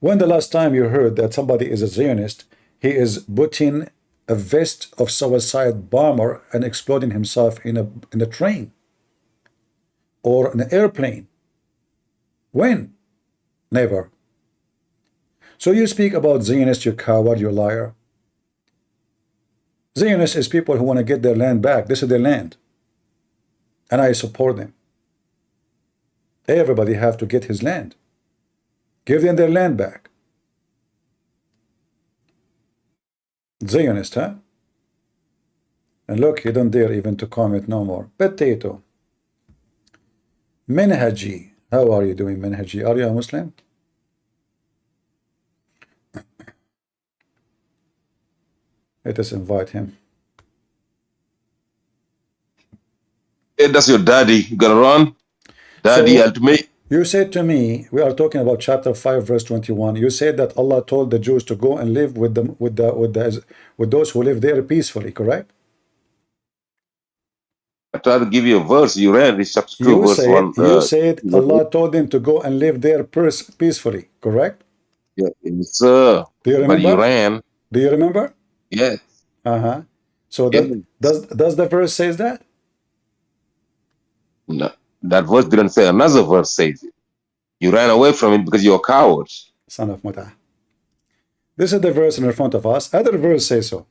When the last time you heard that somebody is a Zionist, he is putting a vest of suicide bomber and exploding himself in a train or an airplane? When? Never. So you speak about Zionists, you coward, you liar. Zionists is people who want to get their land back. This is their land. And I support them. Everybody have to get his land. Give them their land back. Zionist, huh? And look, you don't dare even to comment no more. Potato. Minhaji. How are you doing, Minhaji? Are you a Muslim? Let us invite him. Hey, that's your daddy. You gotta run. Daddy, So, ultimate. you said to me, we are talking about chapter 5, verse 21. You said that Allah told the Jews to go and live with those who live there peacefully, correct? I tried to give you a verse. You ran. It's chapter 2, verse 1. You said Allah told them to go and live there peacefully, correct? Yeah, yes, sir. Do you But remember? you ran. Do you remember? Yes. So Yes. does the verse says that? No, that verse didn't say. Another verse says it. You ran away from it because you're a coward. Son of Muta. This is the verse in front of us. Other verse says so.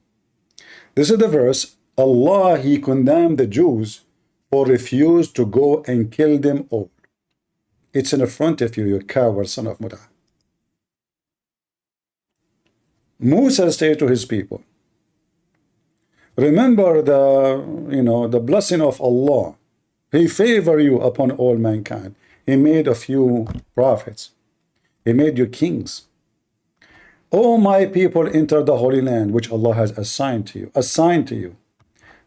This is the verse. Allah, He condemned the Jews for refuse to go and kill them all. It's in front of you, you coward son of Mut'ah. Musa said to his people, remember the blessing of Allah. He favored you upon all mankind. He made of you prophets. He made you kings. O my people, enter the Holy Land, which Allah has assigned to you. Assigned to you.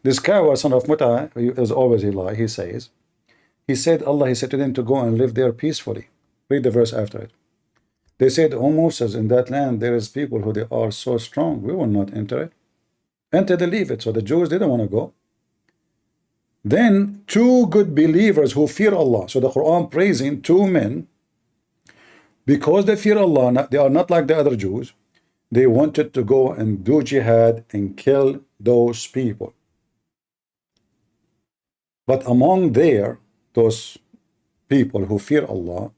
This coward son of Mut'ah, as always he lie, he said to them to go and live there peacefully. Read the verse after it. They said, O Moses, in that land there is people who they are so strong, we will not enter it. Enter they leave it. So the Jews didn't want to go. Then two good believers who fear Allah. So the Quran praising two men because they fear Allah. They are not like the other Jews. They wanted to go and do jihad and kill those people. But among those people who fear Allah,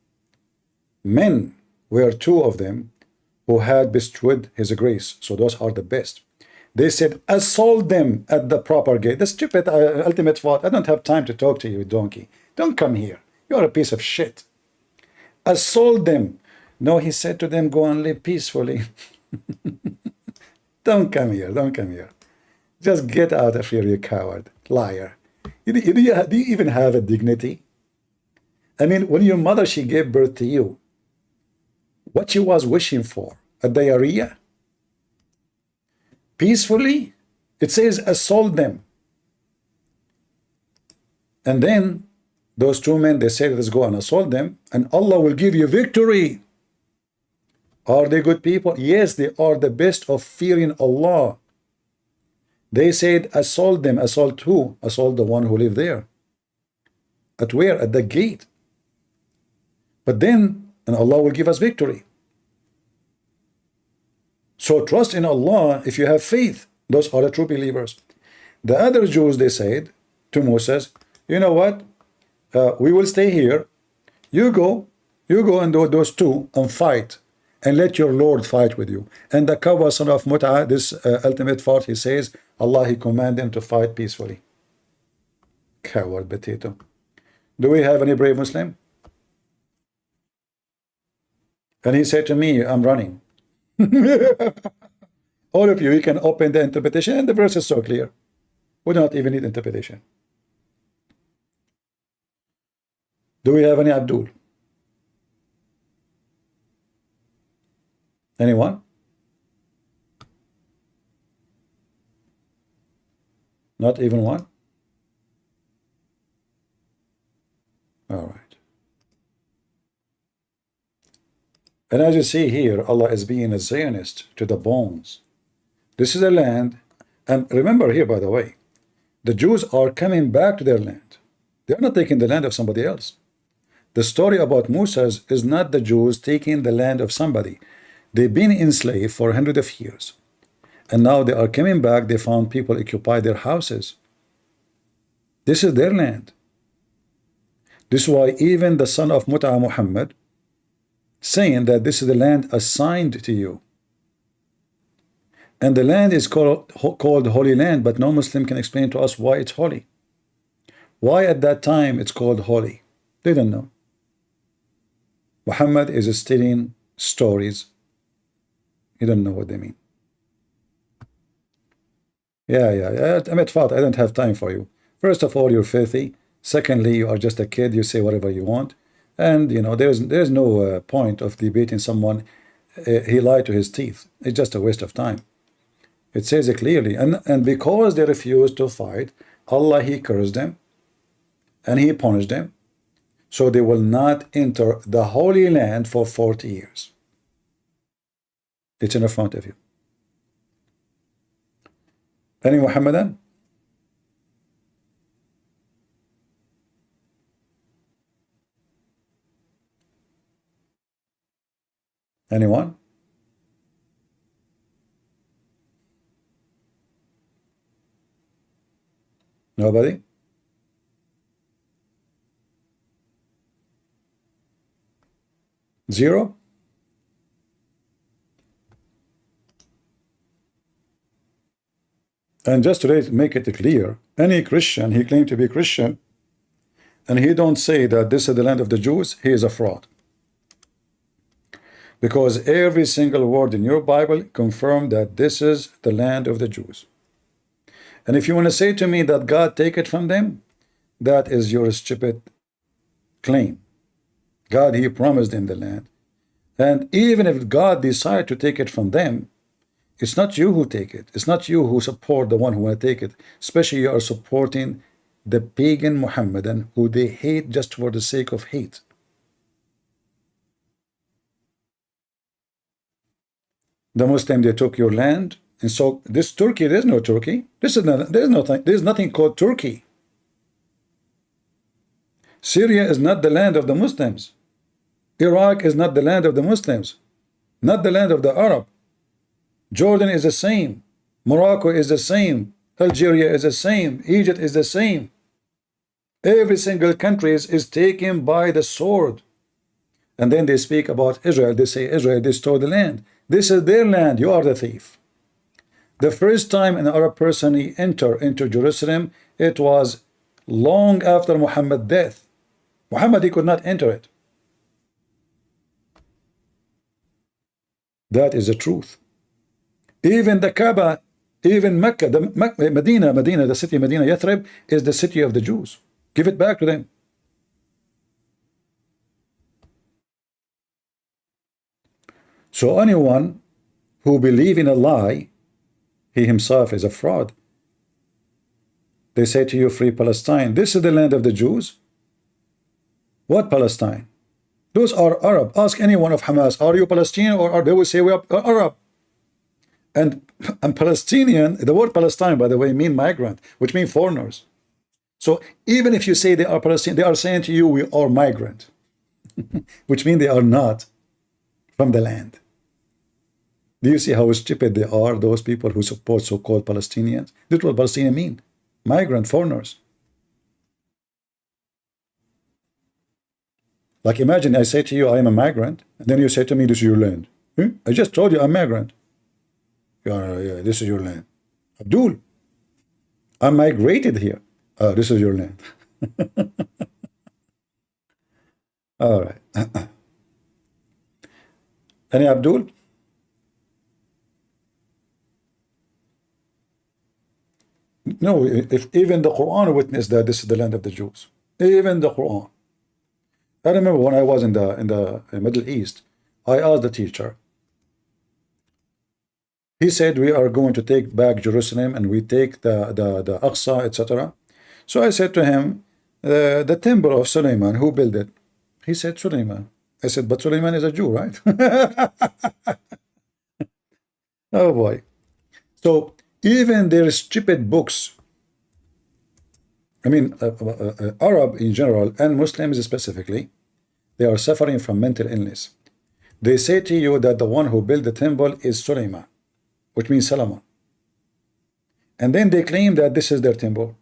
men were two of them who had bestowed His grace. So those are the best. They said, assault them at the proper gate. The stupid ultimate thought, I don't have time to talk to you, donkey. Don't come here. You're a piece of shit. Assault them. No, he said to them, go and live peacefully. Don't come here. Don't come here. Just get out of here, you coward. Liar. Do you even have a dignity? I mean, when your mother, she gave birth to you, what she was wishing for? A diarrhea? Peacefully? It says assault them. And then those two men, they said, let's go and assault them, and Allah will give you victory. Are they good people? Yes, they are the best of fearing Allah. They said, assault them. Assault who? Assault the one who lived there. At where? At the gate. But then, and Allah will give us victory. So trust in Allah if you have faith. Those are the true believers. The other Jews, they said to Moses, you know what? We will stay here. You go and do those two and fight. And let your Lord fight with you. And the coward son of Mut'ah, this ultimate fault, he says, Allah, He command them to fight peacefully. Coward potato. Do we have any brave Muslim? And he said to me, I'm running. All of you can open the interpretation, and the verse is so clear. We do not even need interpretation. Do we have any Abdul? Anyone? Not even one? All right. And as you see here, Allah is being a Zionist to the bones. This is a land, and remember here, by the way, the Jews are coming back to their land. They are not taking the land of somebody else. The story about Musa is not the Jews taking the land of somebody. They've been enslaved for hundreds of years. And now they are coming back. They found people occupy their houses. This is their land. This is why even the son of Mut'ah Muhammad saying that this is the land assigned to you. And the land is called Holy Land, but no Muslim can explain to us why it's holy. Why at that time it's called holy? They don't know. Muhammad is stealing stories. You don't know what they mean. Yeah. Ahmed Fat, I don't have time for you. First of all, you're filthy. Secondly, you are just a kid. You say whatever you want. And, you know, there's no point of debating someone. He lied to his teeth. It's just a waste of time. It says it clearly. And because they refused to fight, Allah, He cursed them. And He punished them. So they will not enter the Holy Land for 40 years. It's in front of you. Any Muhammadan? Anyone? Nobody? Zero? And just to make it clear, any Christian, he claimed to be Christian, and he don't say that this is the land of the Jews, he is a fraud. Because every single word in your Bible confirms that this is the land of the Jews. And if you want to say to me that God take it from them, that is your stupid claim. God, he promised them the land. And even if God decide to take it from them, it's not you who take it. It's not you who support the one who want to take it. Especially you are supporting the pagan Muhammadan who they hate just for the sake of hate. The Muslim, they took your land. And so this Turkey, there's no Turkey. There's nothing called Turkey. Syria is not the land of the Muslims. Iraq is not the land of the Muslims. Not the land of the Arab. Jordan is the same. Morocco is the same. Algeria is the same. Egypt is the same. Every single country is taken by the sword. And then they speak about Israel. They say Israel, they stole the land. This is their land. You are the thief. The first time an Arab person he entered into Jerusalem, it was long after Muhammad's death. Muhammad, he could not enter it. That is the truth. Even the Kaaba, even Mecca, Medina, the city of Medina, Yathrib, is the city of the Jews. Give it back to them. So anyone who believes in a lie, he himself is a fraud. They say to you, free Palestine. This is the land of the Jews. What Palestine? Those are Arab. Ask anyone of Hamas, are you Palestinian? Or they will say we are Arab. And Palestinian, the word Palestine, by the way, means migrant, which means foreigners. So even if you say they are Palestinian, they are saying to you, we are migrant, which means they are not from the land. Do you see how stupid they are, those people who support so-called Palestinians? This is what Palestinian mean. Migrant, foreigners. Like imagine I say to you, I am a migrant, and then you say to me, this is your land. I just told you I'm a migrant. Yeah, this is your land. Abdul, I migrated here. This is your land. All right. Any Abdul? No, if even the Quran witnessed that this is the land of the Jews. Even the Quran. I remember when I was in the Middle East, I asked the teacher. He said we are going to take back Jerusalem and we take the Aqsa, etc. So I said to him, the temple of Suleiman, who built it? He said Suleiman. I said, but Suleiman is a Jew, right? Oh boy. So even their stupid books, I mean, Arab in general and Muslims specifically, they are suffering from mental illness. They say to you that the one who built the temple is Suleiman, which means Solomon. And then they claim that this is their temple.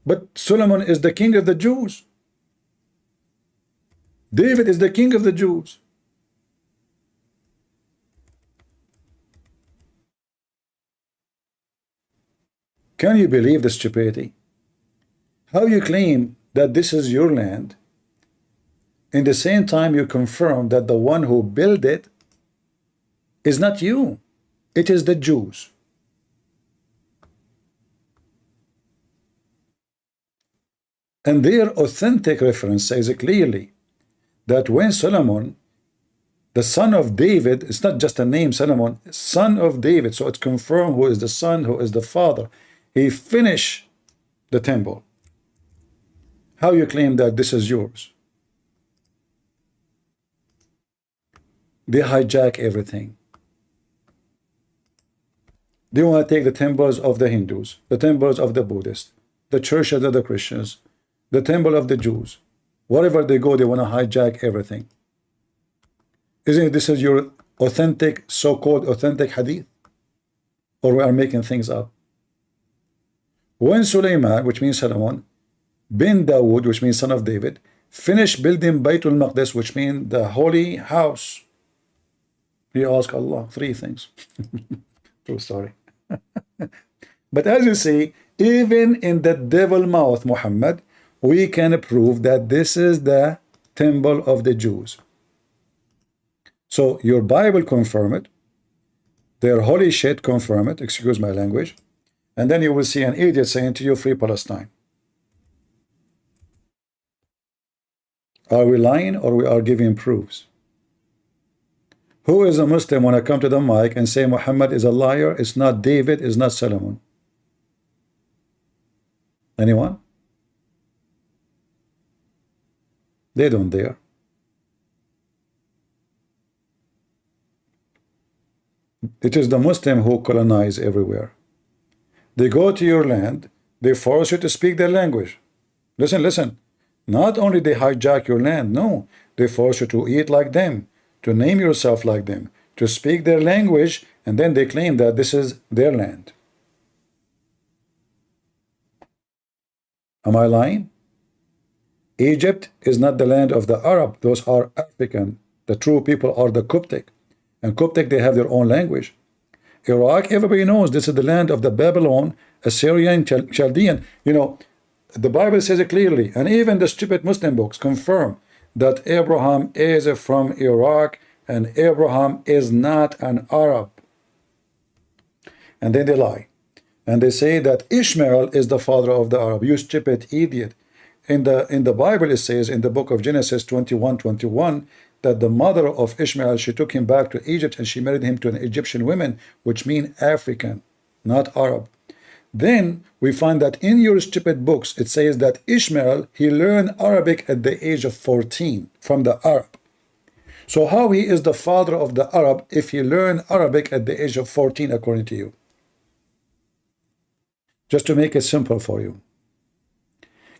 But Solomon is the king of the Jews. David is the king of the Jews. Can you believe the stupidity? How you claim that this is your land, in the same time you confirm that the one who built it is not you, it is the Jews. And their authentic reference says clearly that when Solomon, the son of David, it's not just a name, Solomon, son of David, so it's confirmed who is the son, who is the father. He finished the temple. How you claim that this is yours? They hijack everything. They want to take the temples of the Hindus, the temples of the Buddhists, the churches of the Christians, the temple of the Jews. Wherever they go, they want to hijack everything. Isn't it this is your authentic, so-called authentic hadith? Or we are making things up? When Suleiman, which means Solomon, bin Dawood, which means son of David, finished building Baytul Maqdis, which means the holy house, he asked Allah three things. True story. But as you see, even in the devil mouth, Muhammad, we can prove that this is the temple of the Jews. So your Bible confirm it, their holy shit confirm it, excuse my language, and then you will see an idiot saying to you, free Palestine. Are we lying or we are giving proofs? Who is a Muslim when I come to the mic and say Muhammad is a liar? It's not David, it's not Solomon. Anyone? They don't dare. It is the Muslim who colonize everywhere. They go to your land, they force you to speak their language. Listen, listen. Not only they hijack your land, no, they force you to eat like them, to name yourself like them, to speak their language, and then they claim that this is their land. Am I lying? Egypt is not the land of the Arab. Those are African. The true people are the Coptic. And Coptic, they have their own language. Iraq, everybody knows this is the land of the Babylon, Assyrian, Chaldean. You know, the Bible says it clearly, and even the stupid Muslim books confirm that Abraham is from Iraq and Abraham is not an Arab. And then they lie. And they say that Ishmael is the father of the Arab. You stupid idiot. In the Bible it says in the book of Genesis 21:21 that the mother of Ishmael, she took him back to Egypt and she married him to an Egyptian woman, which mean African, not Arab. Then we find that in your stupid books it says that Ishmael, he learned Arabic at the age of 14 from the Arab. So how he is the father of the Arab if he learned Arabic at the age of 14 according to you? Just to make it simple for you.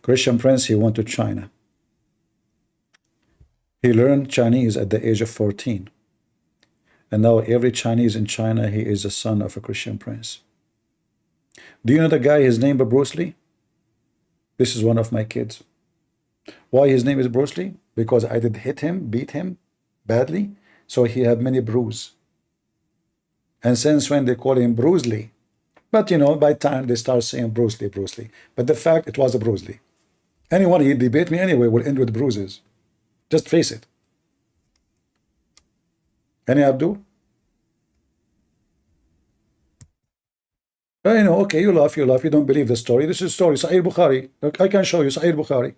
Christian Prince, he went to China. He learned Chinese at the age of 14. And now every Chinese in China, he is the son of a Christian prince. Do you know the guy, his name is Bruce Lee? This is one of my kids. Why his name is Bruce Lee? Because I did hit him, beat him badly, so he had many bruises. And since when they call him Bruce Lee. But you know, by time they start saying Bruce Lee, Bruce Lee. But the fact, it was a Bruce Lee. Anyone he debate me anyway will end with bruises. Just face it. Any Abdul? I know, okay, you laugh, you don't believe the story. This is story, Sahih Bukhari. Look, I can show you Sahih Bukhari.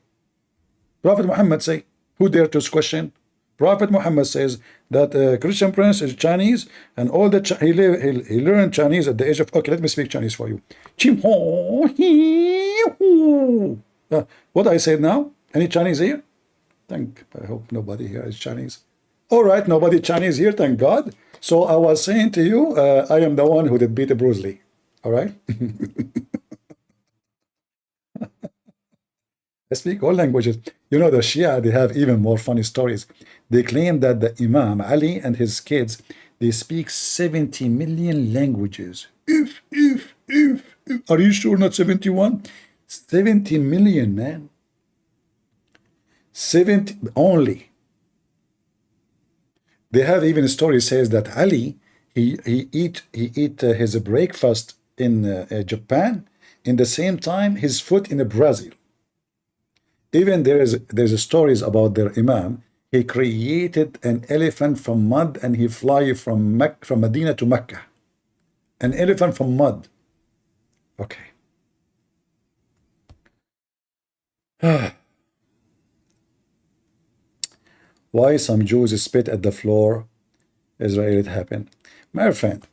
Prophet Muhammad say, who dare to question? Prophet Muhammad says that Christian prince is Chinese and all the he learned Chinese at the age of, okay, let me speak Chinese for you. What I said now? Any Chinese here? I hope nobody here is Chinese. All right, nobody Chinese here, thank God. So I was saying to you, I am the one who did beat Bruce Lee. All right? I speak all languages. You know, the Shia, they have even more funny stories. They claim that the Imam Ali and his kids, they speak 70 million languages. Are you sure not 71? 70 million, man. 70 only. They have even a story says that Ali, he eat his breakfast in Japan, in the same time his food in Brazil. Even there's stories about their Imam. He created an elephant from mud and he fly from Medina to Mecca. An elephant from mud. Okay. Why some Jews spit at the floor? Israel, it happened. My friend,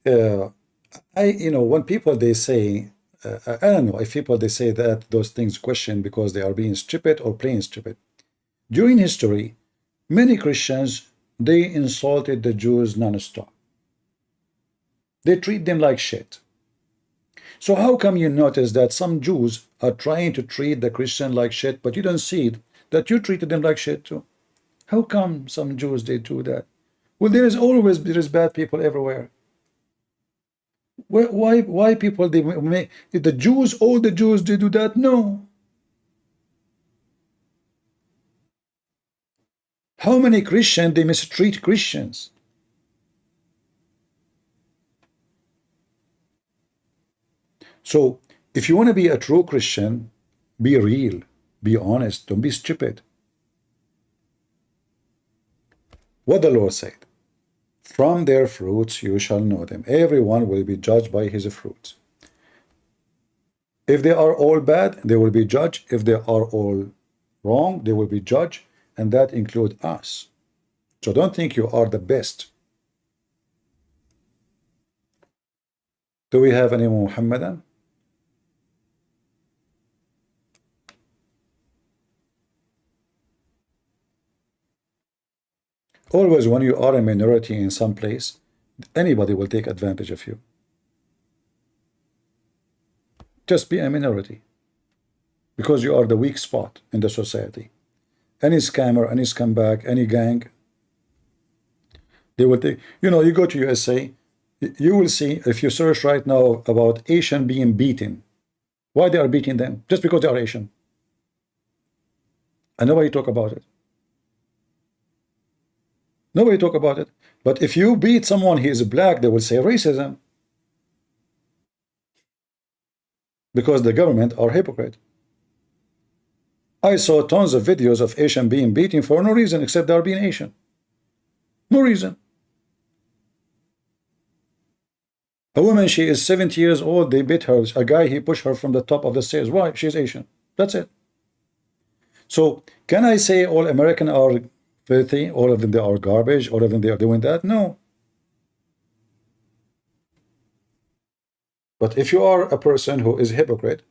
when people they say, I don't know if people they say that those things question because they are being stupid or plain stupid. During history, many Christians, they insulted the Jews non-stop. They treat them like shit. So how come you notice that some Jews are trying to treat the Christian like shit, but you don't see it, that you treated them like shit too? How come some Jews, they do that? Well, there is bad people everywhere. Why people, they make, the Jews, all the Jews, they do that? No. How many Christians, they mistreat Christians? So if you want to be a true Christian, be real, be honest, don't be stupid. What the Lord said, from their fruits you shall know them. Everyone will be judged by his fruits. If they are all bad, they will be judged. If they are all wrong, they will be judged, and that includes us. So don't think you are the best. Do we have any Muhammadan? Always when you are a minority in some place, anybody will take advantage of you. Just be a minority, because you are the weak spot in the society. Any scammer, any scumbag, any gang, they will take, you go to USA, you will see, if you search right now about Asian being beaten, why they are beating them? Just because they are Asian. And nobody talk about it. Nobody talk about it. But if you beat someone, he is black, they will say racism. Because the government are hypocrite. I saw tons of videos of Asian being beaten for no reason except they are being Asian. No reason. A woman, she is 70 years old, they beat her. A guy, he pushed her from the top of the stairs. Why? She's Asian. That's it. So, can I say all Americans are filthy? All of them, they are garbage? All of them, they are doing that? No. But if you are a person who is a hypocrite,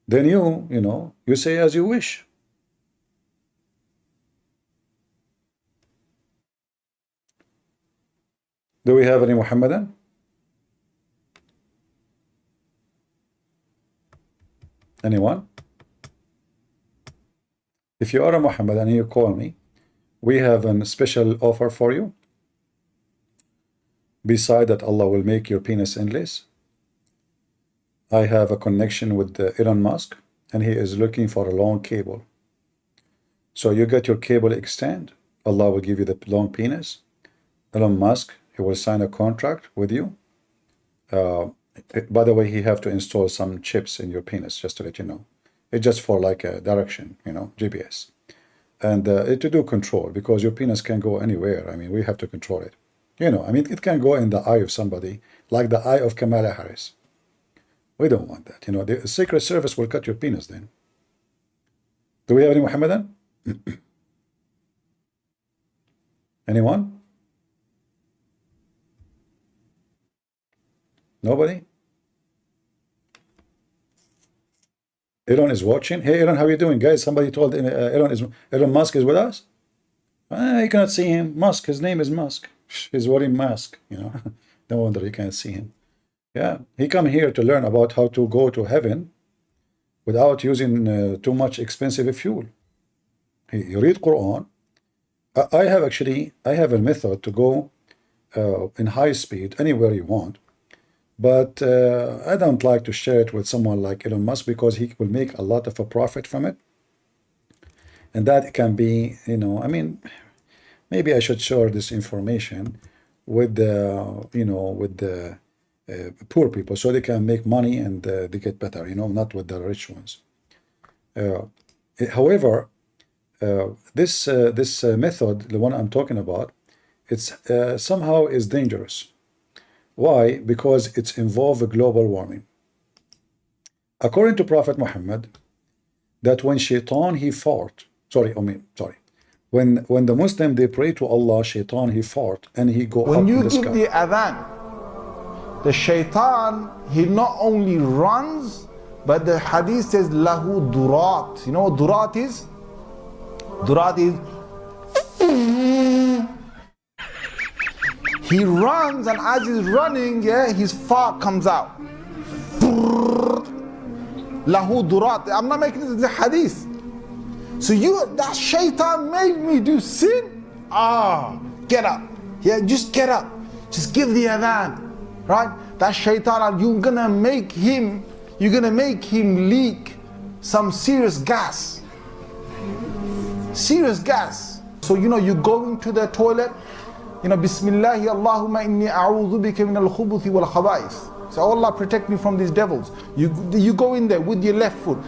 then you say as you wish. Do we have any Muhammadan? Anyone? If you are a Muhammadan and you call me, we have a special offer for you. Beside that, Allah will make your penis endless. I have a connection with Elon Musk, and he is looking for a long cable. So you get your cable extend, Allah will give you the long penis. Elon Musk, he will sign a contract with you. By the way, he have to install some chips in your penis, just to let you know. It's just for like a direction, GPS. And to do control, because your penis can go anywhere. I mean, we have to control it. It can go in the eye of somebody, like the eye of Kamala Harris. We don't want that. The Secret Service will cut your penis then. Do we have any Muhammadan? Anyone? Nobody? Elon is watching. Hey, Elon, how are you doing, guys? Somebody told Elon Musk is with us. You cannot see him. Musk, his name is Musk. He's wearing mask. No wonder you can't see him. Yeah, he come here to learn about how to go to heaven without using too much expensive fuel. You read Quran. I have a method to go in high speed anywhere you want, but I don't like to share it with someone like Elon Musk, because he will make a lot of a profit from it, and that can be, maybe I should share this information with the poor people, so they can make money and they get better, not with the rich ones. However, this method, the one I'm talking about, it's somehow is dangerous. Why? Because it's involved global warming. According to Prophet Muhammad, that when Shaitan he fart, when the Muslim they pray to Allah, Shaitan he fart and he go when up you in the give sky. the adhan, the Shaitan, he not only runs, but the hadith says lahu durat. You know what durat is? Durat is he runs, and as he's running, his fart comes out. Lahu durat. I'm not making this the hadith. So that Shaitan made me do sin. Get up. Yeah, just get up. Just give the adhan. Right? That Shaitan, you're gonna make him leak some serious gas. Serious gas. So you go into the toilet, Bismillahi Allahumma inni a'udhu bika min al-khubuthi wal khaba'ith. Say, oh Allah, protect me from these devils. You go in there with your left foot.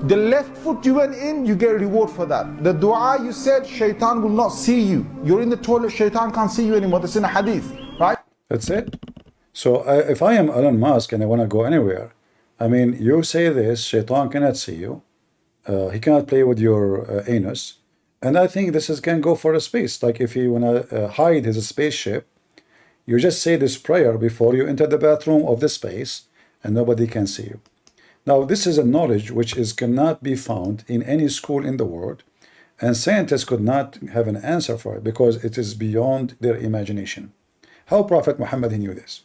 The left foot you went in, you get a reward for that. The dua you said, shaitan will not see you. You're in the toilet, shaitan can't see you anymore. That's in a hadith, right? That's it. So if I am Elon Musk and I want to go anywhere, I mean, you say this, shaitan cannot see you. He cannot play with your anus. And I think this can go for a space. Like if you want to hide his spaceship, you just say this prayer before you enter the bathroom of the space and nobody can see you. Now, this is a knowledge which cannot be found in any school in the world. And scientists could not have an answer for it because it is beyond their imagination. How Prophet Muhammad knew this?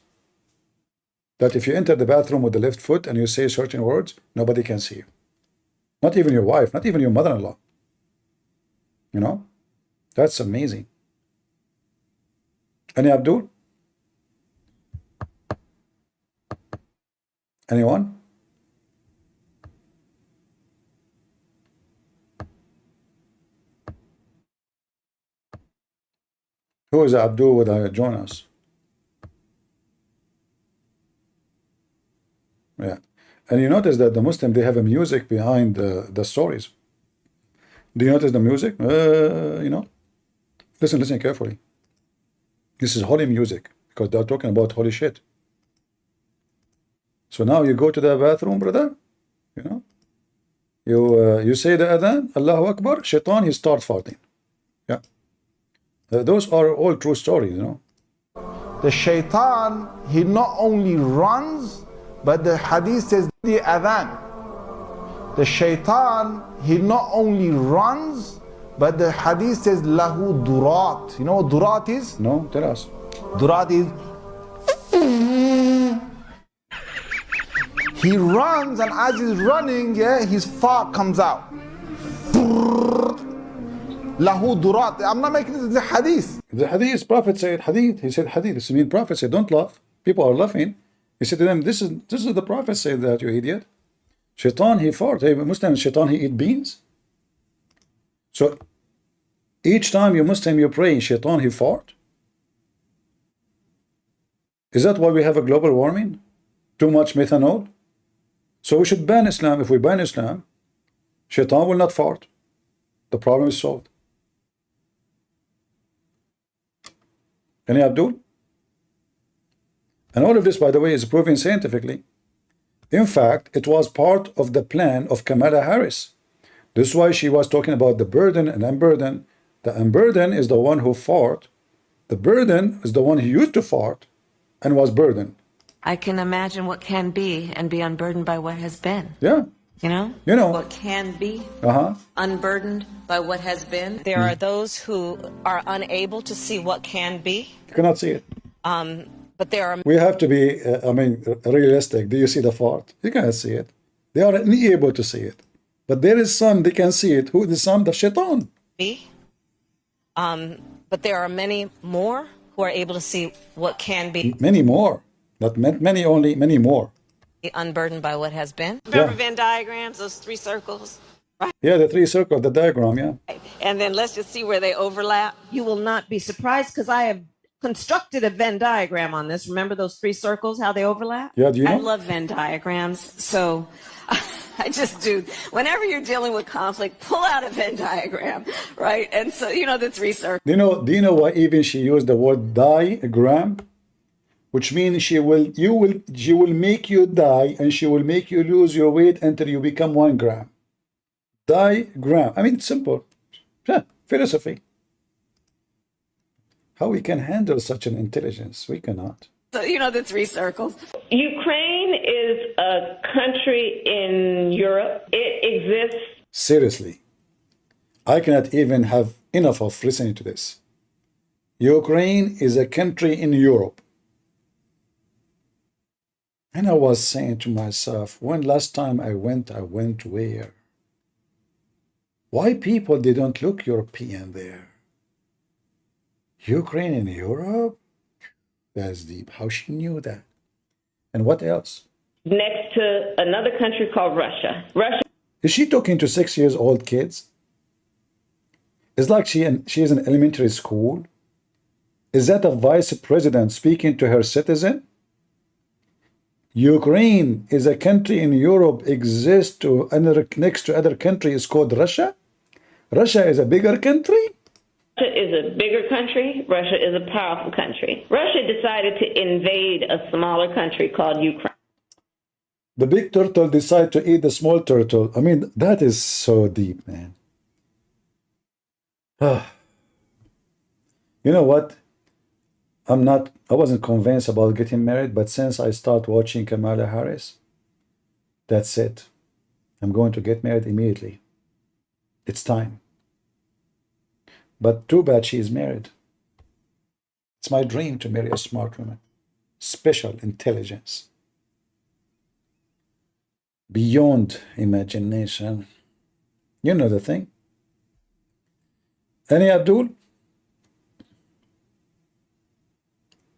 That if you enter the bathroom with the left foot and you say certain words, nobody can see you. Not even your wife, not even your mother-in-law. You know? That's amazing. Any Abdul? Anyone? Who is Abdul with Jonas? Yeah. And you notice that the Muslim, they have a music behind the stories. Do you notice the music? You know? Listen carefully. This is holy music because they're talking about holy shit. So now you go to the bathroom, brother. You know? You say the adhan, Allahu Akbar, shaitan, he starts farting. Yeah. Those are all true stories, you know. The shaitan, he not only runs, but the hadith says the adhan. The shaitan, he not only runs, but the hadith says lahu durat. You know what durat is? No, tell us. Durat is he runs, and as he's running, yeah, his fart comes out. Lahu durat. I'm not making this the hadith. The hadith, Prophet said hadith. He said hadith. This means Prophet said, don't laugh. People are laughing. He said to them, this is the Prophet said that, you idiot. Shaitan, he fart. Hey, Muslim, shaitan, he eat beans. So each time you Muslim, you pray, shaitan, he fart. Is that why we have a global warming? Too much methanol? So we should ban Islam. If we ban Islam, shaitan will not fart. The problem is solved. Any Abdul? And all of this, by the way, is proven scientifically. In fact, it was part of the plan of Kamala Harris. This is why she was talking about the burden and unburden. The unburden is the one who fought. The burden is the one who used to fart and was burdened. I can imagine what can be and be unburdened by what has been. Yeah. You know? You know. What can be Uh-huh. unburdened by what has been. There are those who are unable to see what can be. You cannot see it. But there are We have to be, realistic. Do you see the fart? You cannot see it. They are unable to see it. But there is some, they can see it. Who is some? The shaitan. but there are many more who are able to see what can be Many more. Not many only, many more. unburdened by what has been. Remember Venn diagrams, those three circles? Yeah, the three circle, the diagram, yeah. And then let's just see where they overlap. You will not be surprised because I have constructed a Venn diagram on this. Remember those three circles, how they overlap? Yeah, do you I know? love Venn diagrams. So I just do. Whenever you're dealing with conflict, pull out a Venn diagram, right? And so, the three circles. Do you know why even she used the word diagram? Which means she will make you die and she will make you lose your weight until you become 1 gram. Diagram. I mean, it's simple. Yeah, philosophy. How we can handle such an intelligence? We cannot. So, the three circles. Ukraine is a country in Europe. It exists. Seriously, I cannot even have enough of listening to this. Ukraine is a country in Europe. And I was saying to myself, when last time I went where? Why people, they don't look European there? Ukraine in Europe? That's deep. How she knew that? And what else? Next to another country called Russia. Is she talking to 6-year-old kids? It's like she is in elementary school. Is that a vice president speaking to her citizen? Ukraine is a country in Europe, exists to another next to other country is called Russia. Russia is a bigger country. Russia is a bigger country. Russia is a powerful country. Russia decided to invade a smaller country called Ukraine. The big turtle decided to eat the small turtle. I mean, that is so deep, man. You know what? I wasn't convinced about getting married, but since I start watching Kamala Harris, that's it. I'm going to get married immediately. It's time. But too bad she is married. It's my dream to marry a smart woman. Special intelligence. Beyond imagination. You know the thing. Any Abdul?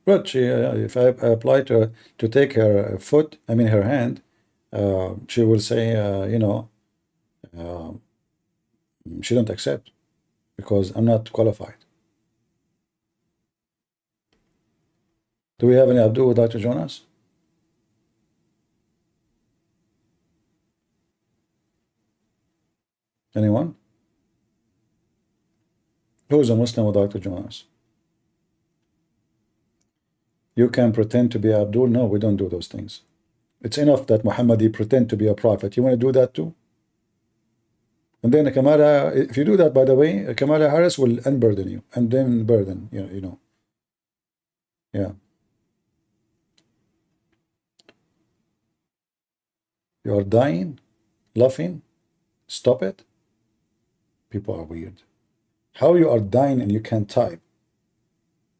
But she, if I apply to take her foot, I mean her hand, she will say, you know, she don't accept because I'm not qualified. Do we have any Abdul who would like to join us? Anyone? Who is a Muslim who would like to join us? You can pretend to be Abdul. No, we don't do those things. It's enough that Muhammad pretend to be a prophet. You want to do that too? And then Kamala, if you do that, by the way, Kamala Harris will unburden you and then burden, you know. Yeah. You are dying, laughing. Stop it. People are weird. How you are dying and you can't type?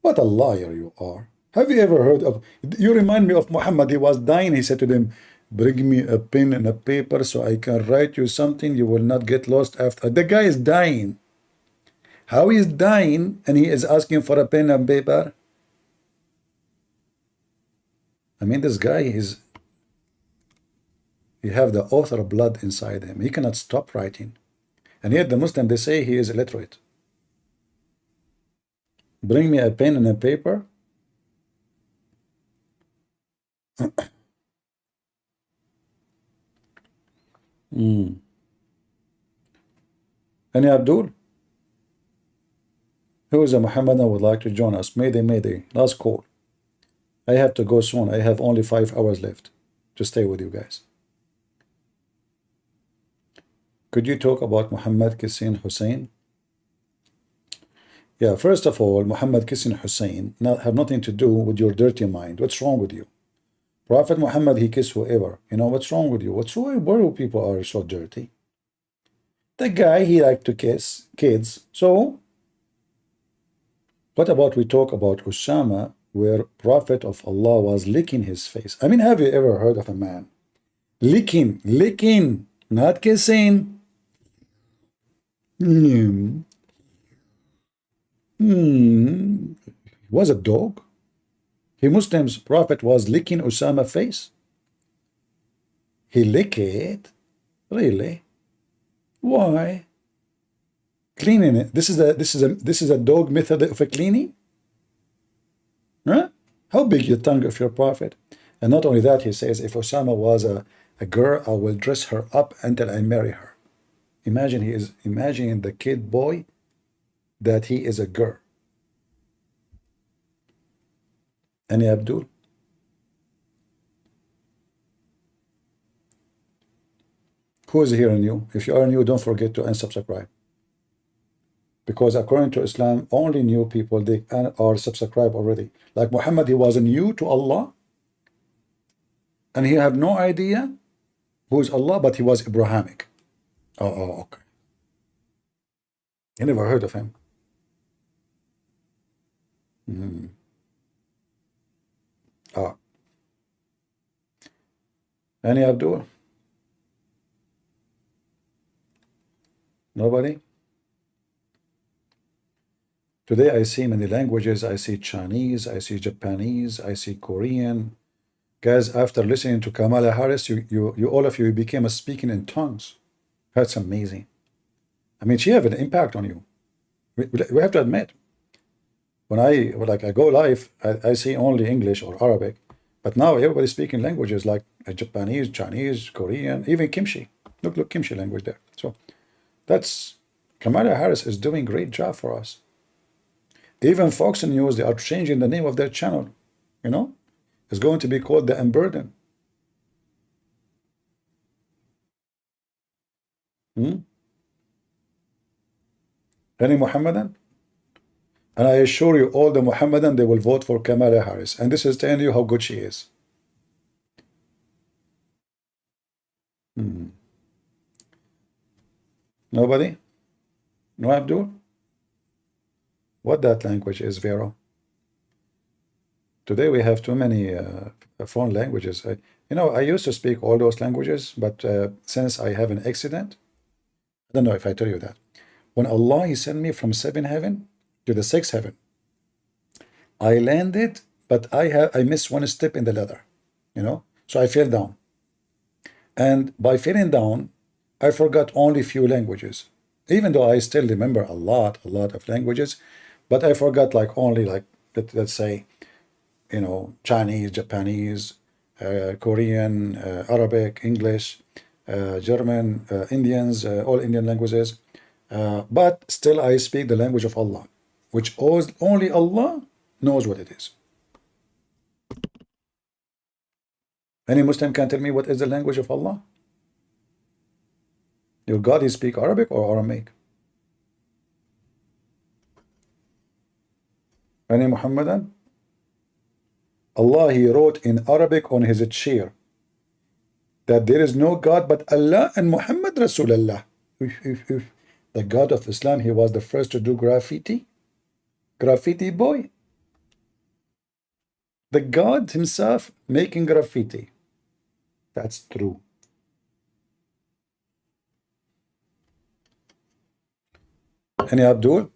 What a liar you are. Have you ever heard of, you remind me of Muhammad. He was dying. He said to them, bring me a pen and a paper so I can write you something. You will not get lost after. The guy is dying. How he is dying and he is asking for a pen and paper? I mean, this guy is, he have the author blood inside him. He cannot stop writing. And yet the Muslim, they say he is illiterate. Bring me a pen and a paper. Any Abdul? Who is a Muhammadan would like to join us? Mayday. Last call. I have to go soon. I have only 5 hours left to stay with you guys. Could you talk about Muhammad kissing Hussein? Yeah, first of all, Muhammad kissing Hussein have nothing to do with your dirty mind. What's wrong with you? Prophet Muhammad, he kissed whoever. You know, what's wrong with you? What's wrong? Why people are so dirty? The guy, he liked to kiss kids. So, what about we talk about Usama, where Prophet of Allah was licking his face? I mean, have you ever heard of a man licking, not kissing? Was a dog? He Muslims, Prophet was licking Usama face. He licked it? Really? Why? Cleaning it. This is a dog method of a cleaning? Huh? How big your tongue of your Prophet? And not only that, he says, if Osama was a girl, I will dress her up until I marry her. Imagine he is imagining the kid boy that he is a girl. Any Abdul? Who is here new? If you are new, don't forget to unsubscribe. Because according to Islam, only new people, they are subscribed already. Like Muhammad, he was new to Allah. And he had no idea who is Allah, but he was Abrahamic. Oh, okay. You never heard of him. Any Abdul? Nobody? Today I see many languages. I see Chinese, I see Japanese, I see Korean. Guys, after listening to Kamala Harris, you all of you became a speaking in tongues. That's amazing. I mean, she have an impact on you. We have to admit. When I go live, I see only English or Arabic. But now everybody's speaking languages like Japanese, Chinese, Korean, even Kimchi. Look, Kimchi language there. So that's Kamala Harris is doing a great job for us. Even Fox News, they are changing the name of their channel. You know, it's going to be called the Unburden. Any Muhammadan? And I assure you, all the Muhammadan, they will vote for Kamala Harris. And this is telling you how good she is. Nobody? No, Abdul? What that language is, Vero? Today we have too many foreign languages. I used to speak all those languages, but since I have an accident, I don't know if I tell you that. When Allah, He sent me from 7th heaven to the 6th heaven, I landed, but I missed one step in the ladder, so I fell down. And by falling down, I forgot only few languages, even though I still remember a lot of languages, but I forgot only let's say, Chinese, Japanese, Korean, Arabic, English, German, Indians, all Indian languages. But still I speak the language of Allah, which only Allah knows what it is. Any Muslim can tell me what is the language of Allah? Your God, He speak Arabic or Aramaic? Any Muhammadan? Allah, He wrote in Arabic on His chair that there is no God but Allah and Muhammad Rasulullah. The God of Islam, He was the first to do graffiti. Graffiti boy. The God Himself making graffiti. That's true. Any Abdul?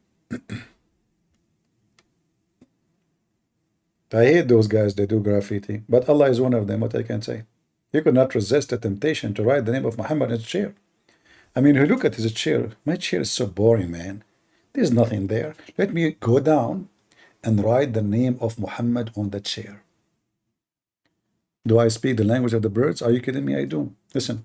I hate those guys that do graffiti, but Allah is one of them, what I can say. He could not resist the temptation to write the name of Muhammad in his chair. I mean, you look at his chair. My chair is so boring, man. There's nothing there. Let me go down and write the name of Muhammad on the chair. Do I speak the language of the birds? Are you kidding me? I do. Listen.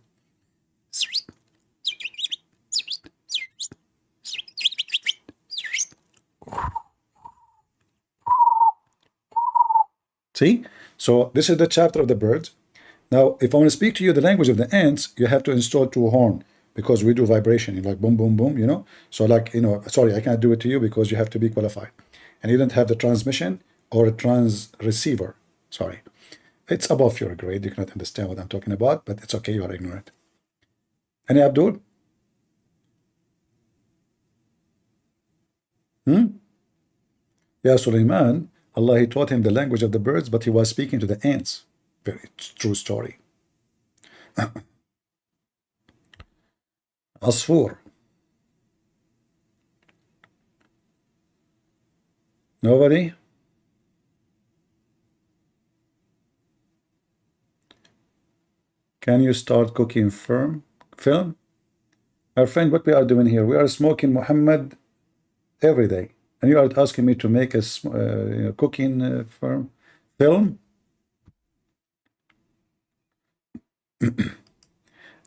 See? So this is the chapter of the birds. Now, if I want to speak to you the language of the ants, you have to install 2 horns because we do vibration, like boom, boom, boom, So sorry, I can't do it to you because you have to be qualified. And you don't have the transmission or a trans receiver. Sorry. It's above your grade. You cannot understand what I'm talking about, but it's okay. You are ignorant. Any Abdul? Yeah, Sulaiman, Allah, He taught him the language of the birds, but he was speaking to the ants. Very true story. Asfur. Nobody? Can you start cooking film? Our friend, what we are doing here, we are smoking Muhammad every day. And you are asking me to make a cooking film?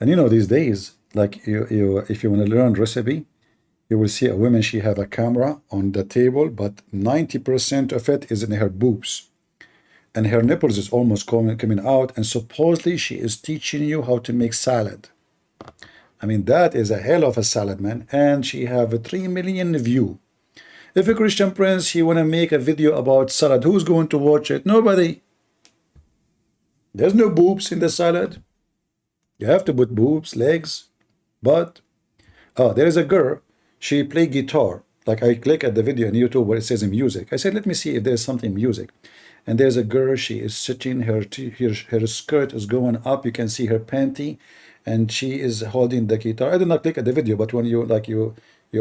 And these days, like if you want to learn recipe, you will see a woman, she have a camera on the table, but 90% of it is in her boobs. And her nipples is almost coming out, and supposedly she is teaching you how to make salad. I mean, that is a hell of a salad, man. And she have a 3 million view. If a Christian prince, he want to make a video about salad, who's going to watch it? Nobody. There's no boobs in the salad. You have to put boobs, legs, butt. Oh, there is a girl. She play guitar. Like I click at the video on YouTube where it says music. I said, let me see if there's something music. And there's a girl. She is sitting. Her skirt is going up. You can see her panty, and she is holding the guitar. I did not click at the video, but when you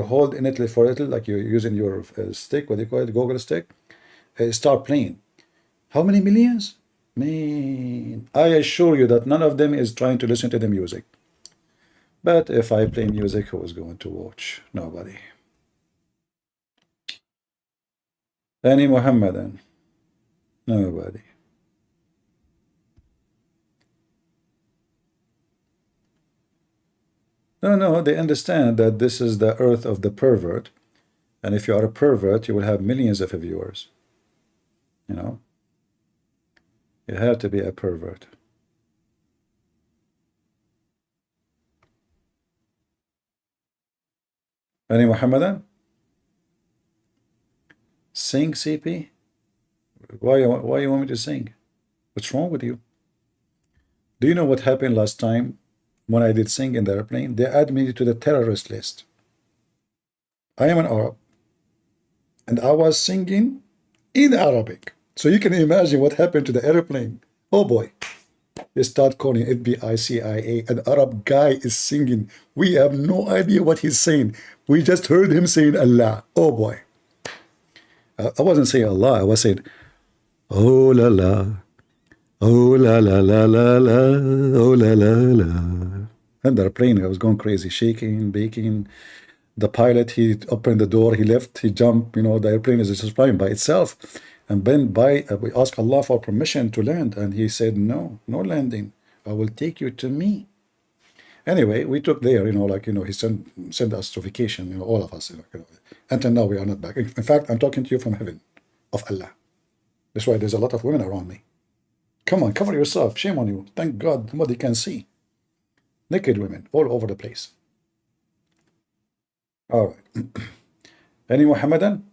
hold in it for a little, like you're using your stick, what do you call it, Google stick, start playing. How many millions? Man, I assure you that none of them is trying to listen to the music. But if I play music, who is going to watch? Nobody. Any Muhammadan? Nobody. No, no, they understand that this is the earth of the pervert. And if you are a pervert, you will have millions of viewers. You know, you have to be a pervert. Any Muhammadan? Sing, CP? Why you want me to sing? What's wrong with you? Do you know what happened last time when I did sing in the airplane? They added me to the terrorist list. I am an Arab, and I was singing in Arabic. So you can imagine what happened to the airplane. Oh boy. They start calling FBI, CIA. An Arab guy is singing. We have no idea what he's saying. We just heard him saying Allah. Oh boy. I wasn't saying Allah. I was saying, oh la la. Oh la la la la la. Oh la la la. And the plane, I was going crazy, shaking, baking. The pilot, he opened the door, he left, he jumped, you know, the airplane is just flying by itself. And then we asked Allah for permission to land, and he said, no, no landing. I will take you to me. Anyway, we took there, you know, like, you know, he sent us to vacation, you know, all of us. You know, until now, we are not back. In fact, I'm talking to you from heaven, of Allah. That's why there's a lot of women around me. Come on, cover yourself. Shame on you. Thank God nobody can see. Naked women all over the place. All right. Any Muhammadan?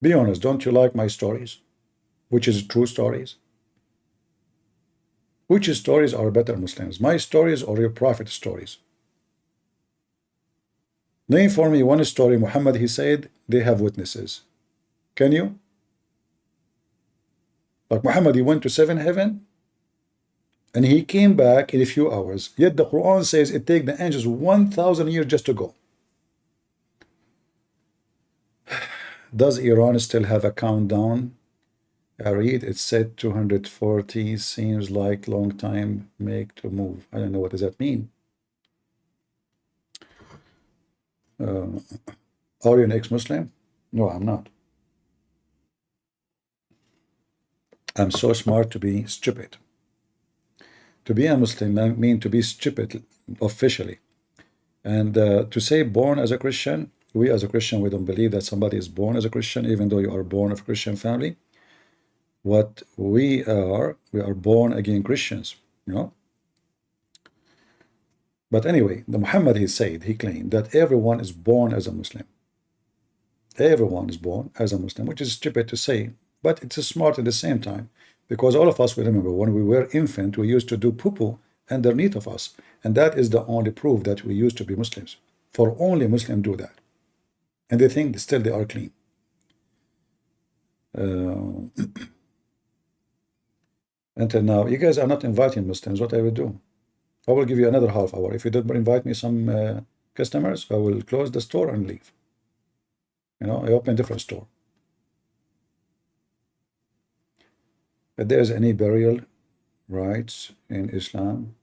Be honest, don't you like my stories? Which is true stories? Which stories are better Muslims? My stories or your prophet stories? Name for me one story Muhammad, he said, they have witnesses. Can you? Like Muhammad, he went to 7 heaven and he came back in a few hours. Yet the Quran says it takes the angels 1,000 years just to go. Does Iran still have a countdown? I read it said 240, seems like long time make to move. I don't know, what does that mean? Are you an ex-Muslim? No, I'm not. I'm so smart to be stupid. To be a Muslim, I mean to be stupid officially. And to say born as a Christian, we as a Christian, we don't believe that somebody is born as a Christian, even though you are born of a Christian family. What we are born again Christians, you know. But anyway, the Muhammad, he said, he claimed that everyone is born as a Muslim. Everyone is born as a Muslim, which is stupid to say, but it's smart at the same time, because all of us will remember when we were infant, we used to do poo-poo underneath of us, and that is the only proof that we used to be Muslims. For only Muslims do that, and they think still they are clean. Until now, you guys are not inviting Muslims. What I will do? I will give you another half hour. If you don't invite me some customers, I will close the store and leave. You know, I open a different store. If there's any burial rites in Islam,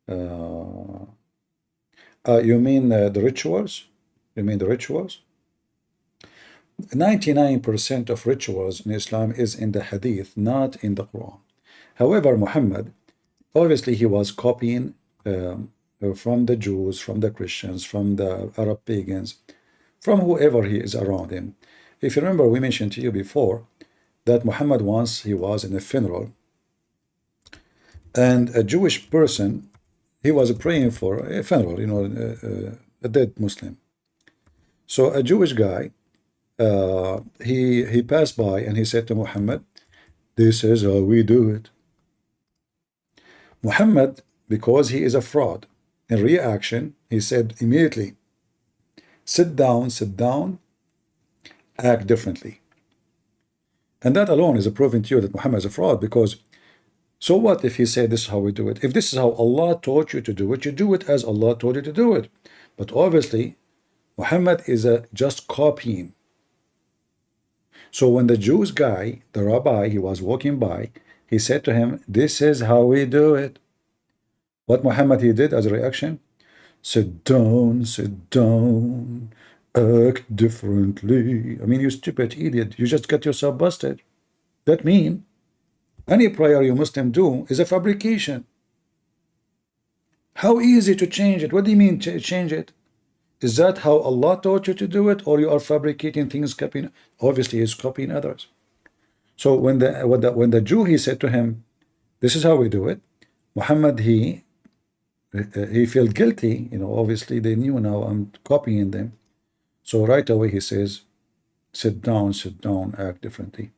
you mean the rituals? You mean the rituals? 99% of rituals in Islam is in the Hadith, not in the Quran. However, Muhammad, obviously he was copying from the Jews, from the Christians, from the Arab pagans, from whoever he is around him. If you remember, we mentioned to you before that Muhammad once, he was in a funeral, and a Jewish person, he was praying for a funeral, you know, a dead Muslim. So a Jewish guy, he passed by and he said to Muhammad, this is how we do it. Muhammad, because he is a fraud, in reaction, he said immediately, sit down, act differently. And that alone is a proving to you that Muhammad is a fraud, because so what if he said this is how we do it? If this is how Allah taught you to do it, you do it as Allah told you to do it. But obviously, Muhammad is just copying. So when the Jewish guy, the rabbi, he was walking by, he said to him, this is how we do it. What Muhammad he did as a reaction? Sit down, act differently. I mean, you stupid idiot, you just got yourself busted. That means Any prayer you Muslim do is a fabrication. How easy to change it? What do you mean change it? Is that how Allah taught you to do it, or you are fabricating things, copying? Obviously, he's copying others. So when the Jew, he said to him, "This is how we do it," Muhammad, he felt guilty. You know, obviously they knew now I'm copying them. So right away he says, sit down, act differently.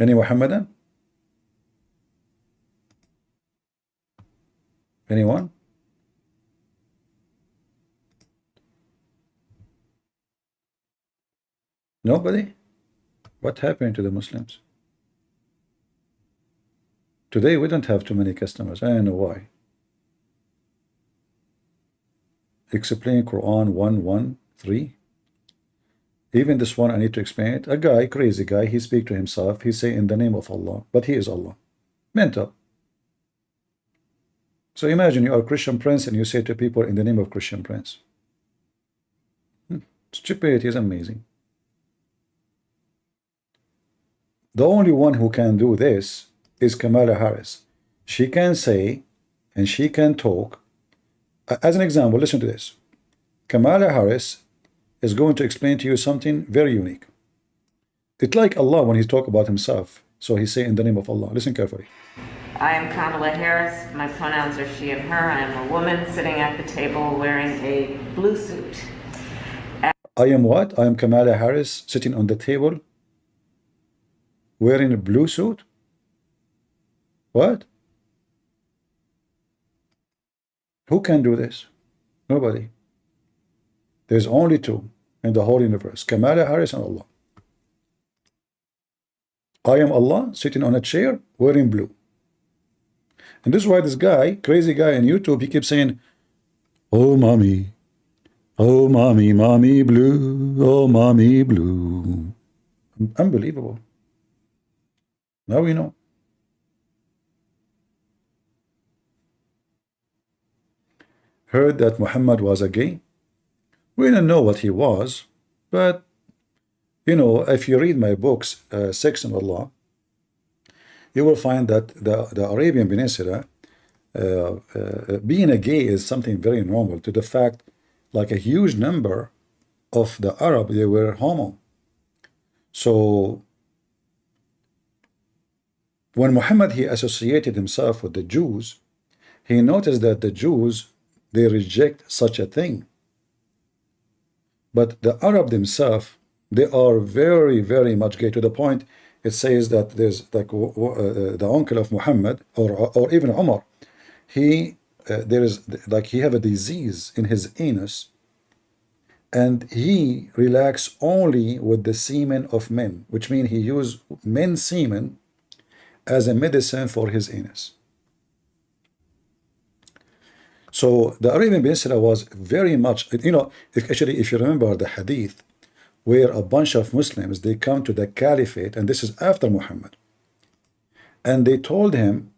Any Muhammadan? Anyone? Nobody? What happened to the Muslims? Today we don't have too many customers. I don't know why. Explain Quran 1:1-3. Even this one I need to explain it. A guy, crazy guy, he speak to himself. He say in the name of Allah, but he is Allah. Mental. So imagine you are a Christian prince and you say to people in the name of Christian prince. Stupidity is amazing. The only one who can do this is Kamala Harris. She can say and she can talk. As an example, listen to this. Kamala Harris is going to explain to you something very unique. It's like Allah when he talk about himself. So he say in the name of Allah. Listen carefully. I am Kamala Harris. My pronouns are she and her. I am a woman sitting at the table wearing a blue suit. I am what? I am Kamala Harris sitting on the table wearing a blue suit? What? Who can do this? Nobody. There's only two in the whole universe, Kamala Harris and Allah. I am Allah sitting on a chair wearing blue. And this is why this guy, crazy guy on YouTube, he keeps saying, oh mommy, mommy blue, oh mommy blue. Unbelievable. Now we know. Heard that Muhammad was a gay. We don't know what he was, but you know, if you read my books, Sex and Allah, you will find that the Arabian Peninsula, being a gay is something very normal, to the fact like a huge number of the Arab, they were homo. So when Muhammad, he associated himself with the Jews, he noticed that the Jews, they reject such a thing. But the Arab themselves, they are very, very much gay, to the point it says that there's like the uncle of Muhammad or even Umar, he there is like he have a disease in his anus, and he relax only with the semen of men, which means he use men's semen as a medicine for his anus. So the Arabian Peninsula was very much, you know, if you remember the hadith where a bunch of Muslims, they come to the caliphate, and this is after Muhammad, and they told him,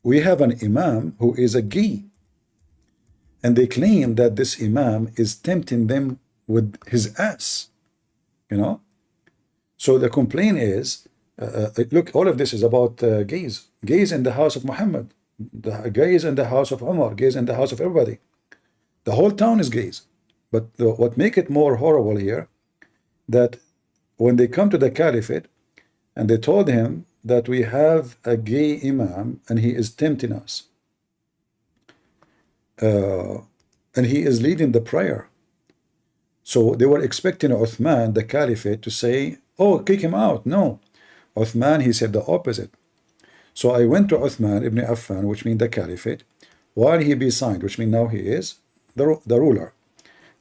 we have an imam who is a gay, and they claim that this imam is tempting them with his ass, you know. So the complaint is, look, all of this is about gays in the house of Muhammad, the gays in the house of Umar, gays in the house of everybody. The whole town is gays. But what make it more horrible here, that when they come to the caliphate and they told him that we have a gay imam and he is tempting us, and he is leading the prayer. So they were expecting Uthman, the caliphate, to say, oh, kick him out. No. Uthman, he said the opposite. So I went to Uthman ibn Affan, which means the caliphate, while he be signed, which means now he is the ruler,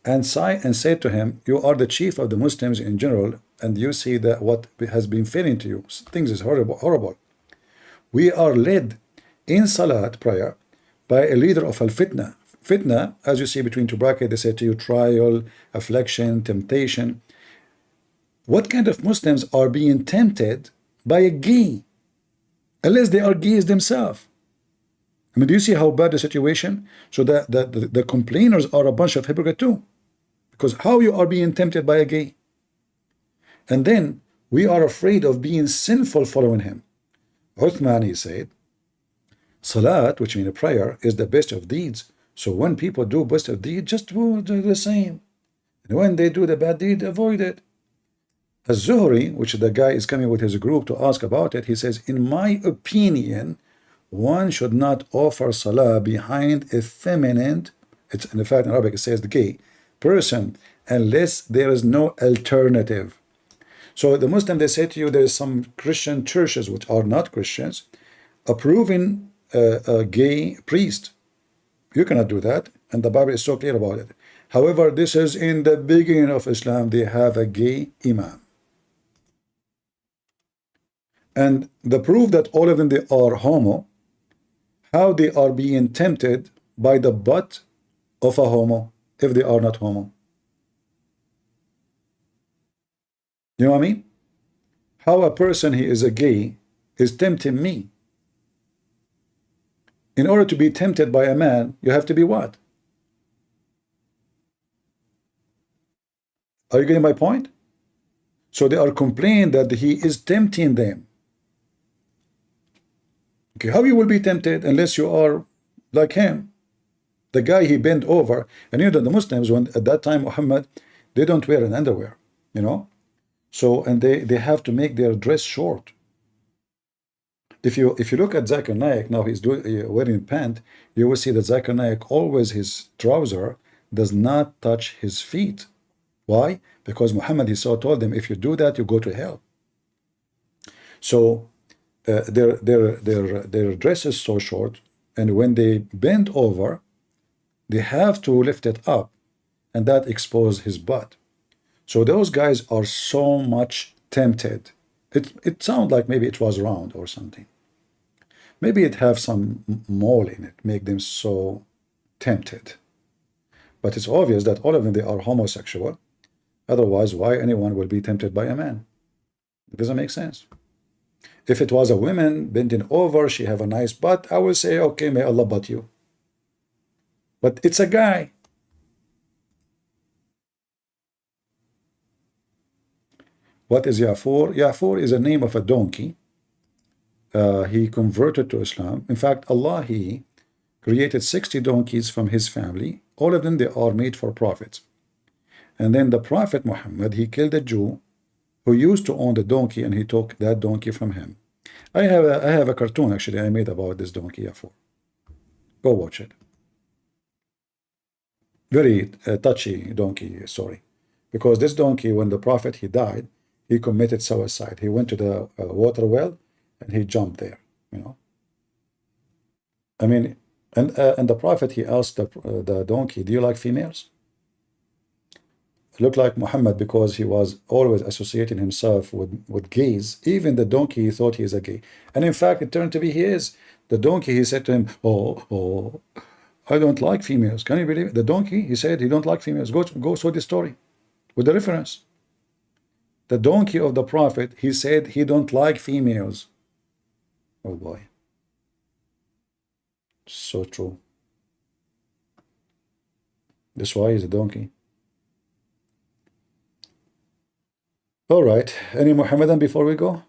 and said to him, you are the chief of the Muslims in general, and you see that what has been failing to you, things is horrible. We are led in Salat prayer by a leader of al-fitna. Fitna, as you see between two brackets, they say to you trial, affliction, temptation. What kind of Muslims are being tempted by a gay, unless they are gays themselves? I mean, do you see how bad the situation? So the complainers are a bunch of hypocrites too, Because how you are being tempted by a gay? And then we are afraid of being sinful following him. Uthman, he said, Salat, which means a prayer, is the best of deeds. So when people do best of deeds, just do the same. And when they do the bad deed, avoid it. Az-Zuhri, which the guy is coming with his group to ask about it, he says, in my opinion, one should not offer salah behind a feminine, it's in fact in Arabic it says the gay person, unless there is no alternative. So the Muslim, they say to you, there is some Christian churches which are not Christians approving a gay priest. You cannot do that, and the Bible is so clear about it. However, this is in the beginning of Islam, they have a gay imam. And the proof that all of them they are homo, how they are being tempted by the butt of a homo if they are not homo. You know what I mean? How a person he is a gay is tempting me. In order to be tempted by a man, you have to be what? Are you getting my point? So they are complaining that he is tempting them. Okay, how you will be tempted unless you are like him? The guy, he bent over, and you know that the Muslims, when at that time Muhammad, they don't wear an underwear, you know. So, and they have to make their dress short. If you look at Zakir Naik, now he's wearing pant, you will see that Zakir Naik always his trouser does not touch his feet. Why? Because Muhammad, he told them, if you do that, you go to hell. So their dress is so short, and when they bend over, they have to lift it up, and that exposes his butt. So those guys are so much tempted. It sounds like maybe it was round or something. Maybe it have some mole in it, make them so tempted. But it's obvious that all of them, they are homosexual. Otherwise, why anyone will be tempted by a man? It doesn't make sense. If it was a woman bending over, she have a nice butt, I will say, okay, may Allah butt you. But it's a guy. What is Ya'fur? Ya'fur is a name of a donkey. He converted to Islam. In fact, Allah, he created 60 donkeys from his family. All of them, they are made for prophets. And then the Prophet Muhammad, he killed a Jew who used to own the donkey, and he took that donkey from him. I have a cartoon, actually, I made about this donkey, Ya'fur. Go watch it. Very touchy donkey story. Because this donkey, when the Prophet, he died, he committed suicide. He went to the water well, and he jumped there, you know. I mean, and the Prophet, he asked the donkey, do you like females? Looked like Muhammad, because he was always associating himself with gays. Even the donkey, he thought he is a gay. And in fact, it turned to be he is. The donkey, he said to him, oh, I don't like females. Can you believe it? The donkey, he said he don't like females. Go show the story with the reference. The donkey of the Prophet, he said he don't like females. Oh boy. So true. That's why he's a donkey. All right. Any Muhammadan before we go?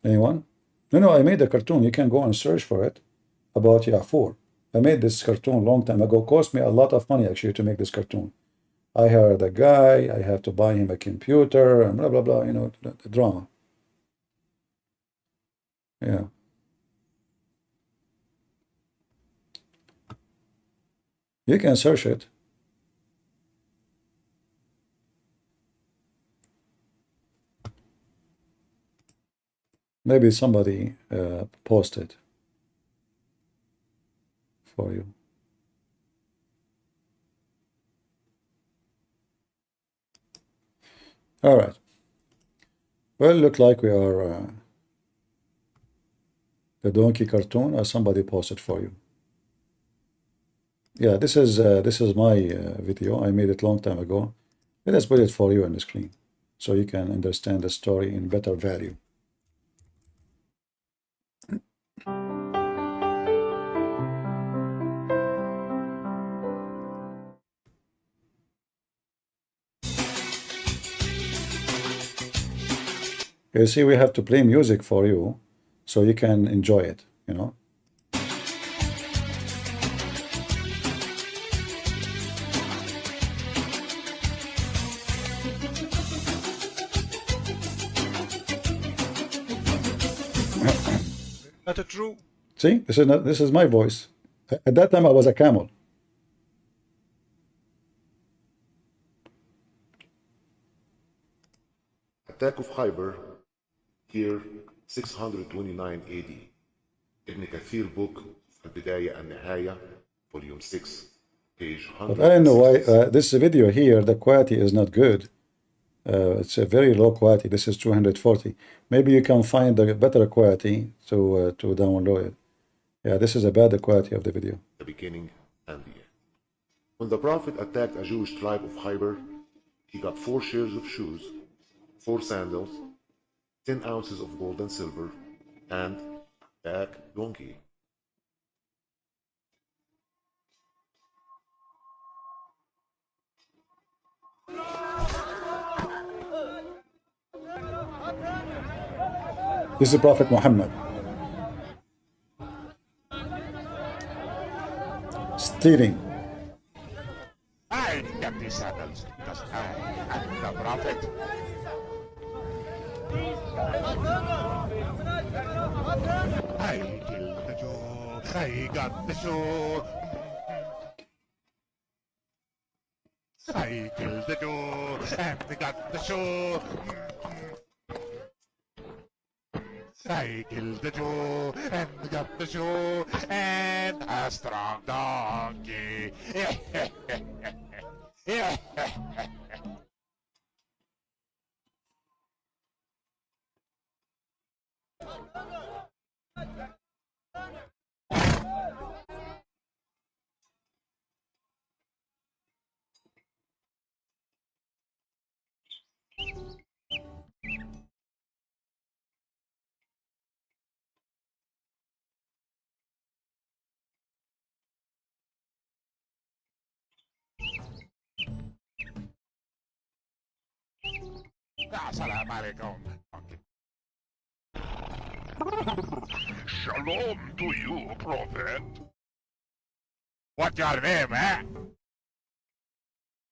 Anyone? No, I made a cartoon. You can go and search for it about Ya'fur. I made this cartoon a long time ago. It cost me a lot of money, actually, to make this cartoon. I hired a guy. I had to buy him a computer and blah, blah, blah, you know, the drama. Yeah. You can search it. Maybe somebody posted for you. All right. Well, look like we are the donkey cartoon, or somebody posted for you. Yeah, this is my video. I made it long time ago. Let us put it for you on the screen so you can understand the story in better value. You see, we have to play music for you so you can enjoy it, you know. Not true. See, this is my voice. At that time, I was a camel. Attack of Khyber, year 629 AD. Ibn Kathir book, Al-Bidayah and-Nihaya, volume 6, page 100. But I don't know why this video here, the quality is not good. It's a very low quality. This is 240. Maybe you can find a better quality to download it. Yeah, this is a bad quality of the video. The beginning and the end. When the Prophet attacked a Jewish tribe of Khyber, he got 4 shares of shoes, 4 sandals, 10 ounces of gold and silver, and a black donkey. This is Prophet Muhammad. Stealing. I got these sandals because I am the prophet. I killed the Jew. I got the Jew. I killed the Jew and I got the Jew. I killed the Jew and got the Jew and a strong donkey. Assalamu alaikum. Shalom to you, Prophet. What's your name, eh?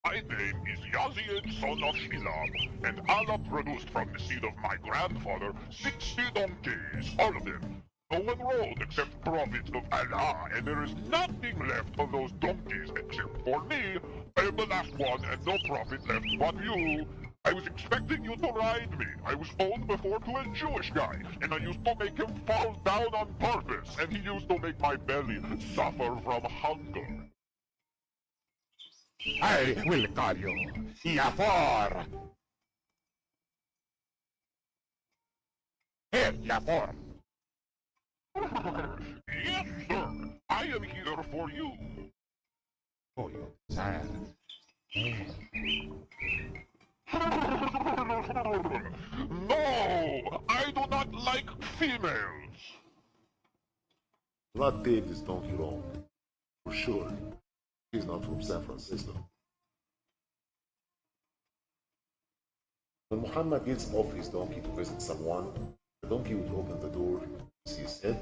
My name is Yazid, son of Shilam, and Allah produced from the seed of my grandfather 60 donkeys, all of them. No one rode except prophets of Allah, and there is nothing left of those donkeys except for me. I am the last one, and no prophet left but you. I was expecting you to ride me. I was owned before to a Jewish guy, and I used to make him fall down on purpose, and he used to make my belly suffer from hunger. I will call you Yafor. Here, Yafor. Yes, sir. I am here for you. Oh, you sad. No, I do not like females. Do not take this donkey wrong. For sure, he's not from San Francisco. When Muhammad gets off his donkey to visit someone, the donkey would open the door, see his head,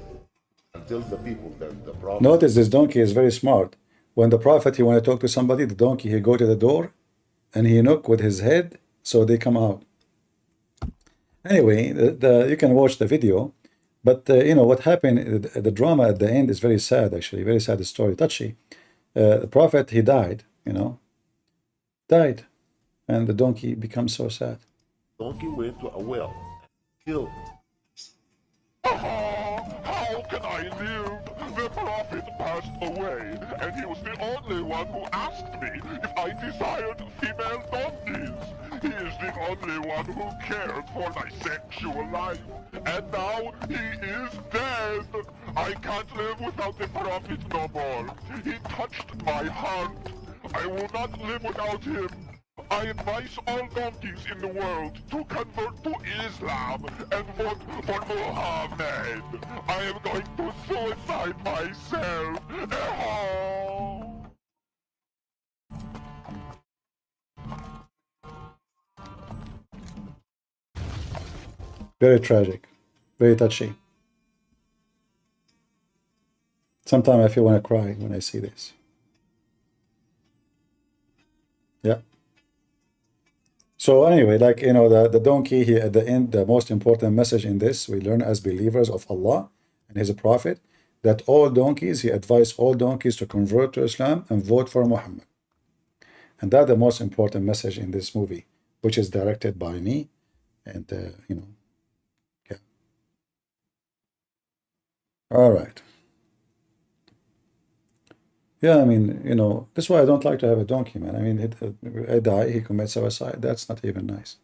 and tell the people that the Prophet... Notice this donkey is very smart. When the Prophet, he want to talk to somebody, the donkey, he go to the door, and he knock with his head, so they come out. Anyway, you can watch the video, but you know what happened. The drama at the end is very sad, actually, very sad story, touchy. The Prophet, he died, you know, died, and the donkey becomes so sad. The donkey went to a well and killed. How can I live? The Prophet passed away, and he was the only one who asked me if I desired female donkeys. He is the only one who cared for my sexual life, and now he is dead. I can't live without the Prophet no more. He touched my heart. I will not live without him. I advise all donkeys in the world to convert to Islam and vote for Muhammad. I am going to suicide myself. Very tragic, very touchy. Sometimes I feel want to cry when I see this. Yeah. So anyway, like, you know, the donkey here at the end, the most important message in this, we learn as believers of Allah and His Prophet, that all donkeys, he advised all donkeys to convert to Islam and vote for Muhammad. And that's the most important message in this movie, which is directed by me. And, you know, yeah. All right. Yeah, I mean, you know, that's why I don't like to have a donkey, man. I mean, I die, he commits suicide. That's not even nice.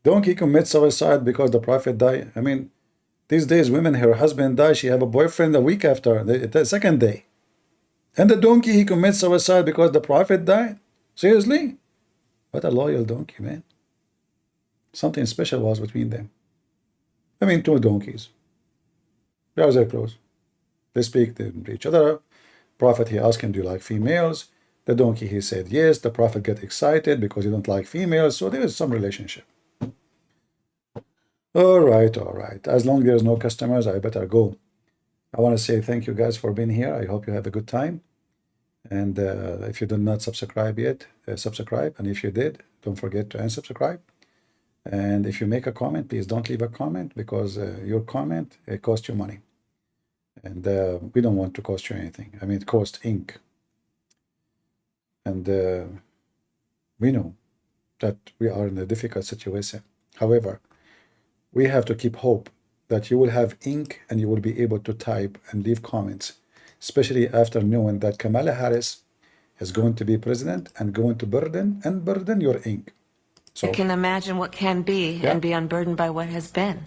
Donkey commits suicide because the Prophet died. I mean, these days, women, her husband dies, she have a boyfriend a week after, the second day. And the donkey, he commits suicide because the Prophet died? Seriously? What a loyal donkey, man. Something special was between them. I mean, two donkeys. They are very close. They speak to each other. Prophet, he asked him, do you like females? The donkey, he said yes. The Prophet get excited because he don't like females. So there is some relationship. All right, all right. As long as there's no customers, I better go. I want to say thank you guys for being here. I hope you have a good time. And if you did not subscribe yet, subscribe. And if you did, don't forget to unsubscribe. And if you make a comment, please don't leave a comment, because your comment, it costs you money. And we don't want to cost you anything. I mean, it costs ink. And we know that we are in a difficult situation. However, we have to keep hope that you will have ink and you will be able to type and leave comments, especially after knowing that Kamala Harris is going to be president and going to burden your ink. So You can imagine what can be yeah, and be unburdened by what has been.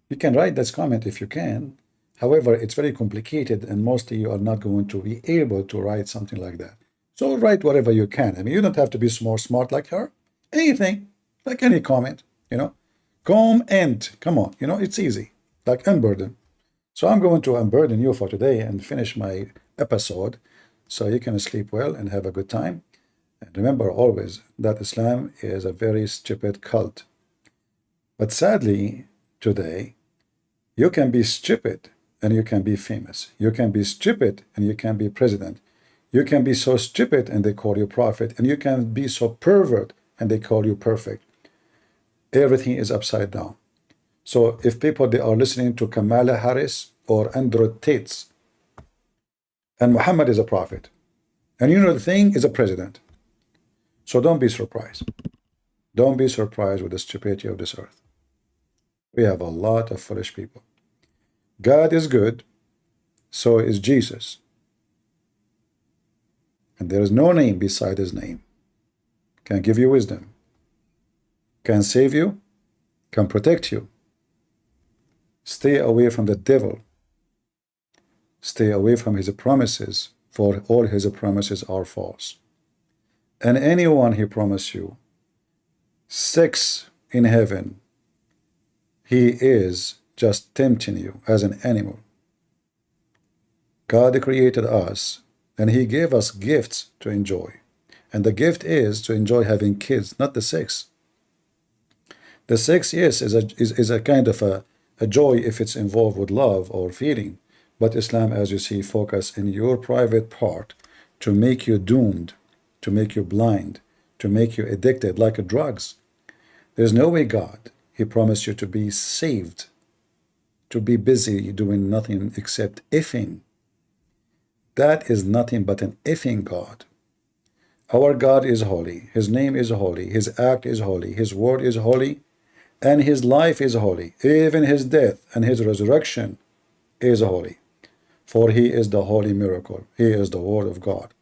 you can write this comment if you can. However, it's very complicated and mostly you are not going to be able to write something like that. So write whatever you can. I mean, you don't have to be smart like her. Anything, like any comment, you know. Come on, you know, it's easy, like unburden. So I'm going to unburden you for today and finish my episode so you can sleep well and have a good time. And remember always that Islam is a very stupid cult. But sadly, today, you can be stupid and you can be famous. You can be stupid and you can be president. You can be so stupid and they call you prophet. And you can be so pervert and they call you perfect. Everything is upside down. So if people, they are listening to Kamala Harris or Andrew Tate, and Muhammad is a prophet, and you know the thing is a president. So don't be surprised. Don't be surprised with the stupidity of this earth. We have a lot of foolish people. God is good, so is Jesus. And there is no name beside his name. Can give you wisdom, can save you, can protect you. Stay away from the devil. Stay away from his promises, for all his promises are false. And anyone he promised you sex in heaven, he is just tempting you as an animal. God created us and he gave us gifts to enjoy. And the gift is to enjoy having kids, not the sex. The sex, yes, is a kind of a joy if it's involved with love or feeling. But Islam, as you see, focus in your private part to make you doomed, to make you blind, to make you addicted like drugs. There's no way God, he promised you to be saved, to be busy doing nothing except effing. That is nothing but an effing God. Our God is holy. His name is holy. His act is holy. His word is holy. And his life is holy. Even his death and his resurrection is holy. For he is the holy miracle. He is the word of God.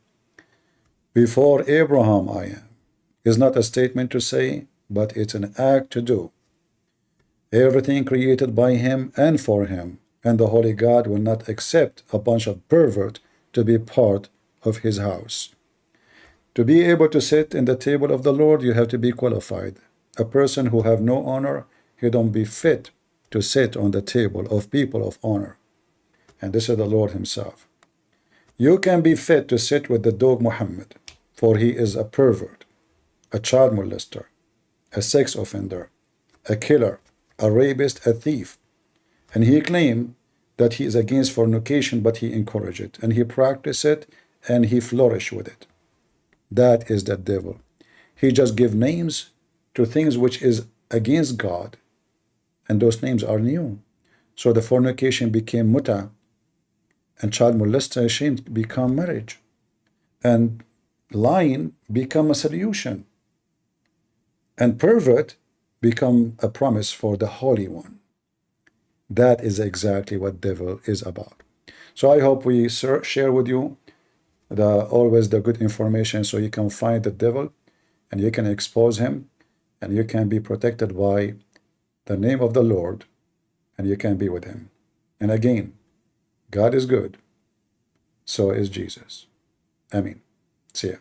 Before Abraham I am is not a statement to say, but it's an act to do. Everything created by him and for him, and the holy God will not accept a bunch of pervert to be part of his house. To be able to sit in the table of the Lord, you have to be qualified. A person who have no honor, he don't be fit to sit on the table of people of honor. And this is the Lord himself. You can be fit to sit with the dog Muhammad, for he is a pervert, a child molester, a sex offender, a killer, a rapist, a thief. And he claimed that he is against fornication, but he encouraged it, and he practiced it, and he flourished with it. That is the devil. He just give names to things which is against God, and those names are new. So the fornication became muta, and child molestation become marriage, and lying become a solution, and pervert become a promise for the Holy One. That is exactly what devil is about. So I hope we share with you always the good information, so you can find the devil and you can expose him, and you can be protected by the name of the Lord, and you can be with him. And again, God is good, so is Jesus. Amen. See ya.